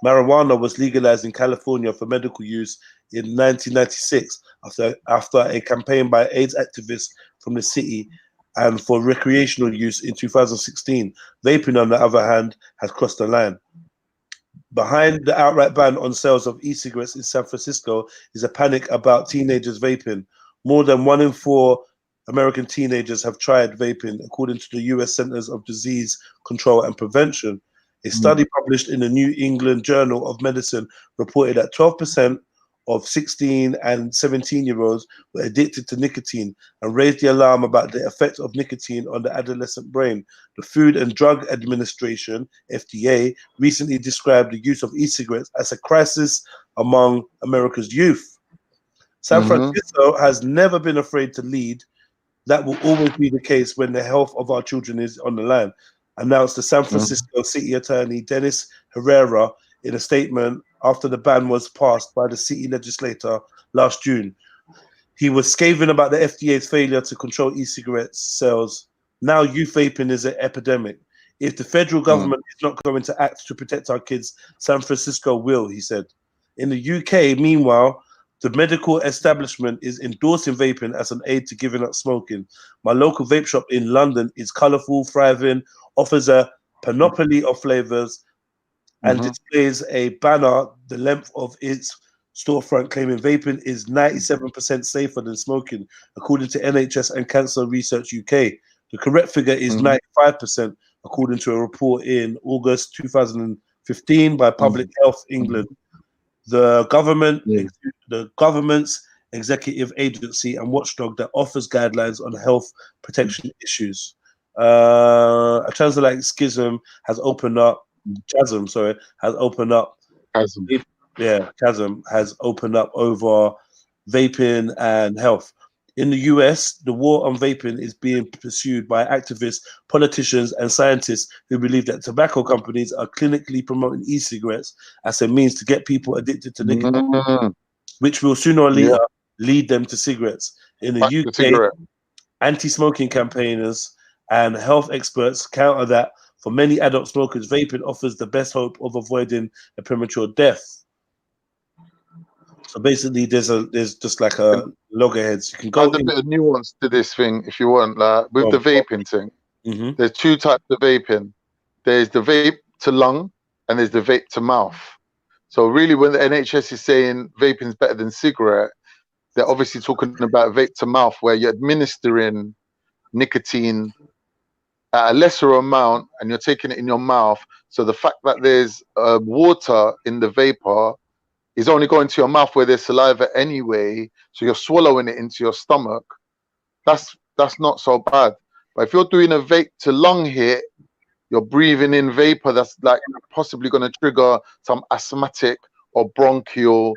Speaker 1: Marijuana was legalized in California for medical use in 1996 after a campaign by AIDS activists from the city, and for recreational use in 2016. Vaping, on the other hand, has crossed the line. Behind the outright ban on sales of e-cigarettes in San Francisco is a panic about teenagers vaping. More than 1 in 4 American teenagers have tried vaping, according to the US Centers of Disease Control and Prevention. A study published in the New England Journal of Medicine reported that 12% of 16 and 17-year-olds were addicted to nicotine and raised the alarm about the effect of nicotine on the adolescent brain. The Food and Drug Administration, FDA, recently described the use of e-cigarettes as a crisis among America's youth. San Francisco has never been afraid to lead. That will always be the case when the health of our children is on the line, announced the San Francisco City Attorney Dennis Herrera in a statement after the ban was passed by the city legislature last June. He was scathing about the FDA's failure to control e-cigarette sales. Now youth vaping is an epidemic. If the federal government is not going to act to protect our kids, San Francisco will, he said. In the UK, meanwhile, the medical establishment is endorsing vaping as an aid to giving up smoking. My local vape shop in London is colourful, thriving, offers a panoply of flavours, and displays a banner the length of its storefront claiming vaping is 97% safer than smoking, according to NHS and Cancer Research UK. The correct figure is 95%, according to a report in August 2015 by Public Health England. The government's executive agency and watchdog that offers guidelines on health protection issues. A transatlantic schism has opened up. Chasm has opened up over vaping and health. In the US, the war on vaping is being pursued by activists, politicians, and scientists who believe that tobacco companies are clinically promoting e-cigarettes as a means to get people addicted to nicotine, which will sooner or later lead them to cigarettes. In the UK, anti-smoking campaigners and health experts counter that for many adult smokers, vaping offers the best hope of avoiding a premature death. So basically, there's just like a loggerheads. You can go.
Speaker 2: Add a bit of nuance to this thing if you want. Like with the vaping thing, there's 2 types of vaping. There's the vape to lung, and there's the vape to mouth. So really, when the NHS is saying vaping is better than cigarette, they're obviously talking about vape to mouth, where you're administering nicotine at a lesser amount and you're taking it in your mouth. So the fact that there's water in the vapor is only going to your mouth where there's saliva anyway, so you're swallowing it into your stomach. That's not so bad. But if you're doing a vape to lung hit, you're breathing in vapor that's like possibly going to trigger some asthmatic or bronchial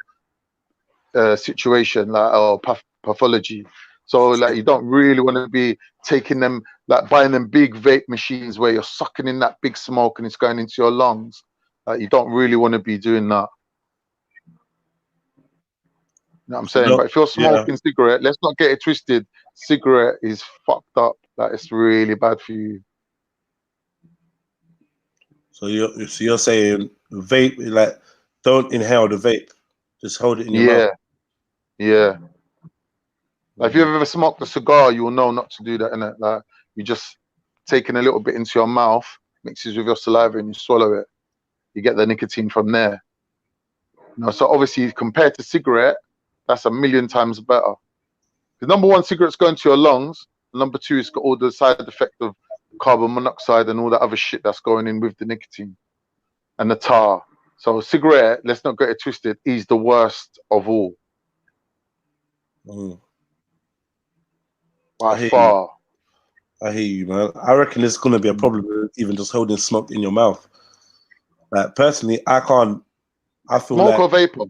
Speaker 2: situation, like or pathology. So like you don't really want to be taking them, like buying them big vape machines where you're sucking in that big smoke and it's going into your lungs. You don't really want to be doing that. You know what I'm saying? But if you're smoking cigarette, let's not get it twisted. Cigarette is fucked up. Like it's really bad for you.
Speaker 1: So you're saying vape, like don't inhale the vape, just hold it in your mouth.
Speaker 2: Yeah. Like if you've ever smoked a cigar, you will know not to do that, innit? Like you just taking a little bit into your mouth, mixes with your saliva, and you swallow it. You get the nicotine from there. You know, so obviously compared to cigarette, that's 1,000,000 times better. Because number one, cigarette's going to your lungs. Number two, it's got all the side effect of carbon monoxide and all that other shit that's going in with the nicotine and the tar. So cigarette, let's not get it twisted, is the worst of all. By far.
Speaker 1: I hear you, man. I reckon it's gonna be a problem with even just holding smoke in your mouth. Like personally, I can't. I feel
Speaker 2: smoke
Speaker 1: like
Speaker 2: or vapor.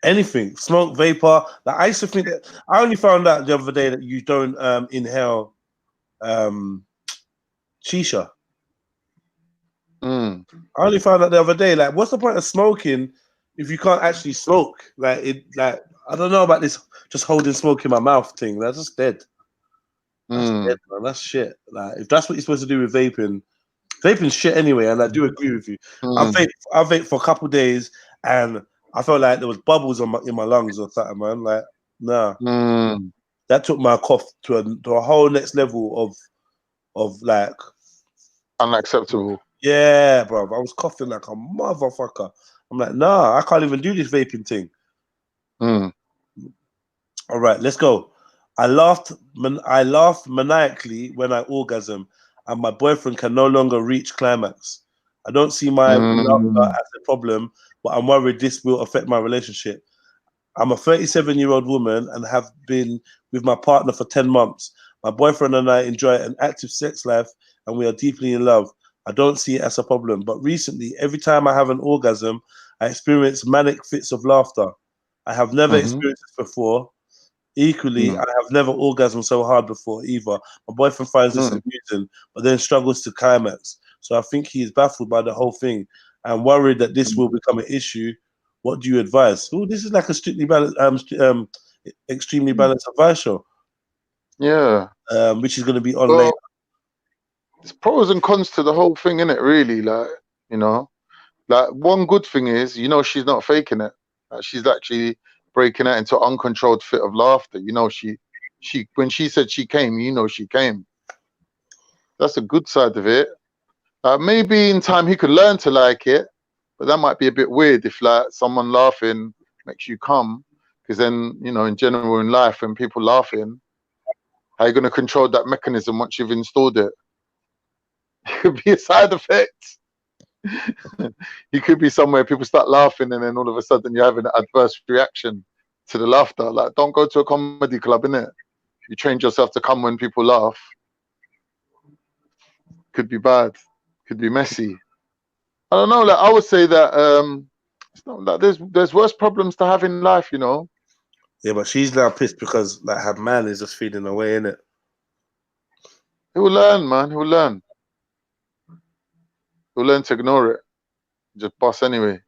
Speaker 1: Anything, smoke, vapor. Like I used to think that. I only found out the other day that you don't inhale shisha. I only found out the other day. Like, what's the point of smoking if you can't actually smoke? Like I don't know about this just holding smoke in my mouth thing. That's just dead. That's dead, man. That's shit. Like, if that's what you're supposed to do with vaping, vaping's shit anyway. And I do agree with you. I vaped for a couple of days, and I felt like there was bubbles in my lungs or something, man. Like, nah. That took my cough to a whole next level of like
Speaker 2: unacceptable.
Speaker 1: Yeah, bro. I was coughing like a motherfucker. I'm like, nah, I can't even do this vaping thing. All right, let's go. I laughed maniacally when I orgasm, and my boyfriend can no longer reach climax. I don't see my laughter as a problem, but I'm worried this will affect my relationship. I'm a 37-year-old woman and have been with my partner for 10 months. My boyfriend and I enjoy an active sex life, and we are deeply in love. I don't see it as a problem, but recently, every time I have an orgasm, I experience manic fits of laughter. I have never experienced this before. Equally, I have never orgasmed so hard before either. My boyfriend finds this amusing, but then struggles to climax. So I think he is baffled by the whole thing and worried that this will become an issue. What do you advise? Oh, this is like a strictly balanced, extremely balanced advice show.
Speaker 2: Yeah.
Speaker 1: Which is going to be on later.
Speaker 2: There's pros and cons to the whole thing, innit? Really, like, you know, like one good thing is, you know, she's not faking it. Like, she's actually breaking out into an uncontrolled fit of laughter. You know, she when she said she came, you know, she came. That's a good side of it. Maybe in time he could learn to like it, but that might be a bit weird if like someone laughing makes you come, because then, you know, in general in life, when people laughing, how are you going to control that mechanism once you've installed it? It could be a side effect. You could be somewhere people start laughing and then all of a sudden you're having an adverse reaction to the laughter. Like, don't go to a comedy club, innit? You trained yourself to come when people laugh. Could be bad. Could be messy. I don't know. Like, I would say that it's not that there's worse problems to have in life, you know.
Speaker 1: Yeah, but she's now pissed because like her man is just feeding away, innit?
Speaker 2: He will learn, man. He will learn. He'll learn to ignore it. Just boss anyway.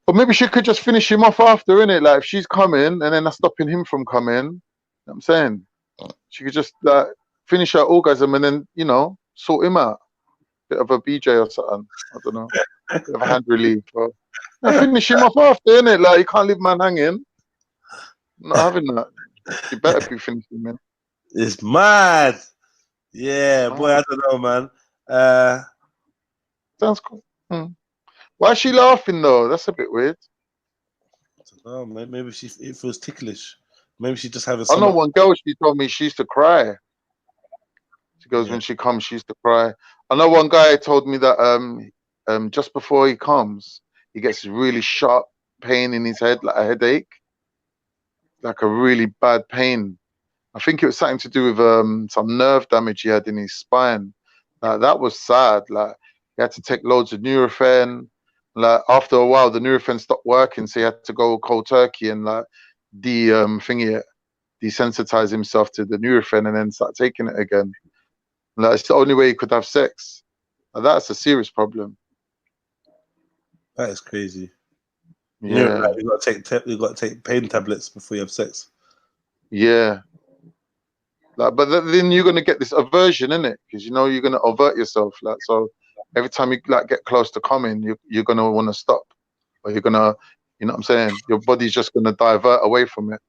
Speaker 2: But maybe she could just finish him off after, innit? Like, if she's coming and then that's stopping him from coming, you know what I'm saying? She could just like finish her orgasm and then, you know, sort him out. Bit of a BJ or something. I don't know. Bit of a hand relief. Or, finish him off after, innit? Like, you can't leave man hanging. I'm not having that. You better be finishing, man.
Speaker 1: It's mad. Yeah, boy, I don't know, man.
Speaker 2: Sounds cool. Why is she laughing though? That's a bit weird.
Speaker 1: I don't know, maybe it feels ticklish. Maybe she just having.
Speaker 2: I know one girl. She told me she used to cry. She goes when she comes, she used to cry. I know one guy told me that just before he comes, he gets really sharp pain in his head, like a headache, like a really bad pain. I think it was something to do with some nerve damage he had in his spine. That was sad. Like, he had to take loads of Nurofen. Like, after a while, the Nurofen stopped working, so he had to go cold turkey and like desensitize himself to the Nurofen and then start taking it again. Like, it's the only way he could have sex. That's a serious problem.
Speaker 1: That is crazy.
Speaker 2: Yeah,
Speaker 1: you know, like, you got to take pain tablets before you have sex.
Speaker 2: Yeah. Like, but then you're gonna get this aversion, innit? Because you know you're gonna avert yourself. Like, so every time you like get close to coming, you're gonna want to stop, or you're gonna, you know what I'm saying? Your body's just gonna divert away from it.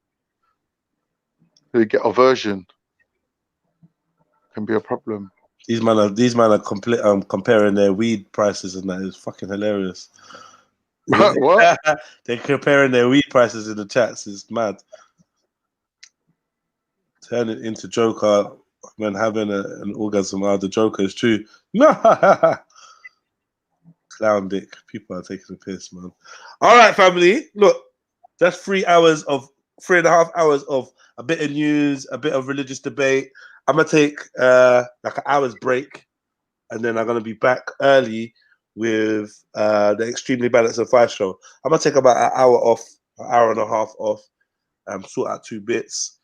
Speaker 2: they get a version. Can be a problem.
Speaker 1: These man are comparing their weed prices, and that is fucking hilarious.
Speaker 2: What?
Speaker 1: They're comparing their weed prices in the chats. It's mad. Turn it into Joker when having an orgasm. The Joker is true. Clown dick. People are taking the piss, man. All right, family. Look, that's 3.5 hours of a bit of news, a bit of religious debate. I'm gonna take like an hour's break, and then I'm gonna be back early with the Extremely Balanced Advice show. I'm gonna take about an hour off, an hour and a half off, sort out 2 bits,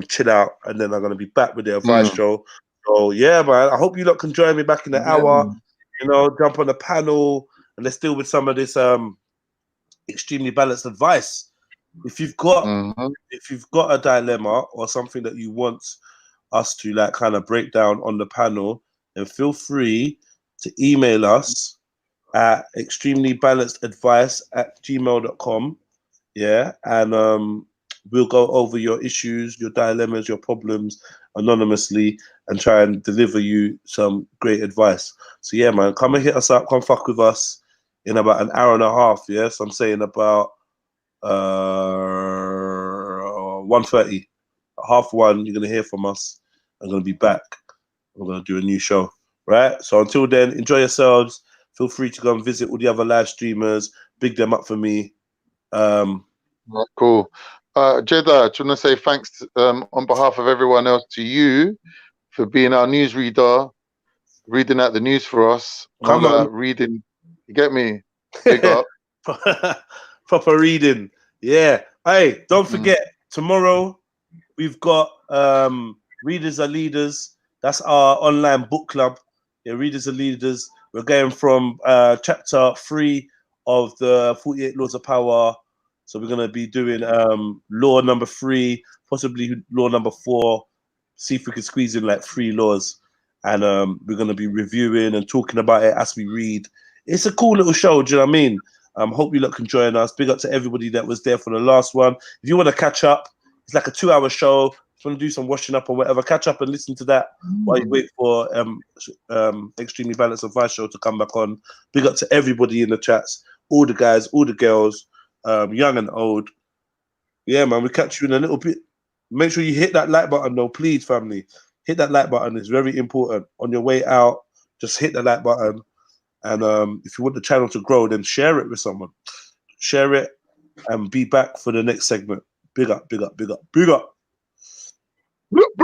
Speaker 1: chill out, and then I'm gonna be back with the advice show. So yeah, man. I hope you lot can join me back in the hour. You know, jump on the panel and let's deal with some of this extremely balanced advice. If you've got a dilemma or something that you want us to like kind of break down on the panel, then feel free to email us at extremelybalanceadvice@gmail.com. Yeah, and we'll go over your issues, your dilemmas, your problems anonymously and try and deliver you some great advice. So yeah, man, come and hit us up, come fuck with us in about an hour and a half. Yes, I'm saying about 1:30, 1:30. You're gonna hear from us. I'm gonna be back. We're gonna do a new show, right? So until then, enjoy yourselves. Feel free to go and visit all the other live streamers. Big them up for me.
Speaker 2: Cool. Jedi, do you want to say thanks on behalf of everyone else to you for being our newsreader, reading out the news for us?
Speaker 1: Come on.
Speaker 2: Reading. You get me? Big up.
Speaker 1: Proper reading. Yeah. Hey, don't forget, tomorrow we've got Readers Are Leaders. That's our online book club. Yeah, Readers Are Leaders. We're going from chapter 3 of the 48 Laws of Power. So we're going to be doing law number 3, possibly law number 4. See if we can squeeze in like 3 laws. And we're going to be reviewing and talking about it as we read. It's a cool little show, do you know what I mean? Hope you lot can join us. Big up to everybody that was there for the last one. If you want to catch up, it's like a 2-hour show. If you want to do some washing up or whatever, catch up and listen to that while you wait for Extremely Balanced Advice show to come back on. Big up to everybody in the chats, all the guys, all the girls, young and old. Yeah, man, we'll catch you in a little bit. Make sure you hit that like button though, please, family. Hit that like button. It's very important. On your way out, just hit the like button. And if you want the channel to grow, then share it with someone. Share it and be back for the next segment. Big up, big up, big up, big up.